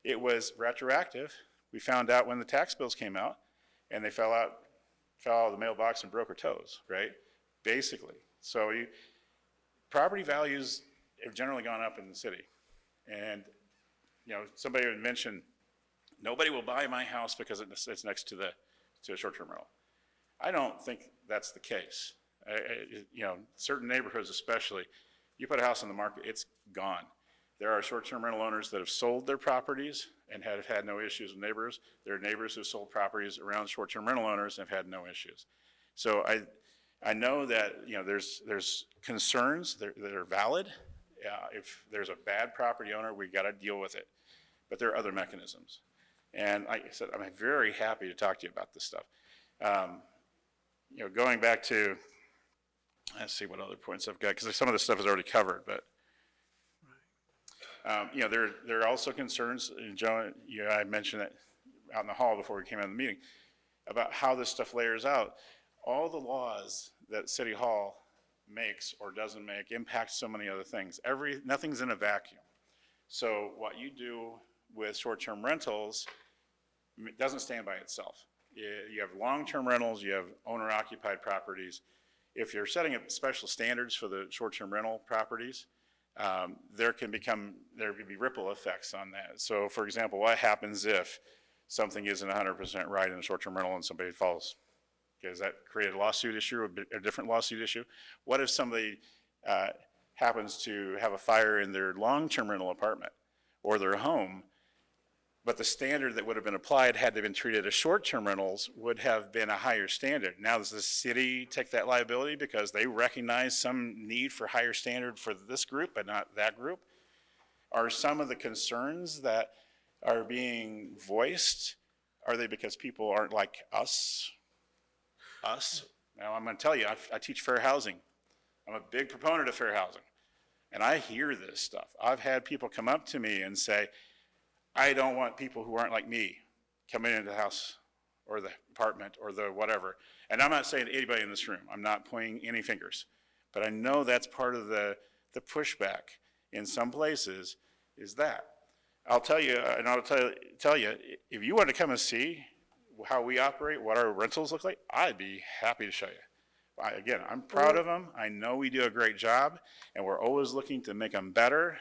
It was retroactive. We found out when the tax bills came out, and they fell out of the mailbox and broke our toes, right? Basically. So property values have generally gone up in the city. And, somebody would mention, nobody will buy my house because it's next to a short-term rental. I don't think that's the case. Certain neighborhoods especially, you put a house on the market, it's gone. There are short-term rental owners that have sold their properties and have had no issues with neighbors. There are neighbors who have sold properties around short-term rental owners and have had no issues. So I know that there's concerns that are valid. If there's a bad property owner, we got to deal with it. But there are other mechanisms. And like I said, I'm very happy to talk to you about this stuff. Going back to, let's see what other points I've got, because some of this stuff is already covered, but, there are also concerns, and Joe, I mentioned it out in the hall before we came out of the meeting. about how this stuff layers out. All the laws that City Hall makes or doesn't make impact so many other things. Nothing's in a vacuum. So what you do with short-term rentals doesn't stand by itself. You have long-term rentals, you have owner-occupied properties. If you're setting up special standards for the short-term rental properties, there can be ripple effects on that. So for example, what happens if something isn't 100% right in a short-term rental and somebody falls? Okay, does that create a lawsuit issue, a different lawsuit issue? What if somebody happens to have a fire in their long-term rental apartment or their home, but the standard that would have been applied had they been treated as short-term rentals would have been a higher standard? Now does the city take that liability because they recognize some need for higher standard for this group but not that group? Are some of the concerns that are being voiced, are they because people aren't like us? Now I'm going to tell you, I teach fair housing. I'm a big proponent of fair housing. And I hear this stuff. I've had people come up to me and say, I don't want people who aren't like me coming into the house or the apartment or the whatever. And I'm not saying to anybody in this room, I'm not pointing any fingers, but I know that's part of the pushback in some places is that. I'll tell you, and I'll tell you, if you want to come and see how we operate, what our rentals look like, I'd be happy to show you. Again, I'm proud of them. I know we do a great job, and we're always looking to make them better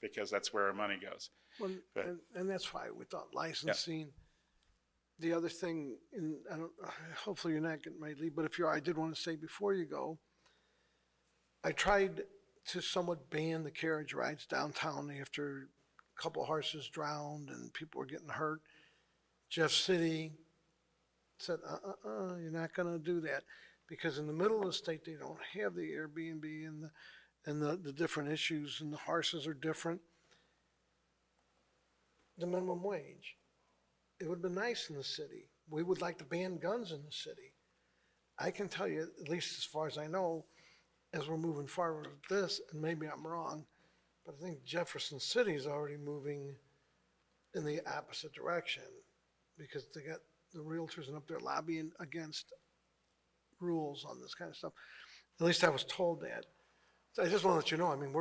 because that's where our money goes. Well, and that's why we thought licensing. The other thing, and hopefully you're not getting ready to leave, but if you are, I did want to say before you go, I tried to somewhat ban the carriage rides downtown after a couple of horses drowned and people were getting hurt. Jeff City said, you're not going to do that. Because in the middle of the state, they don't have the Airbnb and the different issues, and the horses are different. The minimum wage. It would have been nice in the city. We would like to ban guns in the city. I can tell you, at least as far as I know, as we're moving forward with this, and maybe I'm wrong, but I think Jefferson City is already moving in the opposite direction because they got the realtors and up there lobbying against rules on this kind of stuff. At least I was told that. So I just want to let you know, I mean,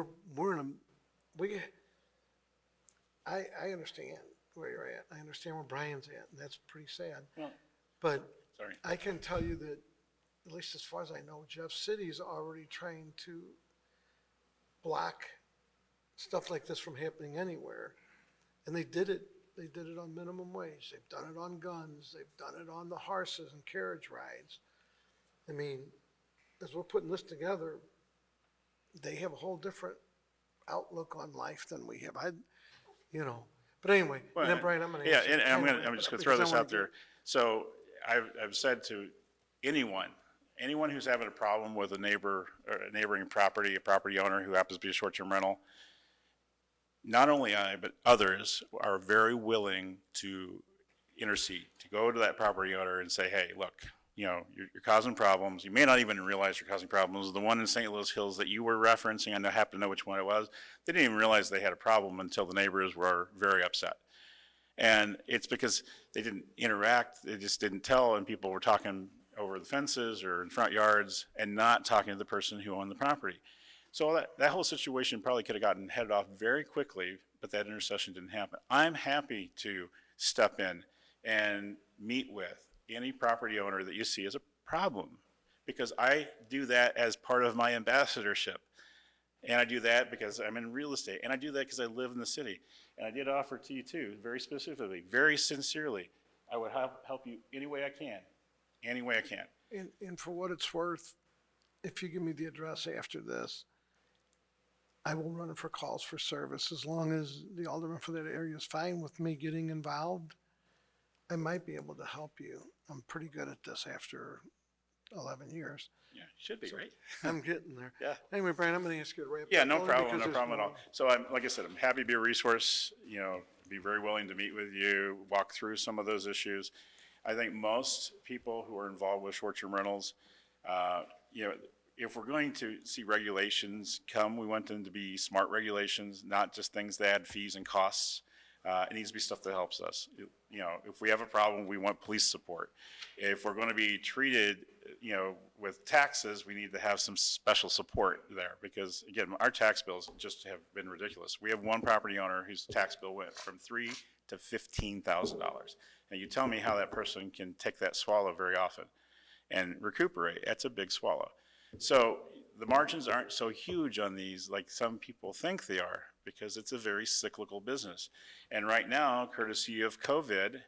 I understand where you're at. I understand where Brian's at, and that's pretty sad. Well, but sorry. I can tell you that, at least as far as I know, Jeff City's already trying to block stuff like this from happening anywhere. And they did it. They did it on minimum wage. They've done it on guns. They've done it on the horses and carriage rides. I mean, as we're putting this together, they have a whole different outlook on life than we have. But anyway, Well, and then Brian, I'm going to yeah, ask you. and I'm just going to throw this out there. So I've said to anyone who's having a problem with a neighbor or a neighboring property, a property owner who happens to be a short-term rental, not only I, but others are very willing to intercede, to go to that property owner and say, hey, look, you're causing problems. You may not even realize you're causing problems. The one in St. Louis Hills that you were referencing, I happen to know which one it was. They didn't even realize they had a problem until the neighbors were very upset. And it's because they didn't interact, they just didn't tell, and people were talking over the fences or in front yards and not talking to the person who owned the property. So that whole situation probably could have gotten headed off very quickly, but that intercession didn't happen. I'm happy to step in and meet with any property owner that you see as a problem, because I do that as part of my ambassadorship. And I do that because I'm in real estate, and I do that because I live in the city. And I did offer to you too, very specifically, very sincerely, I would help you any way I can, any way I can. And for what it's worth, if you give me the address after this, I will run for calls for service as long as the alderman for that area is fine with me getting involved. I might be able to help you. I'm pretty good at this after 11 years. Yeah, should be, right? I'm getting there. Yeah. Anyway, Brian, I'm going to ask you to wrap up. Yeah, no only problem, because no there's problem at all. more. So like I said, I'm happy to be a resource, be very willing to meet with you, walk through some of those issues. I think most people who are involved with short-term rentals, if we're going to see regulations come, we want them to be smart regulations, not just things that add fees and costs. It needs to be stuff that helps us. You know, if we have a problem, we want police support. If we're going to be treated, you know, with taxes, we need to have some special support there because, again, our tax bills just have been ridiculous. We have one property owner whose tax bill went from $3,000 to $15,000. And you tell me how that person can take that swallow very often and recuperate. That's a big swallow. So the margins aren't so huge on these like some people think they are because it's a very cyclical business. And right now, courtesy of COVID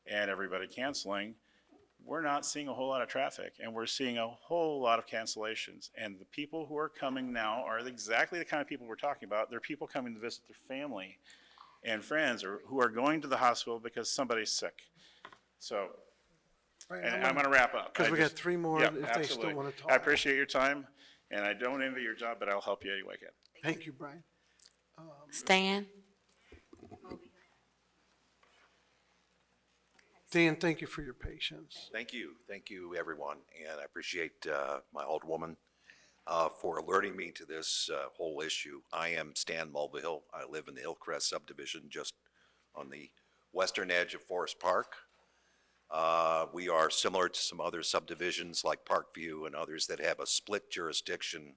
and everybody canceling, we're not seeing a whole lot of traffic and we're seeing a whole lot of cancellations. And the people who are coming now are exactly the kind of people we're talking about. They're people coming to visit their family and friends or who are going to the hospital because somebody's sick. So, Right, and I'm going to wrap up. Because I we got just- 3 more yeah, if they still absolutely. want to talk. I appreciate your time and I don't envy your job, but I'll help you any way I can. Thank you, Brian. Stan? Dan, thank you for your patience. Thank you, everyone, and I appreciate my Alderwoman for alerting me to this whole issue. I am Stan Mulvihill. I live in the Hillcrest subdivision just on the western edge of Forest Park. We are similar to some other subdivisions like Parkview and others that have a split jurisdiction.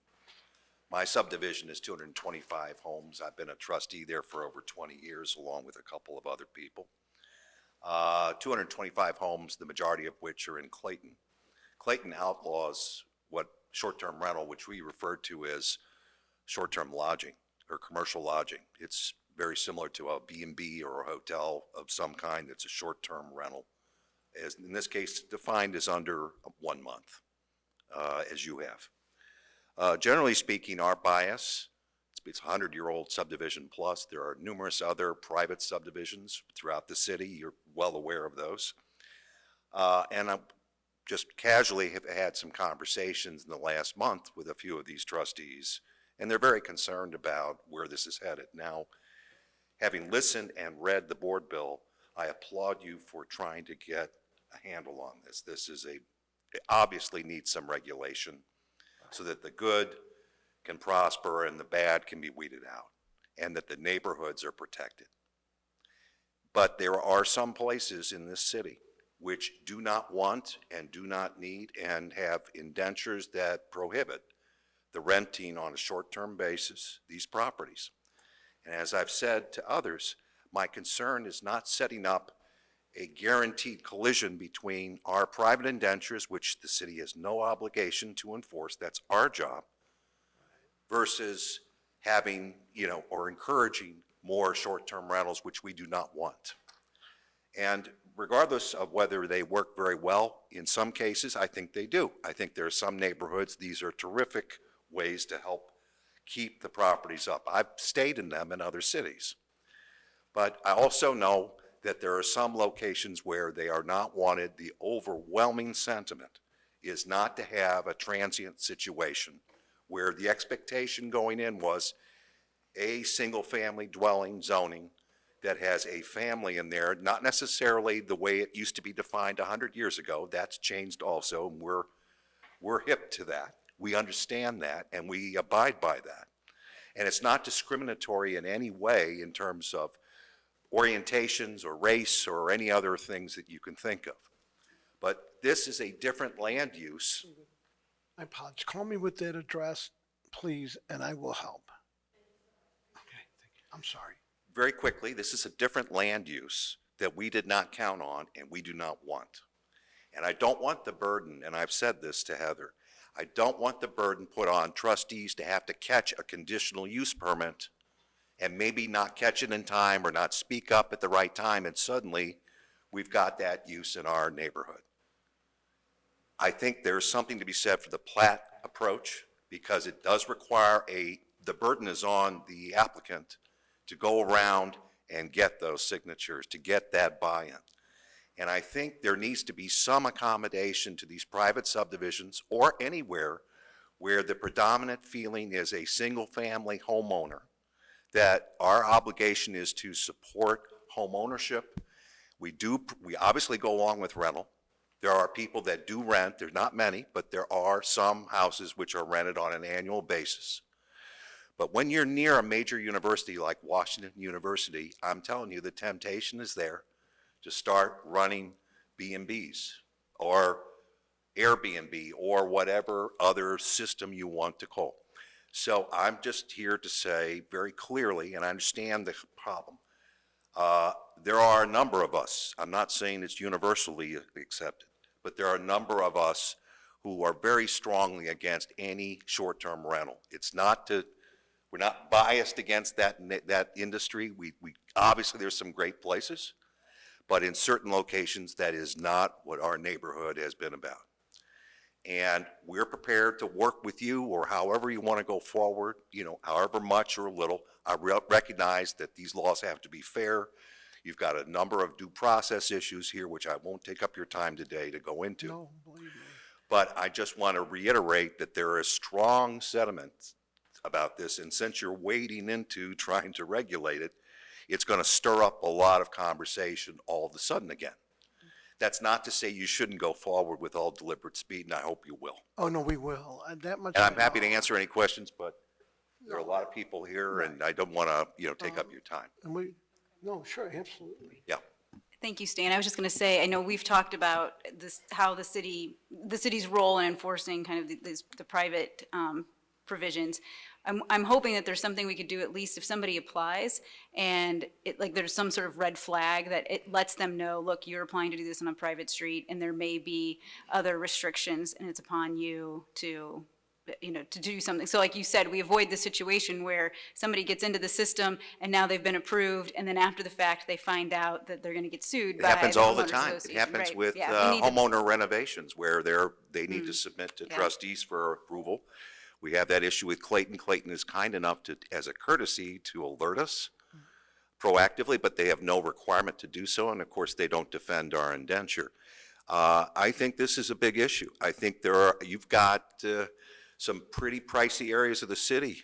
My subdivision is 225 homes. I've been a trustee there for over 20 years along with a couple of other people. 225 homes, the majority of which are in Clayton. Clayton outlaws what short-term rental, which we refer to as short-term lodging or commercial lodging. It's very similar to a B&B or a hotel of some kind that's a short-term rental. As in this case, defined as under 1 month, as you have. Generally speaking, our bias, it's a 100-year-old subdivision plus. There are numerous other private subdivisions throughout the city. You're well aware of those. And I just casually have had some conversations in the last month with a few of these trustees, and they're very concerned about where this is headed. Now, having listened and read the board bill, I applaud you for trying to get a handle on this. It obviously needs some regulation so that the good can prosper and the bad can be weeded out, and that the neighborhoods are protected. But there are some places in this city which do not want and do not need and have indentures that prohibit the renting on a short-term basis these properties. And as I've said to others, my concern is not setting up a guaranteed collision between our private indentures, which the city has no obligation to enforce, that's our job, versus having, or encouraging more short-term rentals, which we do not want. And regardless of whether they work very well, in some cases, I think they do. I think there are some neighborhoods, these are terrific ways to help keep the properties up. I've stayed in them in other cities. But I also know that there are some locations where they are not wanted. The overwhelming sentiment is not to have a transient situation where the expectation going in was a single-family dwelling zoning that has a family in there, not necessarily the way it used to be defined 100 years ago. That's changed also, and we're hip to that. We understand that, and we abide by that. And it's not discriminatory in any way in terms of orientations or race or any other things that you can think of. But this is a different land use. I apologize. Call me with that address, please, and I will help. Okay, thank you. I'm sorry. Very quickly, this is a different land use that we did not count on and we do not want. And I don't want the burden, and I've said this to Heather, I don't want the burden put on trustees to have to catch a conditional use permit and maybe not catch it in time or not speak up at the right time, and suddenly we've got that use in our neighborhood. I think there's something to be said for the plat approach because it does require the burden is on the applicant to go around and get those signatures, to get that buy-in. And I think there needs to be some accommodation to these private subdivisions or anywhere where the predominant feeling is a single-family homeowner, that our obligation is to support home ownership. We obviously go along with rental. There are people that do rent. There's not many, but there are some houses which are rented on an annual basis. But when you're near a major university like Washington University, I'm telling you, the temptation is there to start running B&Bs or Airbnb or whatever other system you want to call. So I'm just here to say very clearly, and I understand the problem, there are a number of us, I'm not saying it's universally accepted, but there are a number of us who are very strongly against any short-term rental. We're not biased against that industry. We obviously there's some great places, but in certain locations that is not what our neighborhood has been about. And we're prepared to work with you, or however you want to go forward, however much or little. I recognize that these laws have to be fair. You've got a number of due process issues here, which I won't take up your time today to go into. No, believe me. But I just want to reiterate that there is strong sentiment about this, and since you're wading into trying to regulate it, it's going to stir up a lot of conversation all of a sudden again. That's not to say you shouldn't go forward with all deliberate speed, and I hope you will. Oh, no, we will. That much. And I'm I happy to know. answer any questions, but there are a lot of people here, and I don't want to, take up your time. And no, sure, absolutely. Yeah. Thank you, Stan. I was just going to say, I know we've talked about this, how the city's role in enforcing kind of the private provisions. I'm hoping that there's something we could do, at least if somebody applies and there's some sort of red flag that it lets them know, look, you're applying to do this on a private street and there may be other restrictions and it's upon you to do something. So like you said, we avoid the situation where somebody gets into the system and now they've been approved, and then after the fact, they find out that they're going to get sued by It happens all the homeowners time. It association. happens Right. with Yeah, we need to- homeowner renovations where they need to submit to Yeah. trustees for approval. We have that issue with Clayton. Clayton is kind enough to, as a courtesy, to alert us proactively, but they have no requirement to do so, and of course, they don't defend our indenture. I think this is a big issue. I think you've got some pretty pricey areas of the city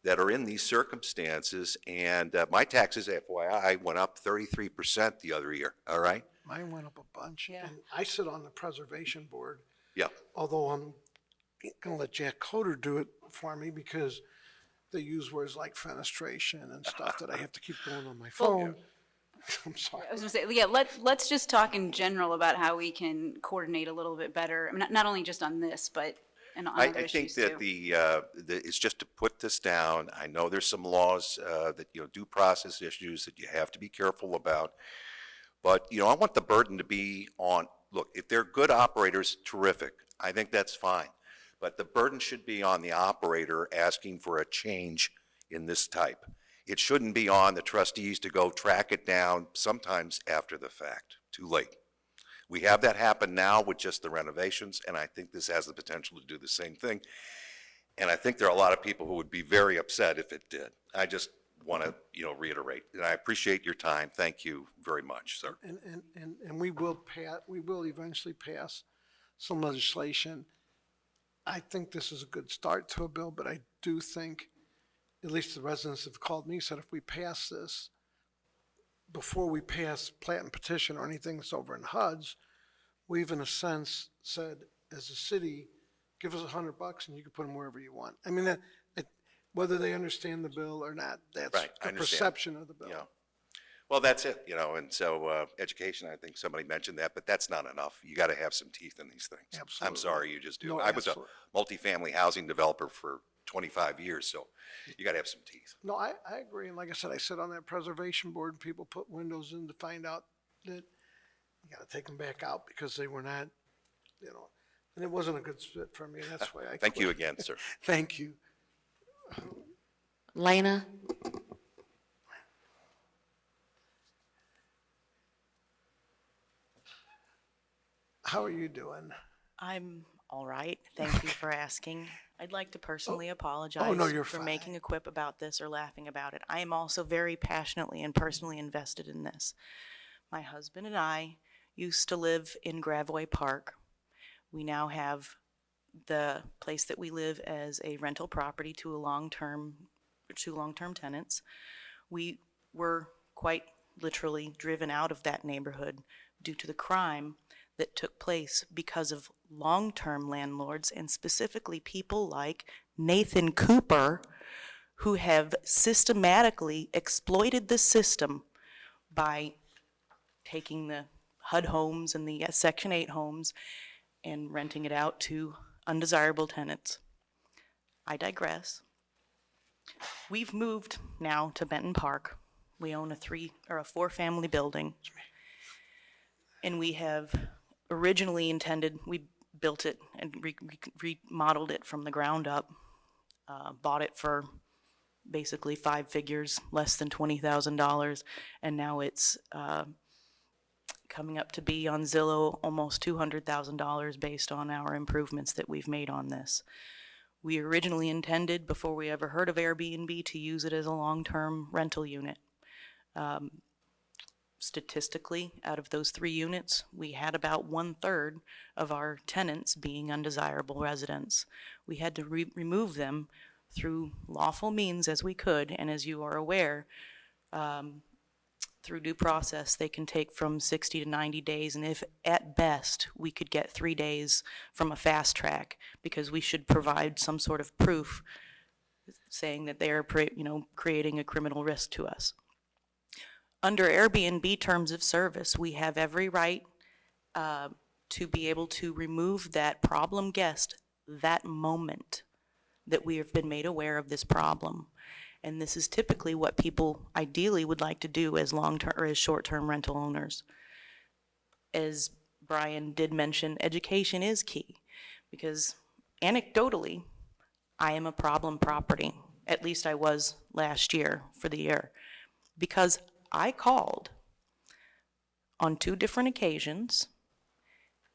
that are in these circumstances, and my taxes, FYI, went up 33% the other year, all right? Mine went up a bunch. Yeah. And I sit on the preservation board, Yeah. although I'm going to let Jack Coatar do it for me because they use words like fenestration and stuff that I have to keep going on my phone. I'm sorry. I was going to say, yeah, let's just talk in general about how we can coordinate a little bit better. I mean, not only just on this, but on I other think issues that too. it's just to put this down. I know there's some laws that, due process issues that you have to be careful about. But, I want the burden to be on, look, if they're good operators, terrific. I think that's fine. But the burden should be on the operator asking for a change in this type. It shouldn't be on the trustees to go track it down, sometimes after the fact, too late. We have that happen now with just the renovations, and I think this has the potential to do the same thing. And I think there are a lot of people who would be very upset if it did. I just want to, reiterate, and I appreciate your time. Thank you very much, sir. And we will eventually pass some legislation. I think this is a good start to a bill, but I do think, at least the residents have called me, said if we pass this, before we pass plat and petition or anything that's over in HUD's, we've in a sense said, as a city, give us $100 and you can put them wherever you want. I mean, whether they understand the bill or not, that's Right, I the understand. perception of the bill. Yeah. Well, that's it, and so education, I think somebody mentioned that, but that's not enough. You got to have some teeth in these things. Absolutely. I'm sorry, you just do. No, I was a absolutely. multifamily housing developer for 25 years, so you got to have some teeth. No, I agree. And like I said, I sit on that preservation board and people put windows in to find out that you got to take them back out because they were not, and it wasn't a good fit for me. That's why I Thank you quit. again, sir. Thank you. Lena? How are you doing? I'm all right. Thank you for asking. I'd like to personally apologize Oh, no, you're for fine. making a quip about this or laughing about it. I am also very passionately and personally invested in this. My husband and I used to live in Gravois Park. We now have the place that we live as a rental property to long-term tenants. We were quite literally driven out of that neighborhood due to the crime that took place because of long-term landlords, and specifically people like Nathan Cooper, who have systematically exploited the system by taking the HUD homes and the Section 8 homes and renting it out to undesirable tenants. I digress. We've moved now to Benton Park. We own a 4-family building. And we have originally intended, we built it and remodeled it from the ground up, bought it for basically 5 figures, less than $20,000, and now it's coming up to be on Zillow almost $200,000 based on our improvements that we've made on this. We originally intended, before we ever heard of Airbnb, to use it as a long-term rental unit. Statistically, out of those 3 units, we had about 1/3 of our tenants being undesirable residents. We had to remove them through lawful means as we could, and as you are aware, through due process, they can take from 60 to 90 days, and if at best we could get 3 days from a fast track, because we should provide some sort of proof saying that they are, creating a criminal risk to us. Under Airbnb terms of service, we have every right to be able to remove that problem guest that moment that we have been made aware of this problem. And this is typically what people ideally would like to do as long-term or as short-term rental owners. As Brian did mention, education is key, because anecdotally, I am a problem property. At least I was last year for the year, because I called on 2 different occasions,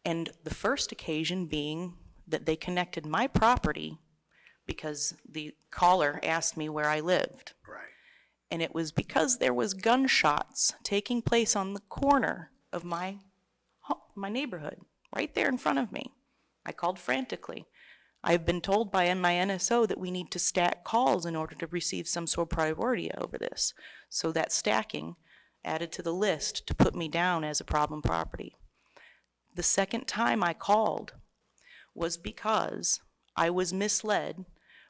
and the first occasion being that they connected my property because the caller asked me where I lived. Right. And it was because there was gunshots taking place on the corner of my neighborhood, right there in front of me. I called frantically. I've been told by my NSO that we need to stack calls in order to receive some sort of priority over this. So that stacking added to the list to put me down as a problem property. The second time I called was because I was misled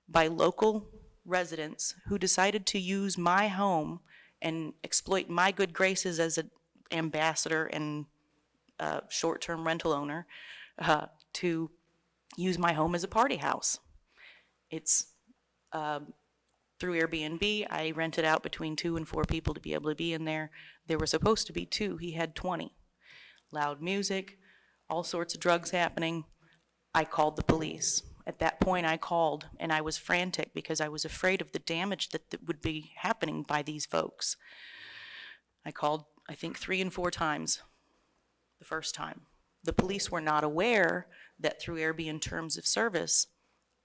by local residents who decided to use my home and exploit my good graces as an ambassador and short-term rental owner to use my home as a party house. It's through Airbnb. I rented out between 2 and 4 people to be able to be in there. There were supposed to be 2. He had 20. Loud music, all sorts of drugs happening. I called the police. At that point, I called, and I was frantic because I was afraid of the damage that would be happening by these folks. I called, I think, 3 and 4 times the first time. The police were not aware that through Airbnb terms of service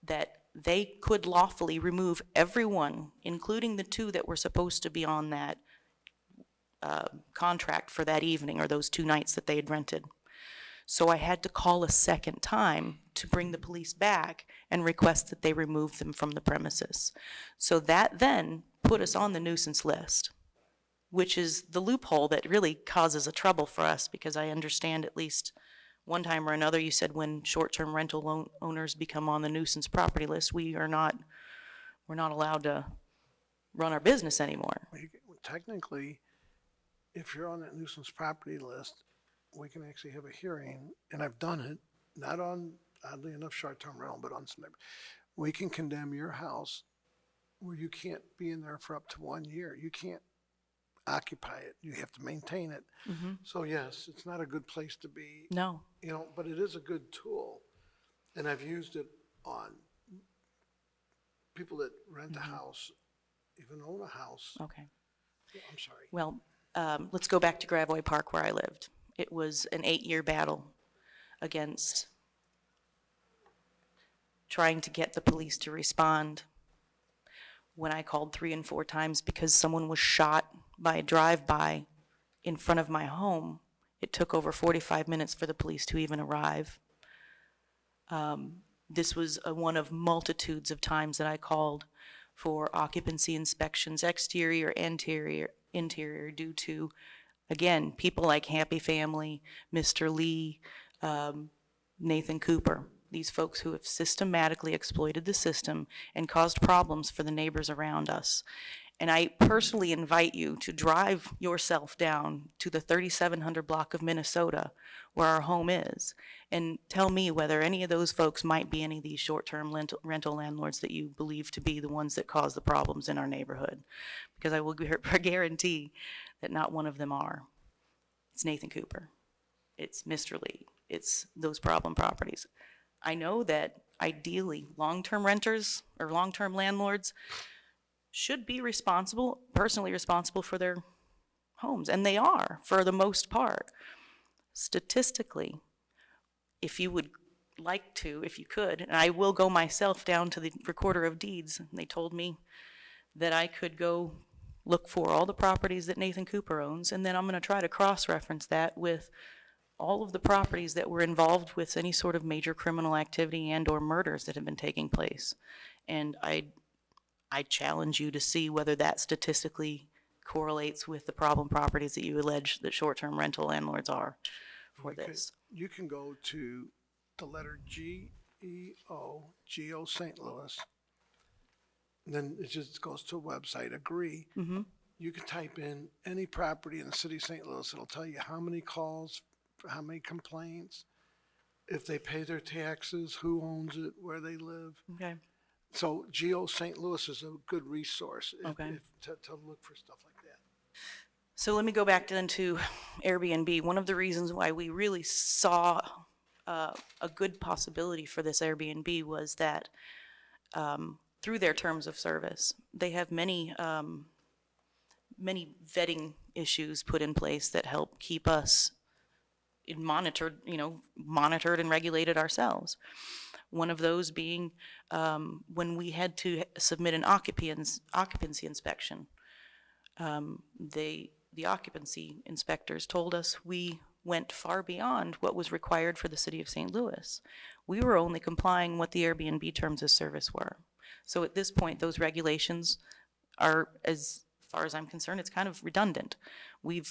that they could lawfully remove everyone, including the 2 that were supposed to be on that contract for that evening or those 2 nights that they had rented. So I had to call a second time to bring the police back and request that they remove them from the premises. So that then put us on the nuisance list, which is the loophole that really causes a trouble for us, because I understand at least one time or another you said when short-term rental owners become on the nuisance property list, we're not allowed to run our business anymore. Technically, if you're on that nuisance property list, we can actually have a hearing, and I've done it, not on, oddly enough, short-term rental, but on some, we can condemn your house where you can't be in there for up to 1 year. You can't occupy it. You have to maintain it. Mm-hmm. So yes, it's not a good place to be, No. But it is a good tool. And I've used it on people that rent a house, even own a house. Okay. I'm sorry. Well, let's go back to Gravois Park where I lived. It was an 8-year battle against trying to get the police to respond when I called 3 and 4 times because someone was shot by a drive-by in front of my home. It took over 45 minutes for the police to even arrive. This was one of multitudes of times that I called for occupancy inspections, exterior, interior, due to, again, people like Happy Family, Mr. Lee, Nathan Cooper. these folks who have systematically exploited the system and caused problems for the neighbors around us. And I personally invite you to drive yourself down to the 3700 block of Minnesota where our home is and tell me whether any of those folks might be any of these short-term rental landlords that you believe to be the ones that cause the problems in our neighborhood. Because I will guarantee that not one of them are. It's Nathan Cooper. It's Mr. Lee. It's those problem properties. I know that ideally long-term renters or long-term landlords should be personally responsible for their homes, and they are for the most part. Statistically, if you would like to, if you could, and I will go myself down to the recorder of deeds, and they told me that I could go look for all the properties that Nathan Cooper owns, and then I'm going to try to cross-reference that with all of the properties that were involved with any sort of major criminal activity and or murders that have been taking place. And I challenge you to see whether that statistically correlates with the problem properties that you allege that short-term rental landlords are for this. You can go to the letter GEO St. Louis. And then it just goes to a website, agree. Mm-hmm. You can type in any property in the city of St. Louis. It'll tell you how many calls, how many complaints, if they pay their taxes, who owns it, where they live. Okay. So Geo St. Louis is a good resource Okay. to look for stuff like that. So let me go back then to Airbnb. One of the reasons why we really saw a good possibility for this Airbnb was that through their terms of service, they have many vetting issues put in place that help keep us monitored and regulated ourselves. One of those being when we had to submit an occupancy inspection. The occupancy inspectors told us we went far beyond what was required for the city of St. Louis. We were only complying what the Airbnb terms of service were. So at this point, those regulations are, as far as I'm concerned, it's kind of redundant. We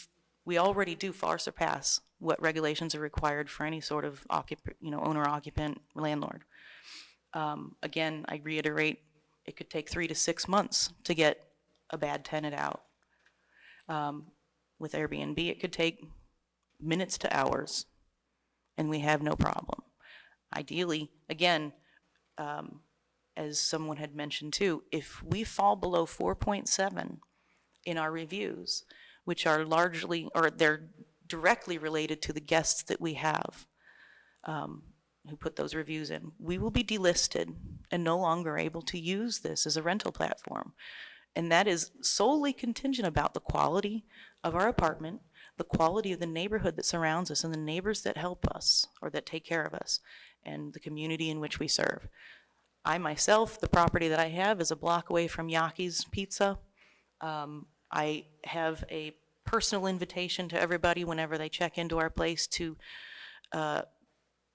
already do far surpass what regulations are required for any sort of owner, occupant, landlord. Again, I reiterate, it could take 3 to 6 months to get a bad tenant out. With Airbnb, it could take minutes to hours, and we have no problem. Ideally, again, as someone had mentioned too, if we fall below 4.7 in our reviews, which are largely, or they're directly related to the guests that we have who put those reviews in, we will be delisted and no longer able to use this as a rental platform. And that is solely contingent about the quality of our apartment, the quality of the neighborhood that surrounds us, and the neighbors that help us or that take care of us, and the community in which we serve. I myself, the property that I have is a block away from Yaki's Pizza. I have a personal invitation to everybody whenever they check into our place to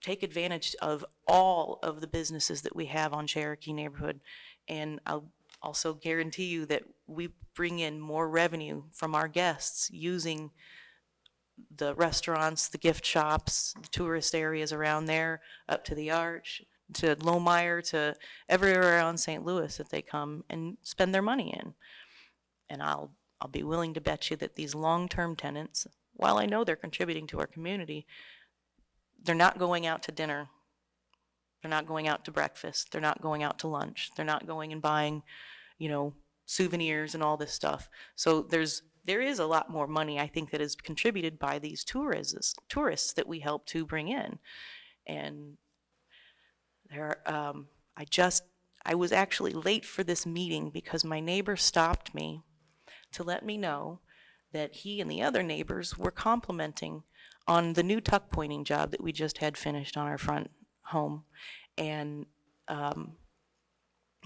take advantage of all of the businesses that we have on Cherokee neighborhood. And I'll also guarantee you that we bring in more revenue from our guests using the restaurants, the gift shops, the tourist areas around there, up to the Arch, to Lohmeyer, to everywhere around St. Louis that they come and spend their money in. And I'll be willing to bet you that these long-term tenants, while I know they're contributing to our community, they're not going out to dinner. They're not going out to breakfast. They're not going out to lunch. They're not going and buying, souvenirs and all this stuff. So there is a lot more money, I think, that is contributed by these tourists that we help to bring in. And I was actually late for this meeting because my neighbor stopped me to let me know that he and the other neighbors were complimenting on the new tuck pointing job that we just had finished on our front home. And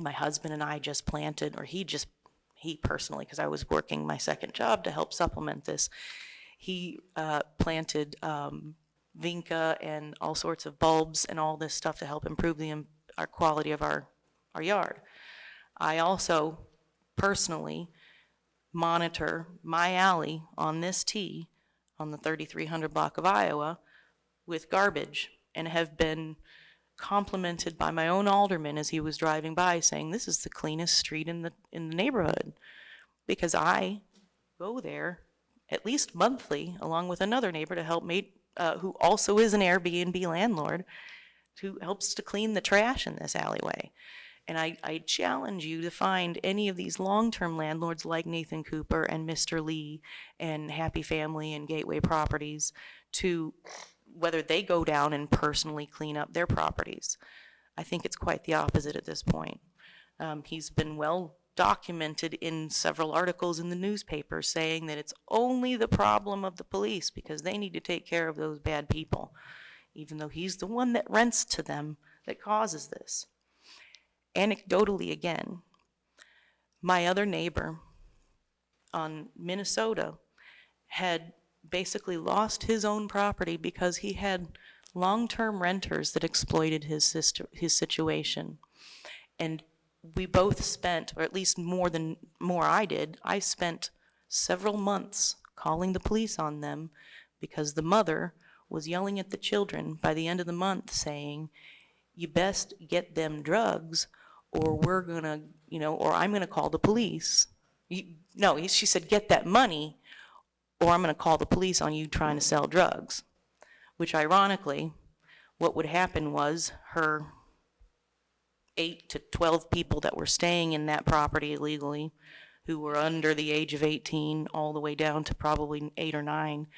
my husband and I just planted, or he personally, because I was working my second job to help supplement this, he planted vinca and all sorts of bulbs and all this stuff to help improve our quality of our yard. I also personally monitor my alley on this T on the 3300 block of Iowa with garbage, and have been complimented by my own alderman as he was driving by, saying, "This is the cleanest street in the neighborhood," because I go there at least monthly, along with another neighbor, to help me, who also is an Airbnb landlord, who helps to clean the trash in this alleyway. And I challenge you to find any of these long-term landlords like Nathan Cooper and Mr. Lee and Happy Family and Gateway Properties to whether they go down and personally clean up their properties. I think it's quite the opposite at this point. He's been well documented in several articles in the newspaper saying that it's only the problem of the police because they need to take care of those bad people, even though he's the one that rents to them that causes this. Anecdotally again, my other neighbor on Minnesota had basically lost his own property because he had long-term renters that exploited his situation. And we both spent, or at least more I did, I spent several months calling the police on them because the mother was yelling at the children by the end of the month saying, "You best get them drugs or we're gonna, or I'm gonna call the police." She said, "Get that money or I'm gonna call the police on you trying to sell drugs." Which ironically, what would happen was her 8 to 12 people that were staying in that property illegally, who were under the age of 18, all the way down to probably 8 or 9,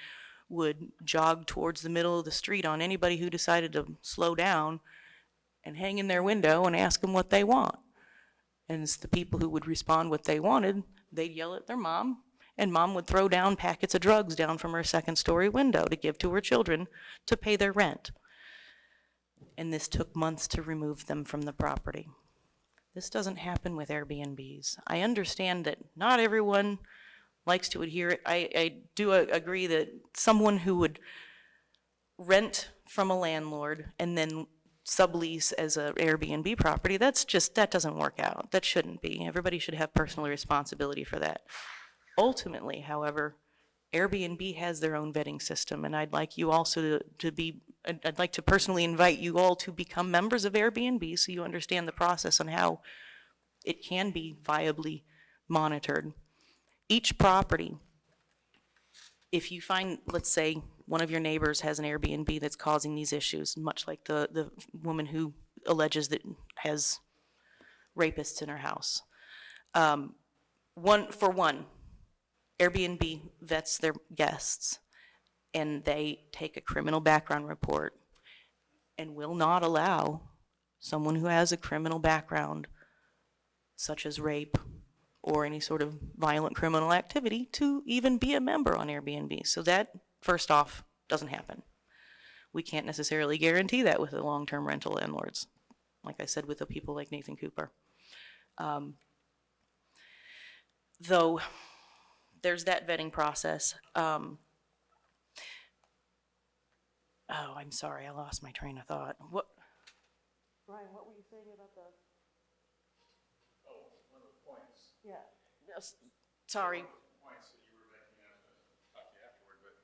would jog towards the middle of the street on anybody who decided to slow down and hang in their window and ask them what they want. And it's the people who would respond what they wanted, they'd yell at their mom, and mom would throw down packets of drugs down from her second-story window to give to her children to pay their rent. And this took months to remove them from the property. This doesn't happen with Airbnbs. I understand that not everyone likes to adhere. I do agree that someone who would rent from a landlord and then sublease as an Airbnb property, that doesn't work out. That shouldn't be. Everybody should have personal responsibility for that. Ultimately, however, Airbnb has their own vetting system, and I'd like you also I'd like to personally invite you all to become members of Airbnb so you understand the process on how it can be viably monitored. Each property, if you find, let's say, one of your neighbors has an Airbnb that's causing these issues, much like the woman who alleges that has rapists in her house. Airbnb vets their guests, and they take a criminal background report and will not allow someone who has a criminal background, such as rape or any sort of violent criminal activity, to even be a member on Airbnb. So that, first off, doesn't happen. We can't necessarily guarantee that with the long-term rental landlords, like I said, with the people like Nathan Cooper. Though there's that vetting process. Oh, I'm sorry, I lost my train of thought. Brian, what were you saying about the? Oh, one of the points. Yeah, yes, sorry. Points that you were making, I was going to talk to you afterward, but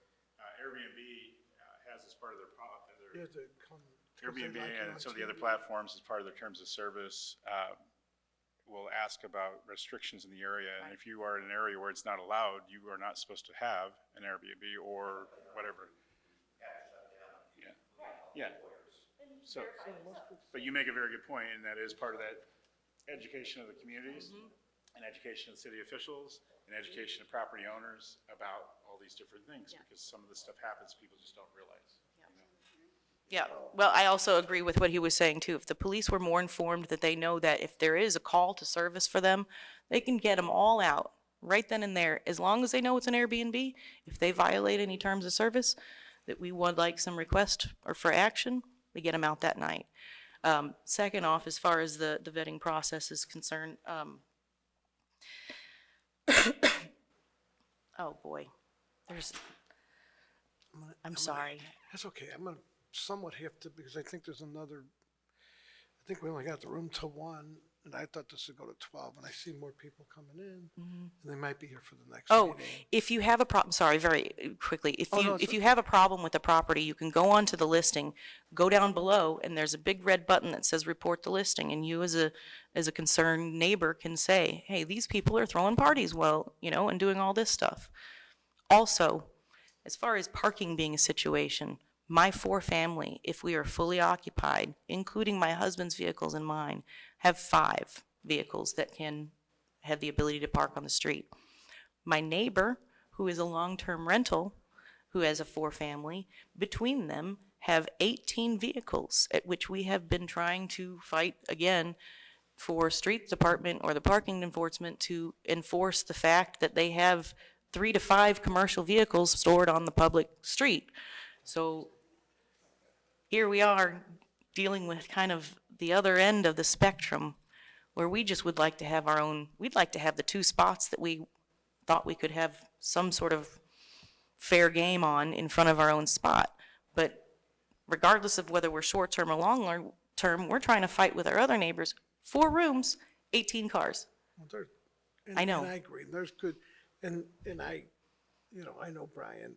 Airbnb has as part of their You have to come. Airbnb and some of the other platforms as part of their terms of service will ask about restrictions in the area. And if you are in an area where it's not allowed, you are not supposed to have an Airbnb or whatever. Yeah. So, but you make a very good point, and that is part of that education of the communities and education of city officials and education of property owners about all these different things, because some of this stuff happens, people just don't realize. Yeah, well, I also agree with what he was saying too. If the police were more informed that they know that if there is a call to service for them, they can get them all out right then and there, as long as they know it's an Airbnb. If they violate any terms of service that we would like some request or for action, we get them out that night. Second off, as far as the vetting process is concerned, oh boy, I'm sorry. That's okay. I'm gonna somewhat have to, because I think there's another, I think we only got the room till 1. and I thought this would go to 12, and I see more people coming in, and they might be here for the next Oh, meeting. if you have a problem, sorry, very quickly, if Oh, no, you, it's if you have a problem with the property, you can go onto the listing, go down below, and there's a big red button that says report the listing, and you as a concerned neighbor can say, hey, these people are throwing parties, well, and doing all this stuff. Also, as far as parking being a situation, my 4 family, if we are fully occupied, including my husband's vehicles and mine, have 5 vehicles that can have the ability to park on the street. My neighbor, who is a long-term rental, who has a 4 family, between them have 18 vehicles, at which we have been trying to fight again for street department or the parking enforcement to enforce the fact that they have 3 to 5 commercial vehicles stored on the public street. So here we are dealing with kind of the other end of the spectrum, where we just would like to have our own, we'd like to have the 2 spots that we thought we could have some sort of fair game on in front of our own spot. But regardless of whether we're short-term or long-term, we're trying to fight with our other neighbors. 4 rooms, 18 cars. Well, there- I know. And I agree, there's good, and I, I know Brian,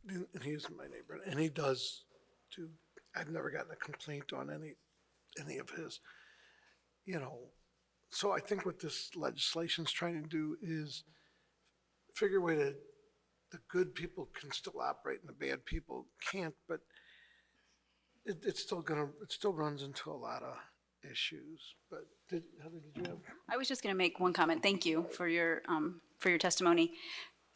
and he's my neighbor, and he does do, I've never gotten a complaint on any of his, so I think what this legislation's trying to do is figure a way that the good people can still operate and the bad people can't, but it still runs into a lot of issues. But Heather, did you have? I was just going to make one comment. Thank you for your testimony.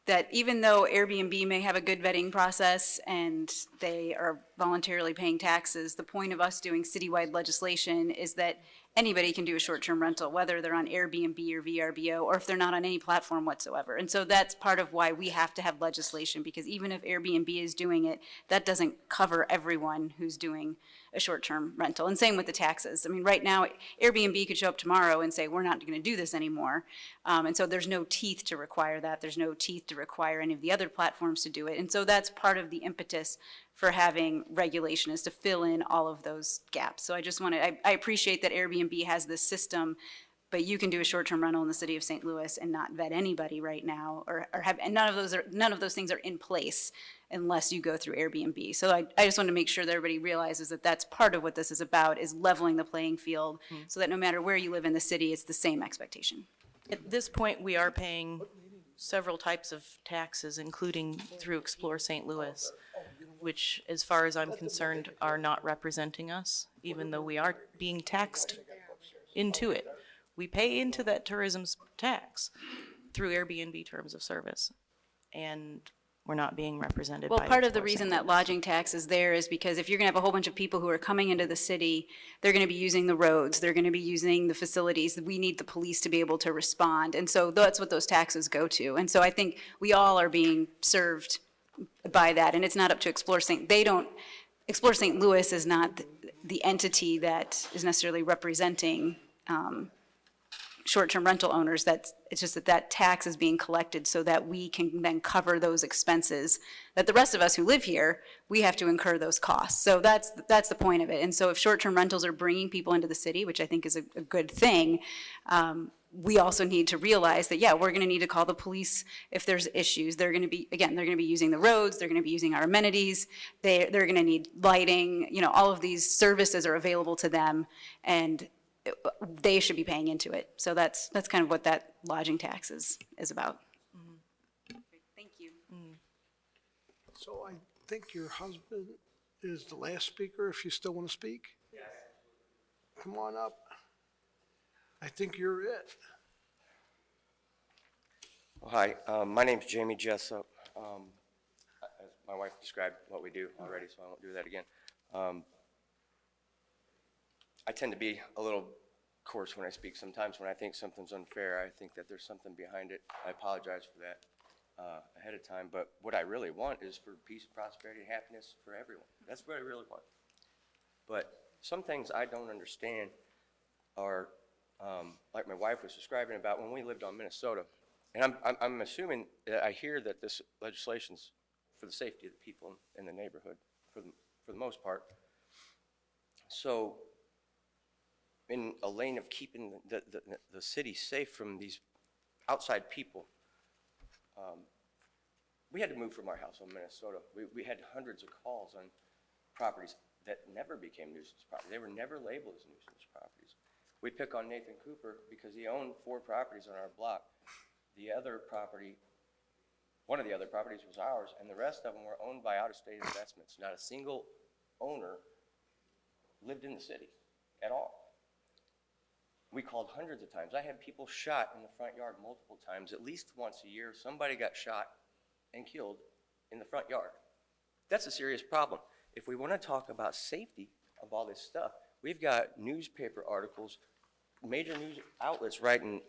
That even though Airbnb may have a good vetting process and they are voluntarily paying taxes, the point of us doing citywide legislation is that anybody can do a short-term rental, whether they're on Airbnb or VRBO, or if they're not on any platform whatsoever. And so that's part of why we have to have legislation, because even if Airbnb is doing it, that doesn't cover everyone who's doing a short-term rental. And same with the taxes. I mean, right now, Airbnb could show up tomorrow and say, we're not going to do this anymore. And so there's no teeth to require that. There's no teeth to require any of the other platforms to do it. And so that's part of the impetus for having regulation, is to fill in all of those gaps. So I just wanted, I appreciate that Airbnb has this system, but you can do a short-term rental in the city of St. Louis and not vet anybody right now, or have, and none of those things are in place unless you go through Airbnb. So I just want to make sure that everybody realizes that that's part of what this is about, is leveling the playing field, so that no matter where you live in the city, it's the same expectation. At this point, we are paying several types of taxes, including through Explore St. Louis, which, as far as I'm concerned, are not representing us, even though we are being taxed into it. We pay into that tourism tax through Airbnb terms of service, and we're not being represented by Well, part of the Explore reason St. that lodging tax is there is because if you're going to have a whole bunch of people who are coming into the city, they're going to be using the roads, they're going to be using the facilities. We need the police to be able to respond. And so that's what those taxes go to. And so I think we all are being served by that. And it's not up to Explore St. Explore St. Louis is not the entity that is necessarily representing short-term rental owners. It's just that tax is being collected so that we can then cover those expenses that the rest of us who live here, we have to incur those costs. So that's the point of it. And so if short-term rentals are bringing people into the city, which I think is a good thing, we also need to realize that, yeah, we're going to need to call the police if there's issues. They're going to be using the roads, they're going to be using our amenities, they're going to need lighting, all of these services are available to them, and they should be paying into it. So that's kind of what that lodging tax is about. Thank you. So I think your husband is the last speaker, if you still want to speak? Yes. Come on up. I think you're it. Well, hi, my name's Jamie Jessup. As my wife described what we do already, so I won't do that again. I tend to be a little coarse when I speak sometimes. When I think something's unfair, I think that there's something behind it. I apologize for that ahead of time, but what I really want is for peace, prosperity, and happiness for everyone. That's what I really want. But some things I don't understand are, like my wife was describing about when we lived on Minnesota. And I'm assuming that I hear that this legislation's for the safety of the people in the neighborhood, for the most part. So in a lane of keeping the city safe from these outside people. We had to move from our house in Minnesota. We had hundreds of calls on properties that never became nuisance properties. They were never labeled as nuisance properties. We pick on Nathan Cooper because he owned 4 properties on our block. The other property, one of the other properties was ours, and the rest of them were owned by out-of-state investments. Not a single owner lived in the city at all. We called hundreds of times. I had people shot in the front yard multiple times. At least once a year, somebody got shot and killed in the front yard. That's a serious problem. If we want to talk about safety of all this stuff, we've got newspaper articles, major news outlets writing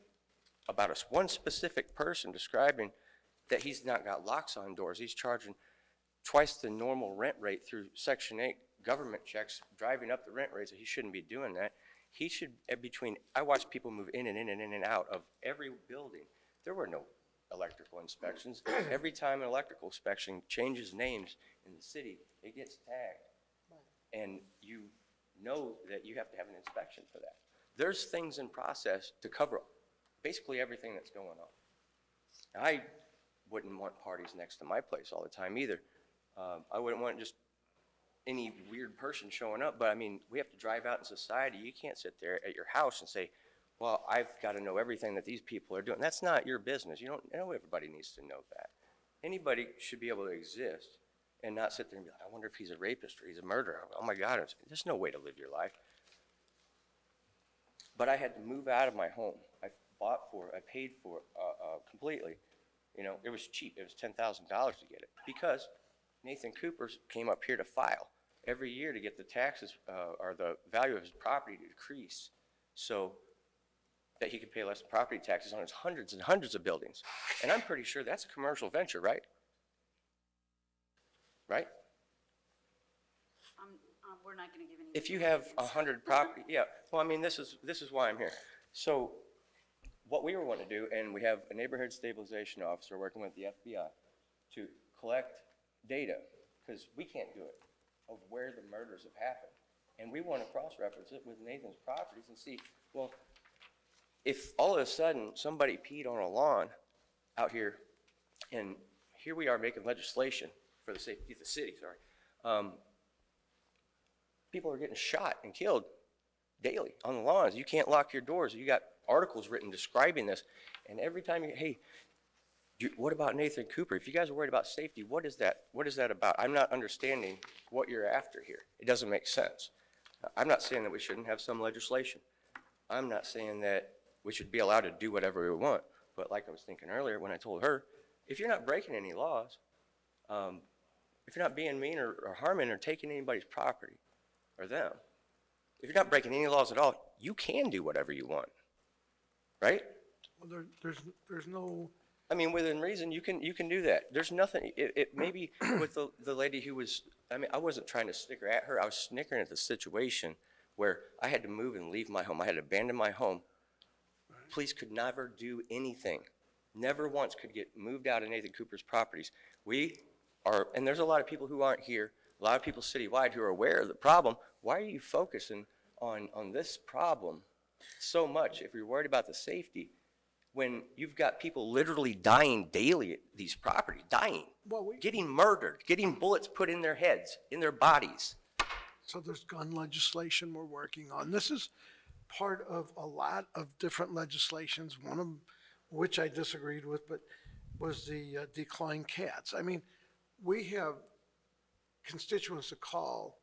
about us. One specific person describing that he's not got locks on doors. He's charging twice the normal rent rate through Section 8 government checks, driving up the rent rates. He shouldn't be doing that. He should, I watched people move in and in and in and out of every building. There were no electrical inspections. Every time an electrical inspection changes names in the city, it gets tagged. And you know that you have to have an inspection for that. There's things in process to cover basically everything that's going on. I wouldn't want parties next to my place all the time either. I wouldn't want just any weird person showing up, but I mean, we have to drive out in society. You can't sit there at your house and say, well, I've got to know everything that these people are doing. That's not your business. You don't know everybody needs to know that. Anybody should be able to exist and not sit there and be like, I wonder if he's a rapist or he's a murderer. Oh my God, there's no way to live your life. But I had to move out of my home. I paid for it completely. You know, it was cheap. It was $10,000 to get it because Nathan Cooper came up here to file every year to get the taxes or the value of his property to decrease so that he could pay less property taxes on his hundreds and hundreds of buildings. And I'm pretty sure that's a commercial venture, right? Right? We're not going to give any. If you have 100 property, yeah. Well, I mean, this is why I'm here. So what we were wanting to do, and we have a neighborhood stabilization officer working with the FBI to collect data, because we can't do it, of where the murders have happened. And we want to cross-reference it with Nathan's properties and see, well, if all of a sudden somebody peed on a lawn out here, and here we are making legislation for the safety of the city, people are getting shot and killed daily on the lawns. You can't lock your doors. You got articles written describing this. And every time what about Nathan Cooper? If you guys are worried about safety, what is that? What is that about? I'm not understanding what you're after here. It doesn't make sense. I'm not saying that we shouldn't have some legislation. I'm not saying that we should be allowed to do whatever we want. But like I was thinking earlier when I told her, if you're not breaking any laws, if you're not being mean or harming or taking anybody's property or them, if you're not breaking any laws at all, you can do whatever you want, right? Well, there's no, I mean, within reason, you can do that. There's nothing, it maybe with the lady who was, I mean, I wasn't trying to snicker at her. I was snickering at the situation where I had to move and leave my home. I had to abandon my home. Police could never do anything. Never once could get moved out of Nathan Cooper's properties. We are, and there's a lot of people who aren't here, a lot of people citywide who are aware of the problem. Why are you focusing on this problem so much if you're worried about the safety when you've got people literally dying daily at these properties, dying, getting murdered, getting bullets put in their heads, in their bodies? so there's gun legislation we're working on. This is part of a lot of different legislations, one of which I disagreed with, but was the declawing cats. I mean, we have constituents to call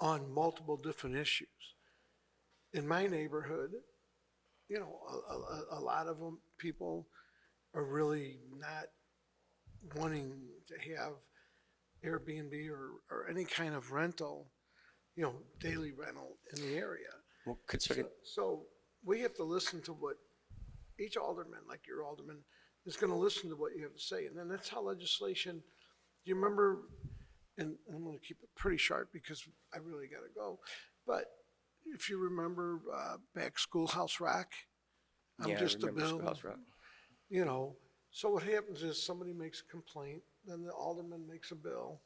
on multiple different issues. In my neighborhood, you know, a lot of them, people are really not wanting to have Airbnb or any kind of rental, you know, daily rental in the area. Well, consider, So we have to listen to what each alderman, like your alderman, is going to listen to what you have to say. And then that's how legislation, do you remember, and I'm going to keep it pretty sharp because I really got to go, but if you remember back Schoolhouse Rock, yeah, just I a remember bill, Schoolhouse Rock. you know, so what happens is somebody makes a complaint, then the alderman makes a bill,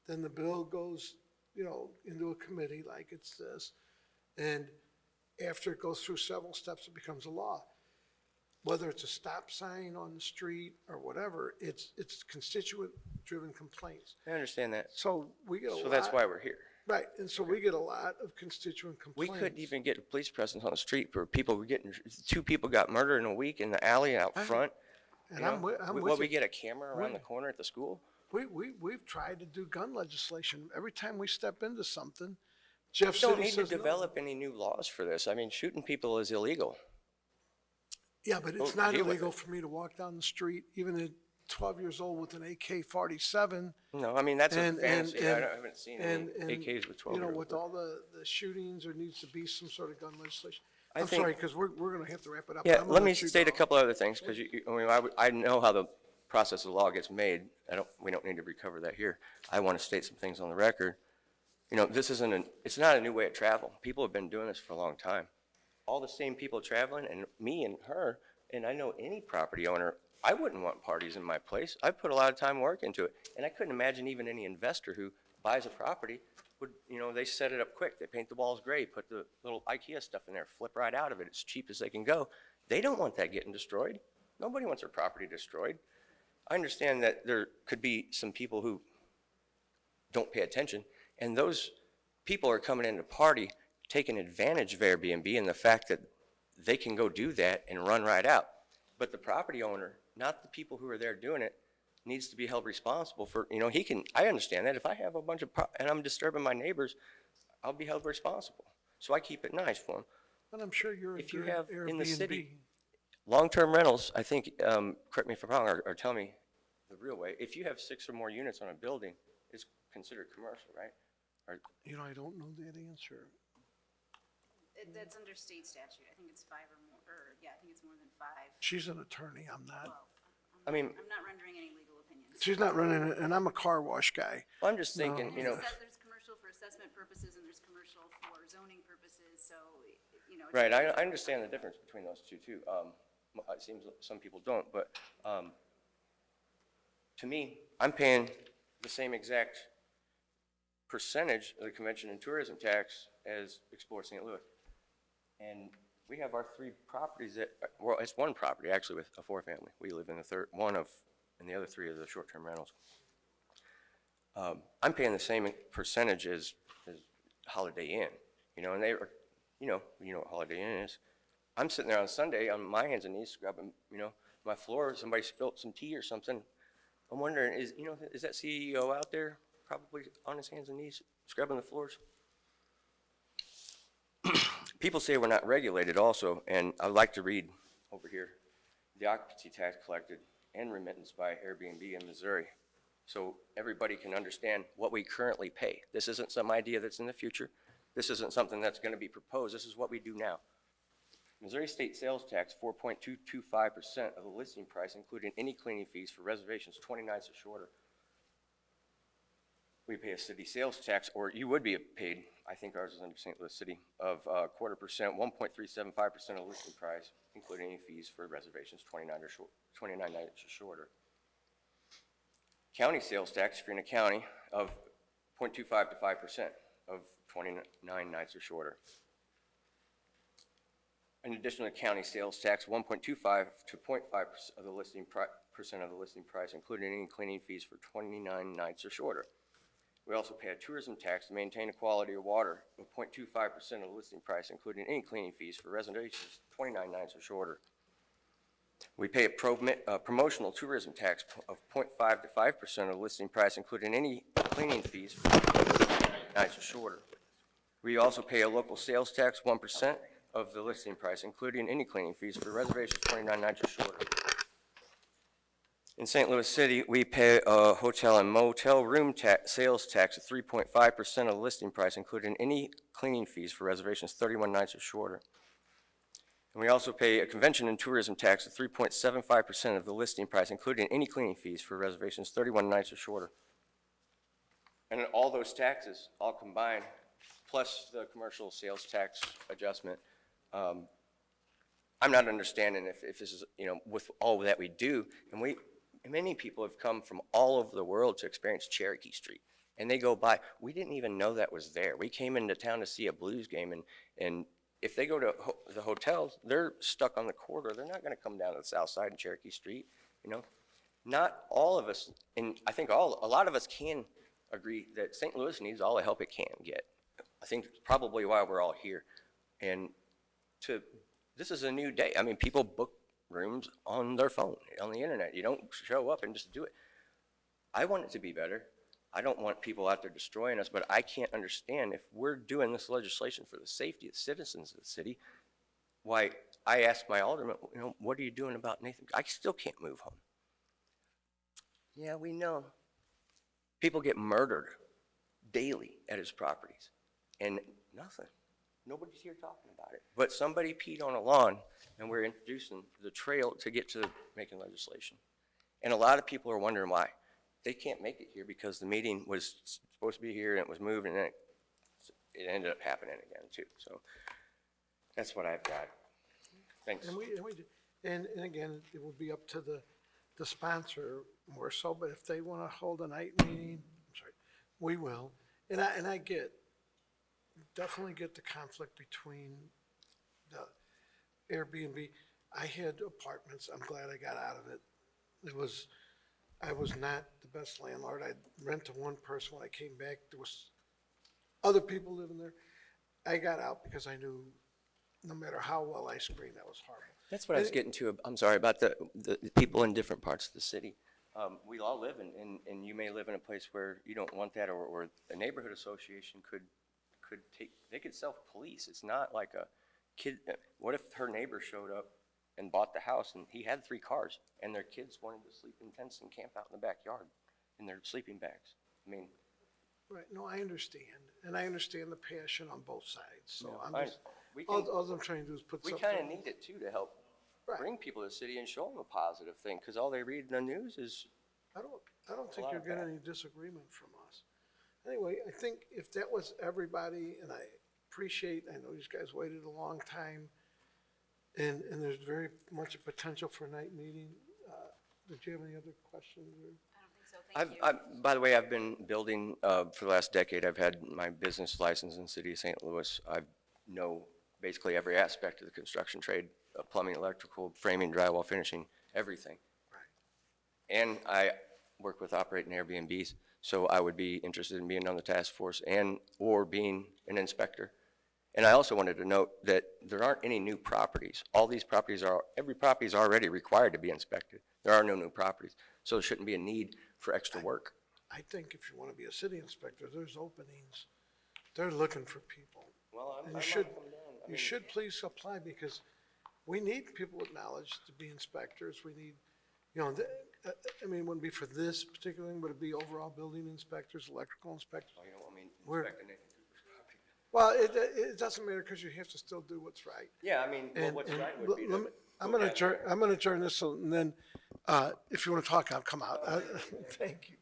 then the bill goes, you know, into a committee like it's this, and after it goes through several steps, it becomes a law. Whether it's a stop sign on the street or whatever, it's constituent-driven complaints. I understand that. So we get a lot. So that's why we're here. Right, and so we get a lot of constituent We complaints. couldn't even get a police presence on the street for people were getting, 2 people got murdered in a week in the alley out front. And You know? I'm with Will we you. get a camera around the corner at the school? We've tried to do gun legislation. Every time we step into something, Jeff We don't City need to says no. develop any new laws for this. I mean, shooting people is illegal. Yeah, but it's Don't not deal with illegal it. for me to walk down the street, even at 12 years old with an AK-47. No, I mean, that's a And- fantasy. and- I haven't seen And, any AKs with 12 you know, year with olds. all the shootings, there needs to be some sort of gun legislation. I I'm think- sorry, because we're going to have to wrap it up. Yeah, I'm gonna let me you state a go. couple other things, because I mean, I know how the process of law gets made. We don't need to recover that here. I want to state some things on the record. You know, it's not a new way of travel. People have been doing this for a long time. All the same people traveling, and me and her, and I know any property owner, I wouldn't want parties in my place. I put a lot of time and work into it, and I couldn't imagine even any investor who buys a property would, they set it up quick. They paint the walls gray, put the little IKEA stuff in there, flip right out of it. It's cheap as they can go. They don't want that getting destroyed. Nobody wants their property destroyed. I understand that there could be some people who don't pay attention, and those people are coming in to party, taking advantage of Airbnb and the fact that they can go do that and run right out. But the property owner, not the people who are there doing it, needs to be held responsible for, I understand that. If I have a bunch of, and I'm disturbing my neighbors, I'll be held responsible. So I keep it nice for them. But I'm sure you're a If you good have in the Airbnb. city, long-term rentals, I think, correct me if I'm wrong, or tell me the real way, if you have 6 or more units on a building, it's considered commercial, right? I don't know that answer. That's under state statute. I think it's 5 or more, I think it's more than 5. She's an attorney, I'm not. I mean, I'm not rendering any legal opinions. She's not running it, and I'm a car wash guy. I'm just thinking, There's commercial for assessment purposes and there's commercial for zoning purposes, so, right, I understand the difference between those two, too. It seems like some people don't, but to me, I'm paying the same exact percentage of the convention and tourism tax as Explore St. Louis. And we have our 3 properties well, it's 1 property, actually, with a 4-family. We live in the and the other 3 are the short-term rentals. I'm paying the same percentage as Holiday Inn, and they are, you know what Holiday Inn is. I'm sitting there on Sunday on my hands and knees scrubbing, my floor. Somebody spilled some tea or something. I'm wondering, is that CEO out there probably on his hands and knees scrubbing the floors? People say we're not regulated also, and I'd like to read over here, the occupancy tax collected and remittance by Airbnb in Missouri, so everybody can understand what we currently pay. This isn't some idea that's in the future. This isn't something that's going to be proposed. This is what we do now. Missouri state sales tax, 4.225% of the listing price, including any cleaning fees for reservations 20 nights or shorter. We pay a city sales tax, or you would be paid, I think ours is under St. Louis City, of 0.25%, 1.375% of listing price, including any fees for reservations 29 nights or shorter. County sales tax, if you're in a county, of 0.25 to 5% of 29 nights or shorter. In addition to county sales tax, 1.25 to 0.5% of the listing price, including any cleaning fees for 29 nights or shorter. We also pay a tourism tax to maintain the quality of water of 0.25% of the listing price, including any cleaning fees for reservations 29 nights or shorter. We pay a promotional tourism tax of 0.5 to 5% of the listing price, including any cleaning fees for 29 nights or shorter. We also pay a local sales tax, 1% of the listing price, including any cleaning fees for reservations 29 nights or shorter. In St. Louis City, we pay a hotel and motel room sales tax of 3.5% of the listing price, including any cleaning fees for reservations 31 nights or shorter. And we also pay a convention and tourism tax of 3.75% of the listing price, including any cleaning fees for reservations 31 nights or shorter. And all those taxes, all combined, plus the commercial sales tax adjustment, I'm not understanding if this is, with all that we do, and many people have come from all over the world to experience Cherokee Street, and they go by. We didn't even know that was there. We came into town to see a Blues game, and if they go to the hotels, they're stuck on the corridor. They're not gonna come down to the south side of Cherokee Street, you know? Not all of us, and I think a lot of us can agree that St. Louis needs all the help it can get. I think that's probably why we're all here. And this is a new day. I mean, people book rooms on their phone, on the internet. You don't show up and just do it. I want it to be better. I don't want people out there destroying us, but I can't understand if we're doing this legislation for the safety of citizens of the city, why I asked my alderman, you know, what are you doing about Nathan? I still can't move home. Yeah, we know. People get murdered daily at his properties, and nothing. Nobody's here talking about it. But somebody peed on a lawn, and we're introducing the trail to get to making legislation. And a lot of people are wondering why. They can't make it here because the meeting was supposed to be here, and it was moved, and then it ended up happening again, too. So that's what I've got. Thanks. And again, it will be up to the sponsor more so, but if they want to hold a night meeting, we will. And I definitely get the conflict between the Airbnb. I had apartments. I'm glad I got out of it. I was not the best landlord. I'd rent to one person. When I came back, there was other people living there. I got out because I knew no matter how well I screened, that was horrible. That's what I was getting to. I'm sorry about the people in different parts of the city. We all live and you may live in a place where you don't want that, or a neighborhood association could they could self-police. It's not like a kid. What if her neighbor showed up and bought the house, and he had 3 cars, and their kids wanted to sleep in tents and camp out in the backyard in their sleeping bags? I mean, Right, no, I understand, and I understand the passion on both sides, so Yeah, I'm I- just, we all can- I'm trying to do is put we something. kind of need it too to help Right. bring people to the city and show them a positive thing, because all they read in the news is, I don't think lot you'll of get that. any disagreement from us. Anyway, I think if that was everybody, and I appreciate, I know these guys waited a long time, and there's very much a potential for a night meeting. Did you have any other questions? By the way, I've been building for the last decade. I've had my business license in the city of St. Louis. I know basically every aspect of the construction trade, plumbing, electrical, framing, drywall, finishing, everything. And I work with operating Airbnbs, so I would be interested in being on the task force or being an inspector. And I also wanted to note that there aren't any new properties. All these properties every property is already required to be inspected. There are no new properties, so there shouldn't be a need for extra work. I think if you want to be a city inspector, there's openings. They're looking for people. Well, And you should please apply, because we need people with knowledge to be inspectors. We need, you know, I mean, it wouldn't be for this particular thing, but it'd be overall building inspectors, electrical inspectors. Oh, you don't want me We're- inspecting Nathan Cooper's property? Well, it doesn't matter, because you have to still do what's right. Yeah, I mean, well, And, what's and right would be let to. me- I'm go gonna down adjourn, there. I'm gonna adjourn this, and then, if you want to talk, I'll come out. Thank you. Thank you.